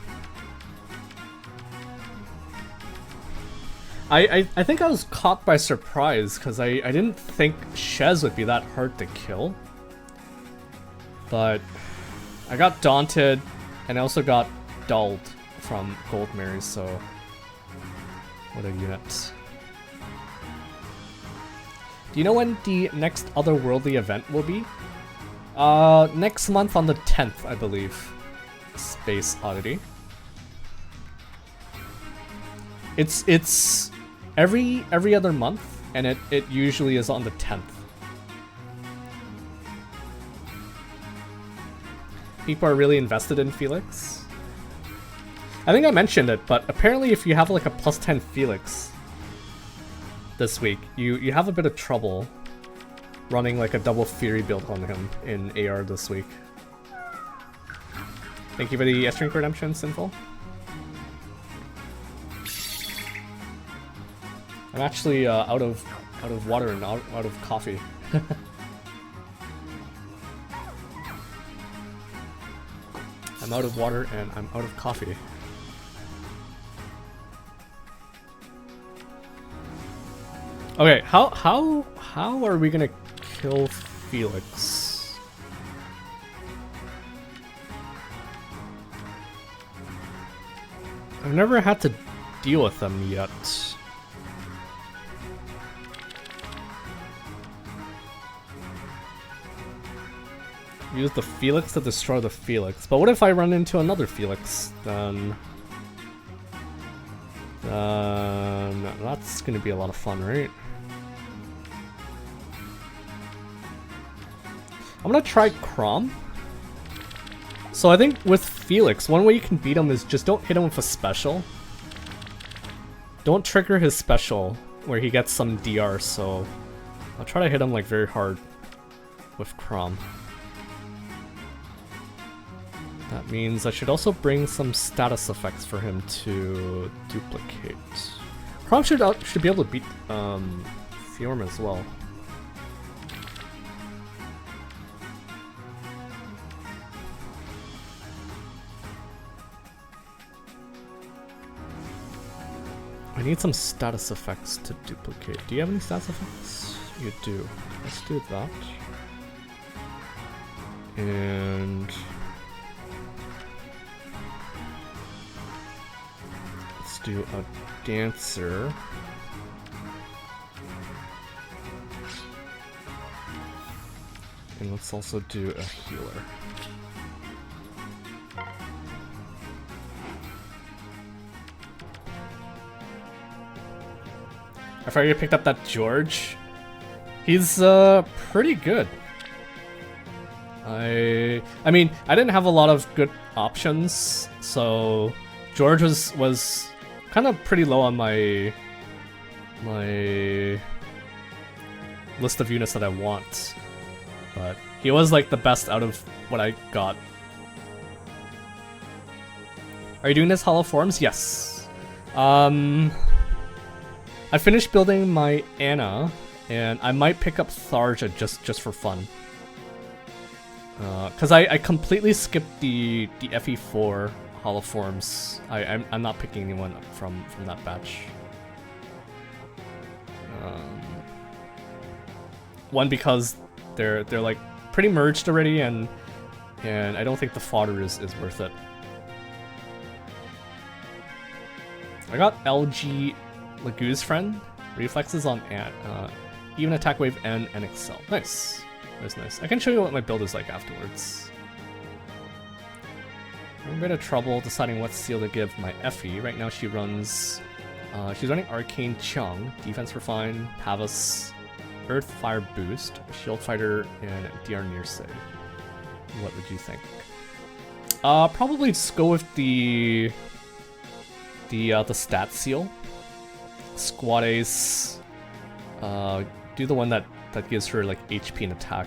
I think I was caught by surprise because I didn't think Shez would be that hard to kill. But I got daunted and I also got dulled from Gold Mary, so what a unit. Do you know when the next otherworldly event will be? Next month on the 10th, I believe. Space Oddity. It's every other month, and it usually is on the 10th. People are really invested in Felix. I think I mentioned it, but apparently if you have like a plus 10 Felix this week, you have a bit of trouble running like a double Fury build on him in AR this week. Thank you for the S-Drink Redemption, Sinful. I'm actually out of water and out of coffee. I'm out of water and I'm out of coffee. Okay, how are we gonna kill Felix? I've never had to deal with them yet. use the Felix to destroy the Felix. But what if I run into another Felix? Then that's gonna be a lot of fun, right? I'm gonna try Chrom. So I think with Felix, one way you can beat him is just don't hit him with a special. Don't trigger his special where he gets some DR, so I'll try to hit him like very hard with Chrom. That means I should also bring some status effects for him to duplicate. Chrom should be able to beat Fjorm as well. I need some status effects to duplicate. Do you have any status effects? You do. Let's do that. And let's do a dancer. And let's also do a healer. I forgot you picked up that George. He's pretty good. I mean, I didn't have a lot of good options, so George was kind of pretty low on my list of units that I want. But he was like the best out of what I got. Are you doing this Hollow Forms? Yes. I finished building my Anna, and I might pick up Tharja just for fun. Cause I completely skipped the FE4 Hollow Forms. I'm not picking anyone up from that batch. One, because they're like pretty merged already, and I don't think the fodder is worth it. I got LG Lagu's friend, reflexes on even attack wave and excel. Nice. That's nice. I can show you what my build is like afterwards. I'm a bit of trouble deciding what seal to give my Effie. Right now she runs, she's running Arcane Chung, defense for fine, Pavus, Earth Fire Boost, Shield Fighter, and DR Near Save. What would you think? Probably just go with the stat seal. Squad Ace, do the one that gives her like HP and attack.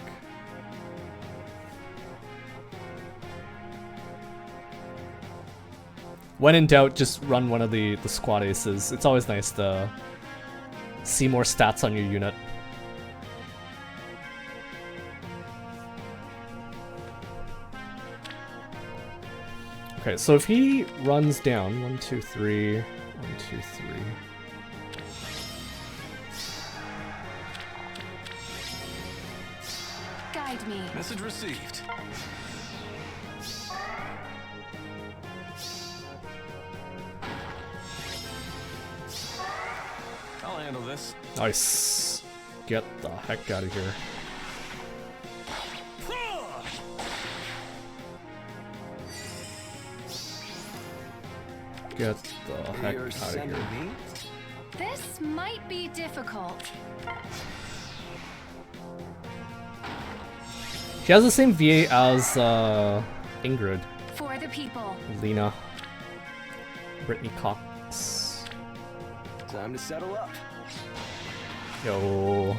When in doubt, just run one of the Squad Aces. It's always nice to see more stats on your unit. Okay, so if he runs down 1, 2, 3, 1, 2, 3. Guide me. Message received. I'll handle this. Nice. Get the heck out of here. Get the heck out of here. This might be difficult. She has the same VA as Ingrid. For the people. Lena. Brittany Cox. Time to settle up. Yo.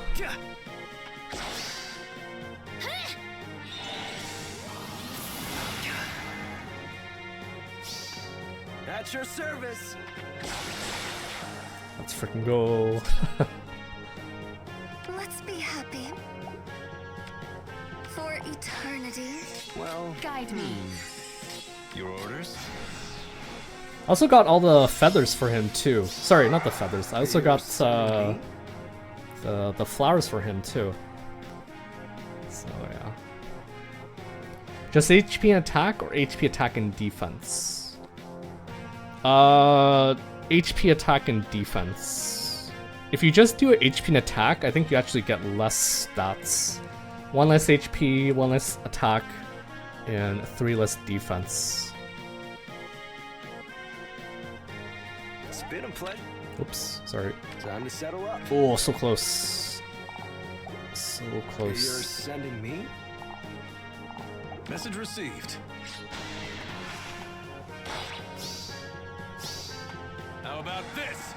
At your service. Let's freaking go. Let's be happy. For eternity. Well, Guide me. Your orders? I also got all the feathers for him too. Sorry, not the feathers. I also got the flowers for him too. So yeah. Just HP and attack, or HP attack and defense? HP attack and defense. If you just do a HP and attack, I think you actually get less stats. 1 less HP, 1 less attack, and 3 less defense. Spin and play. Oops, sorry. Time to settle up. Oh, so close. So You're close. sending me? Message received. How about this?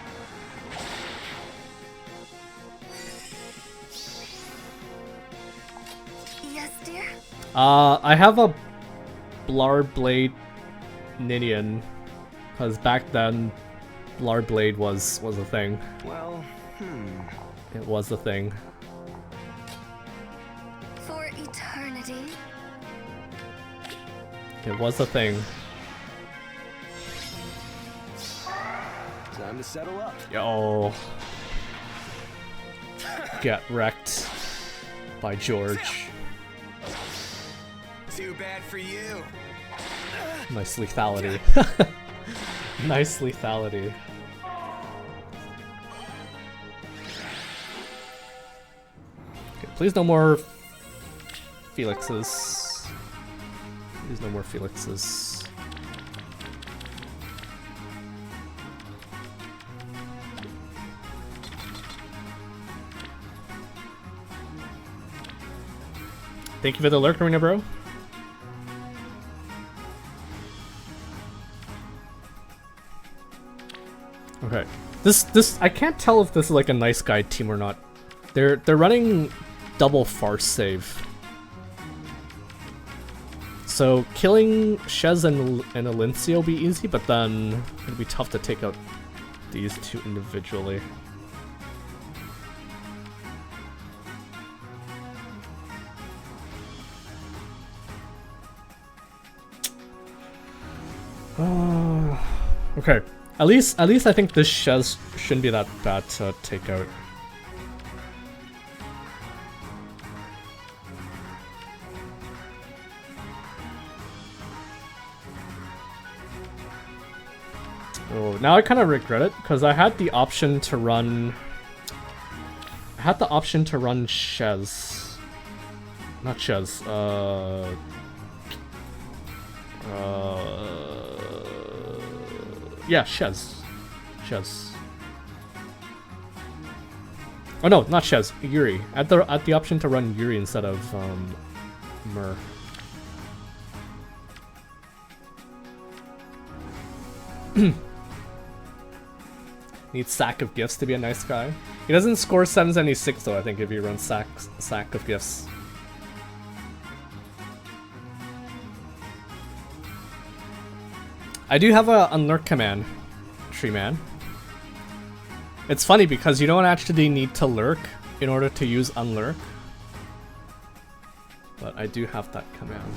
Yes, dear? I have a Blar Blade Ninian, because back then Blar Blade was a thing. Well, It was a thing. For eternity? It was a thing. time to settle up. Yo. Get wrecked by George. Too bad for you. Nice lethality. Nice lethality. Okay, please no more Felixes. Please no more Felixes. Thank you for the lurk, Arena Bro. Okay. This I can't tell if this is like a nice guy team or not. They're running double farce save. So killing Shez and Alincia will be easy, but then it'll be tough to take out these two individually. Okay. At least I think this Shez shouldn't be that bad to take out. Oh, now I kind of regret it because I had the option to run. I had the option to run Shez. Not Shez. Yeah, Shez. Shez. Oh no, not Shez. Yuri. At the option to run Yuri instead of Mur. Needs Sack of Gifts to be a nice guy. He doesn't score 776 though, I think, if he runs Sack of Gifts. I do have a unlurk command, Tree Man. It's funny because you don't actually need to lurk in order to use unlurk. But I do have that command.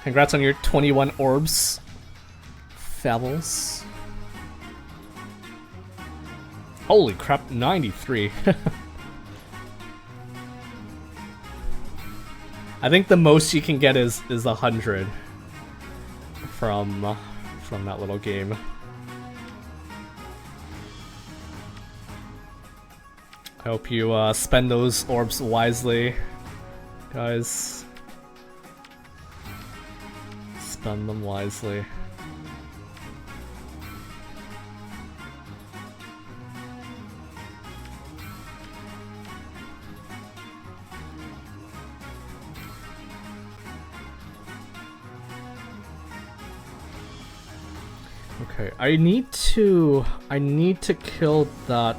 Congrats on your 21 orbs, Fabbles. Holy crap, 93. I think the most you can get is 100 from that little game. I hope you spend those orbs wisely, guys. Spend them wisely. Okay, I need to kill that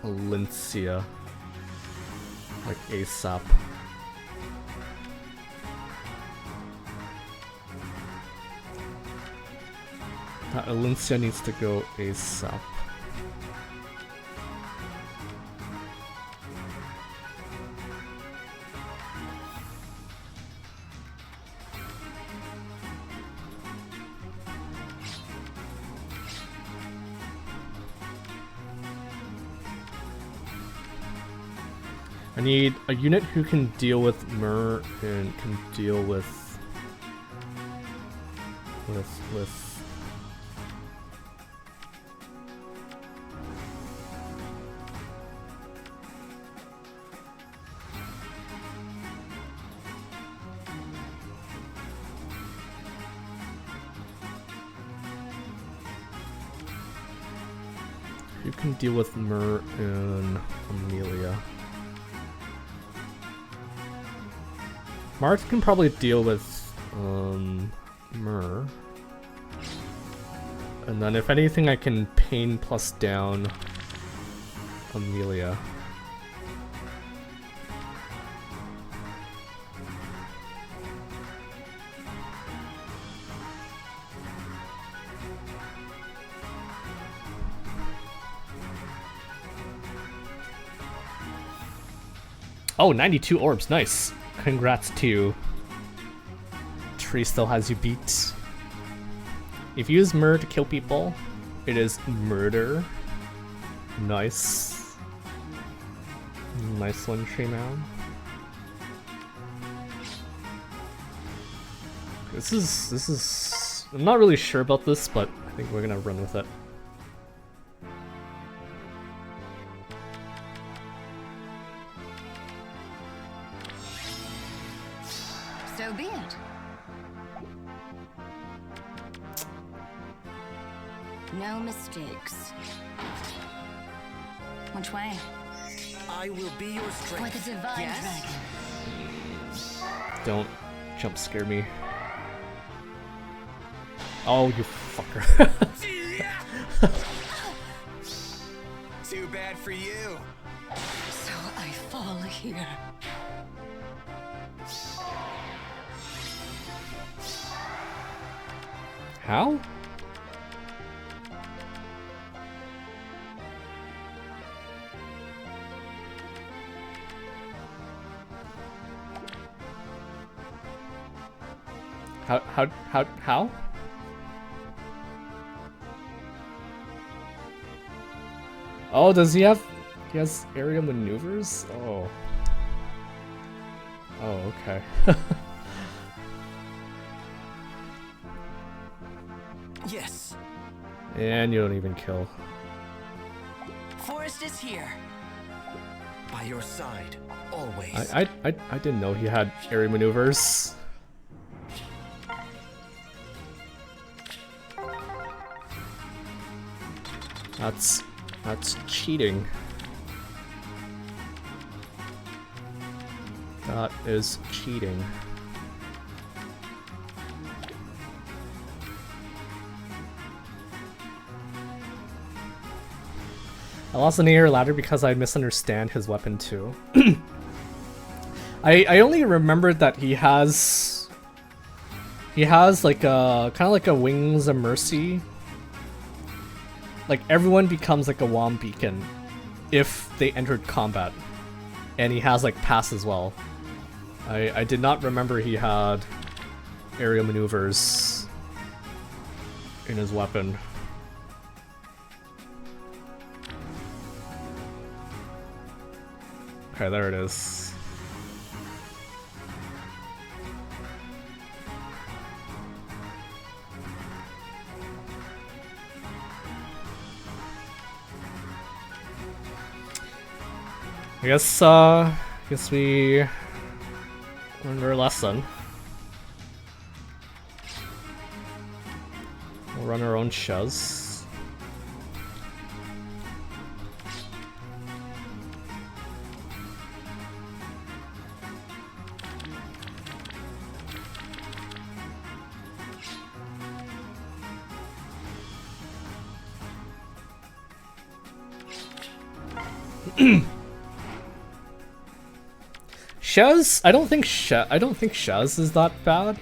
Alincia like ASAP. That Alincia needs to go ASAP. I need a unit who can deal with Myr and can deal with who can deal with Myr and Amelia. Marth can probably deal with Myr. And then if anything I can pain plus down Amelia. Oh, 92 orbs, nice. Congrats to Tree still has you beat. If you use Myr to kill people, it is murder. Nice. Nice one, Tree Man. This is I'm not really sure about this, but I think we're gonna run with it. So be it. No mistakes. Which way? I will be your For strength. the divine Yes? dragon. Don't jump scare me. Oh, you fucker. Too bad for you. So I fall here. How? How? Oh, does he have... He has aerial maneuvers? Oh. Oh, okay. Yes. And you don't even kill. Forest is here. By your side, always. I didn't know he had aerial maneuvers. That's cheating. That is cheating. I lost an air ladder because I misunderstand his weapon too. I only remembered that he has like a kind of like a Wings of Mercy. Like everyone becomes like a Wom beacon if they entered combat, and he has like pass as well. I did not remember he had aerial maneuvers in his weapon. Okay, there it is. I guess we learned our lesson. We'll run our own shows. Shaz, I don't think Shaz is that bad.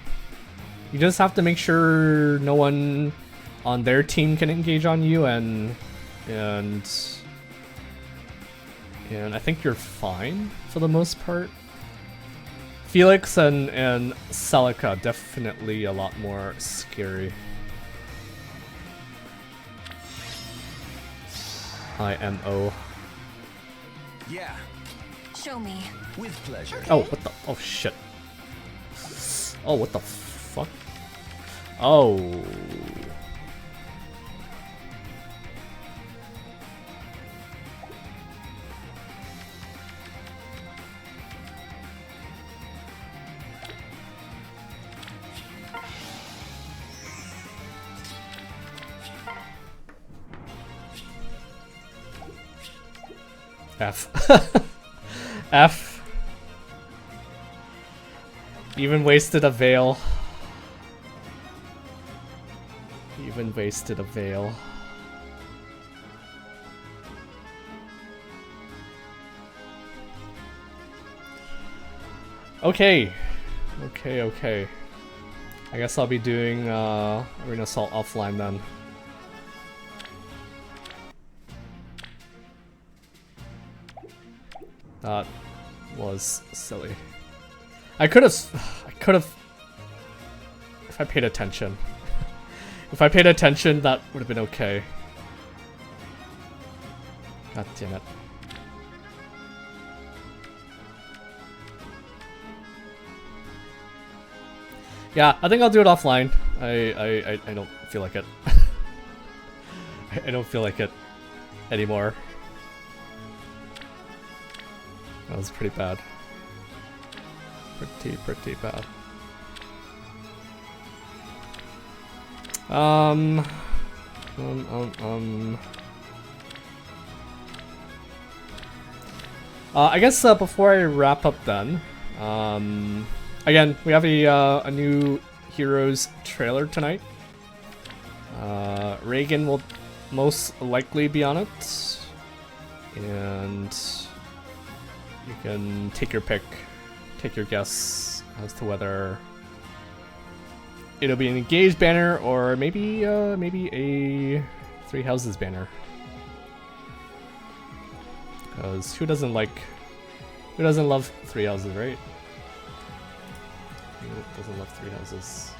You just have to make sure no one on their team can engage on you, and I think you're fine for the most part. Felix and Celica definitely a lot more scary. IMO. Yeah. Show me. With pleasure. Oh, what the? Oh, shit. Oh, what the fuck? Oh. F. F. Even wasted a veil. Even wasted a veil. Okay. Okay. I guess I'll be doing Arena Assault offline then. That was silly. I could have, if I paid attention. If I paid attention, that would have been okay. God damn it. Yeah, I think I'll do it offline. I don't feel like it. I don't feel like it anymore. That was pretty bad. Pretty bad. I guess before I wrap up then, again, we have a new Heroes trailer tonight. Reagan will most likely be on it, and you can take your pick, take your guess as to whether it'll be an engaged banner or maybe a Three Houses banner. Because who doesn't love Three Houses, right? Who doesn't love Three Houses?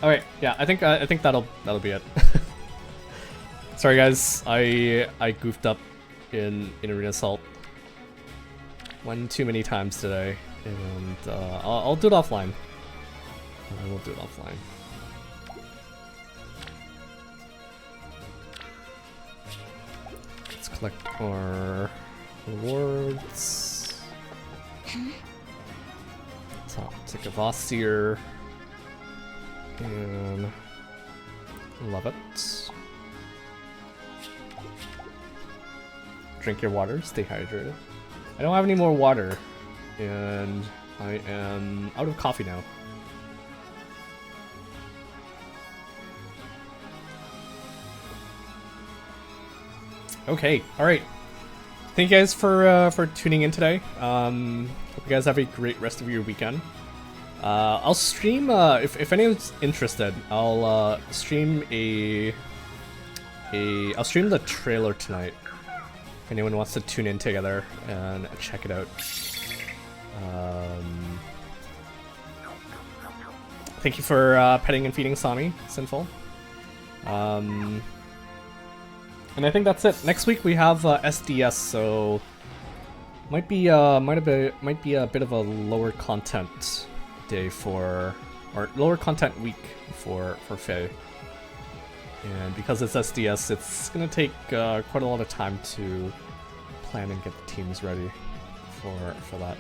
All right, yeah, I think that'll be it. Sorry guys, I goofed up in Arena Assault one too many times today, and I'll do it offline. I will do it offline. Let's collect our rewards. Top tick of Austere. And love it. Drink your water, stay hydrated. I don't have any more water, and I am out of coffee now. Okay, all right. Thank you guys for tuning in today. Hope you guys have a great rest of your weekend. I'll stream if anyone's interested. I'll stream I'll stream the trailer tonight. If anyone wants to tune in together and check it out. Thank you for petting and feeding Sami, Sinful. And I think that's it. Next week we have SDS, so might be a bit of a lower content day or lower content week for Faye. And because it's SDS, it's gonna take quite a lot of time to plan and get the teams ready for that.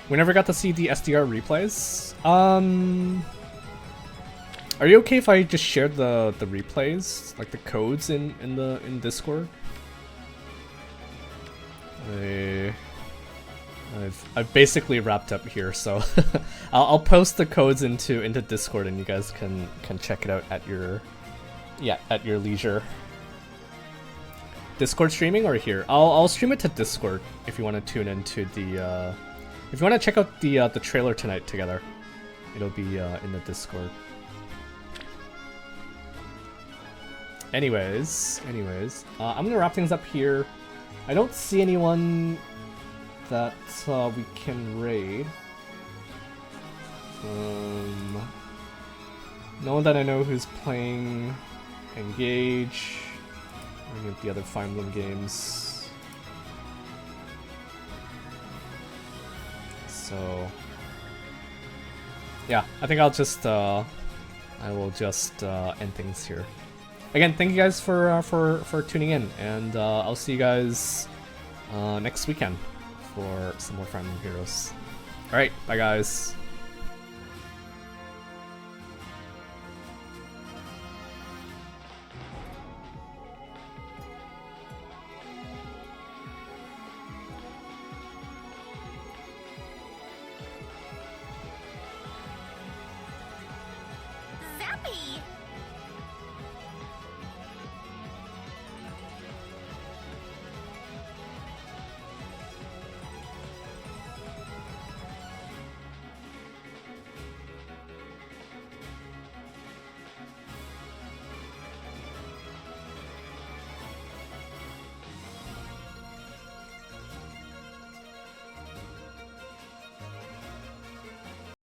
We never got to see the SDR replays. Are you okay if I just shared the replays, like the codes in Discord? I've basically wrapped up here, so I'll post the codes into Discord, and you guys can check it out at your leisure. Discord streaming or here? I'll stream it to Discord if you want to tune into the if you want to check out the trailer tonight together. It'll be in the Discord. Anyways, I'm gonna wrap things up here. I don't see anyone that we can raid. No one that I know who's playing Engage. any of the other Fire Emblem games. So yeah, I think I'll just I will just end things here. Again, thank you guys for tuning in, and I'll see you guys next weekend for some more Fire Emblem Heroes. All right, bye guys. Zappy!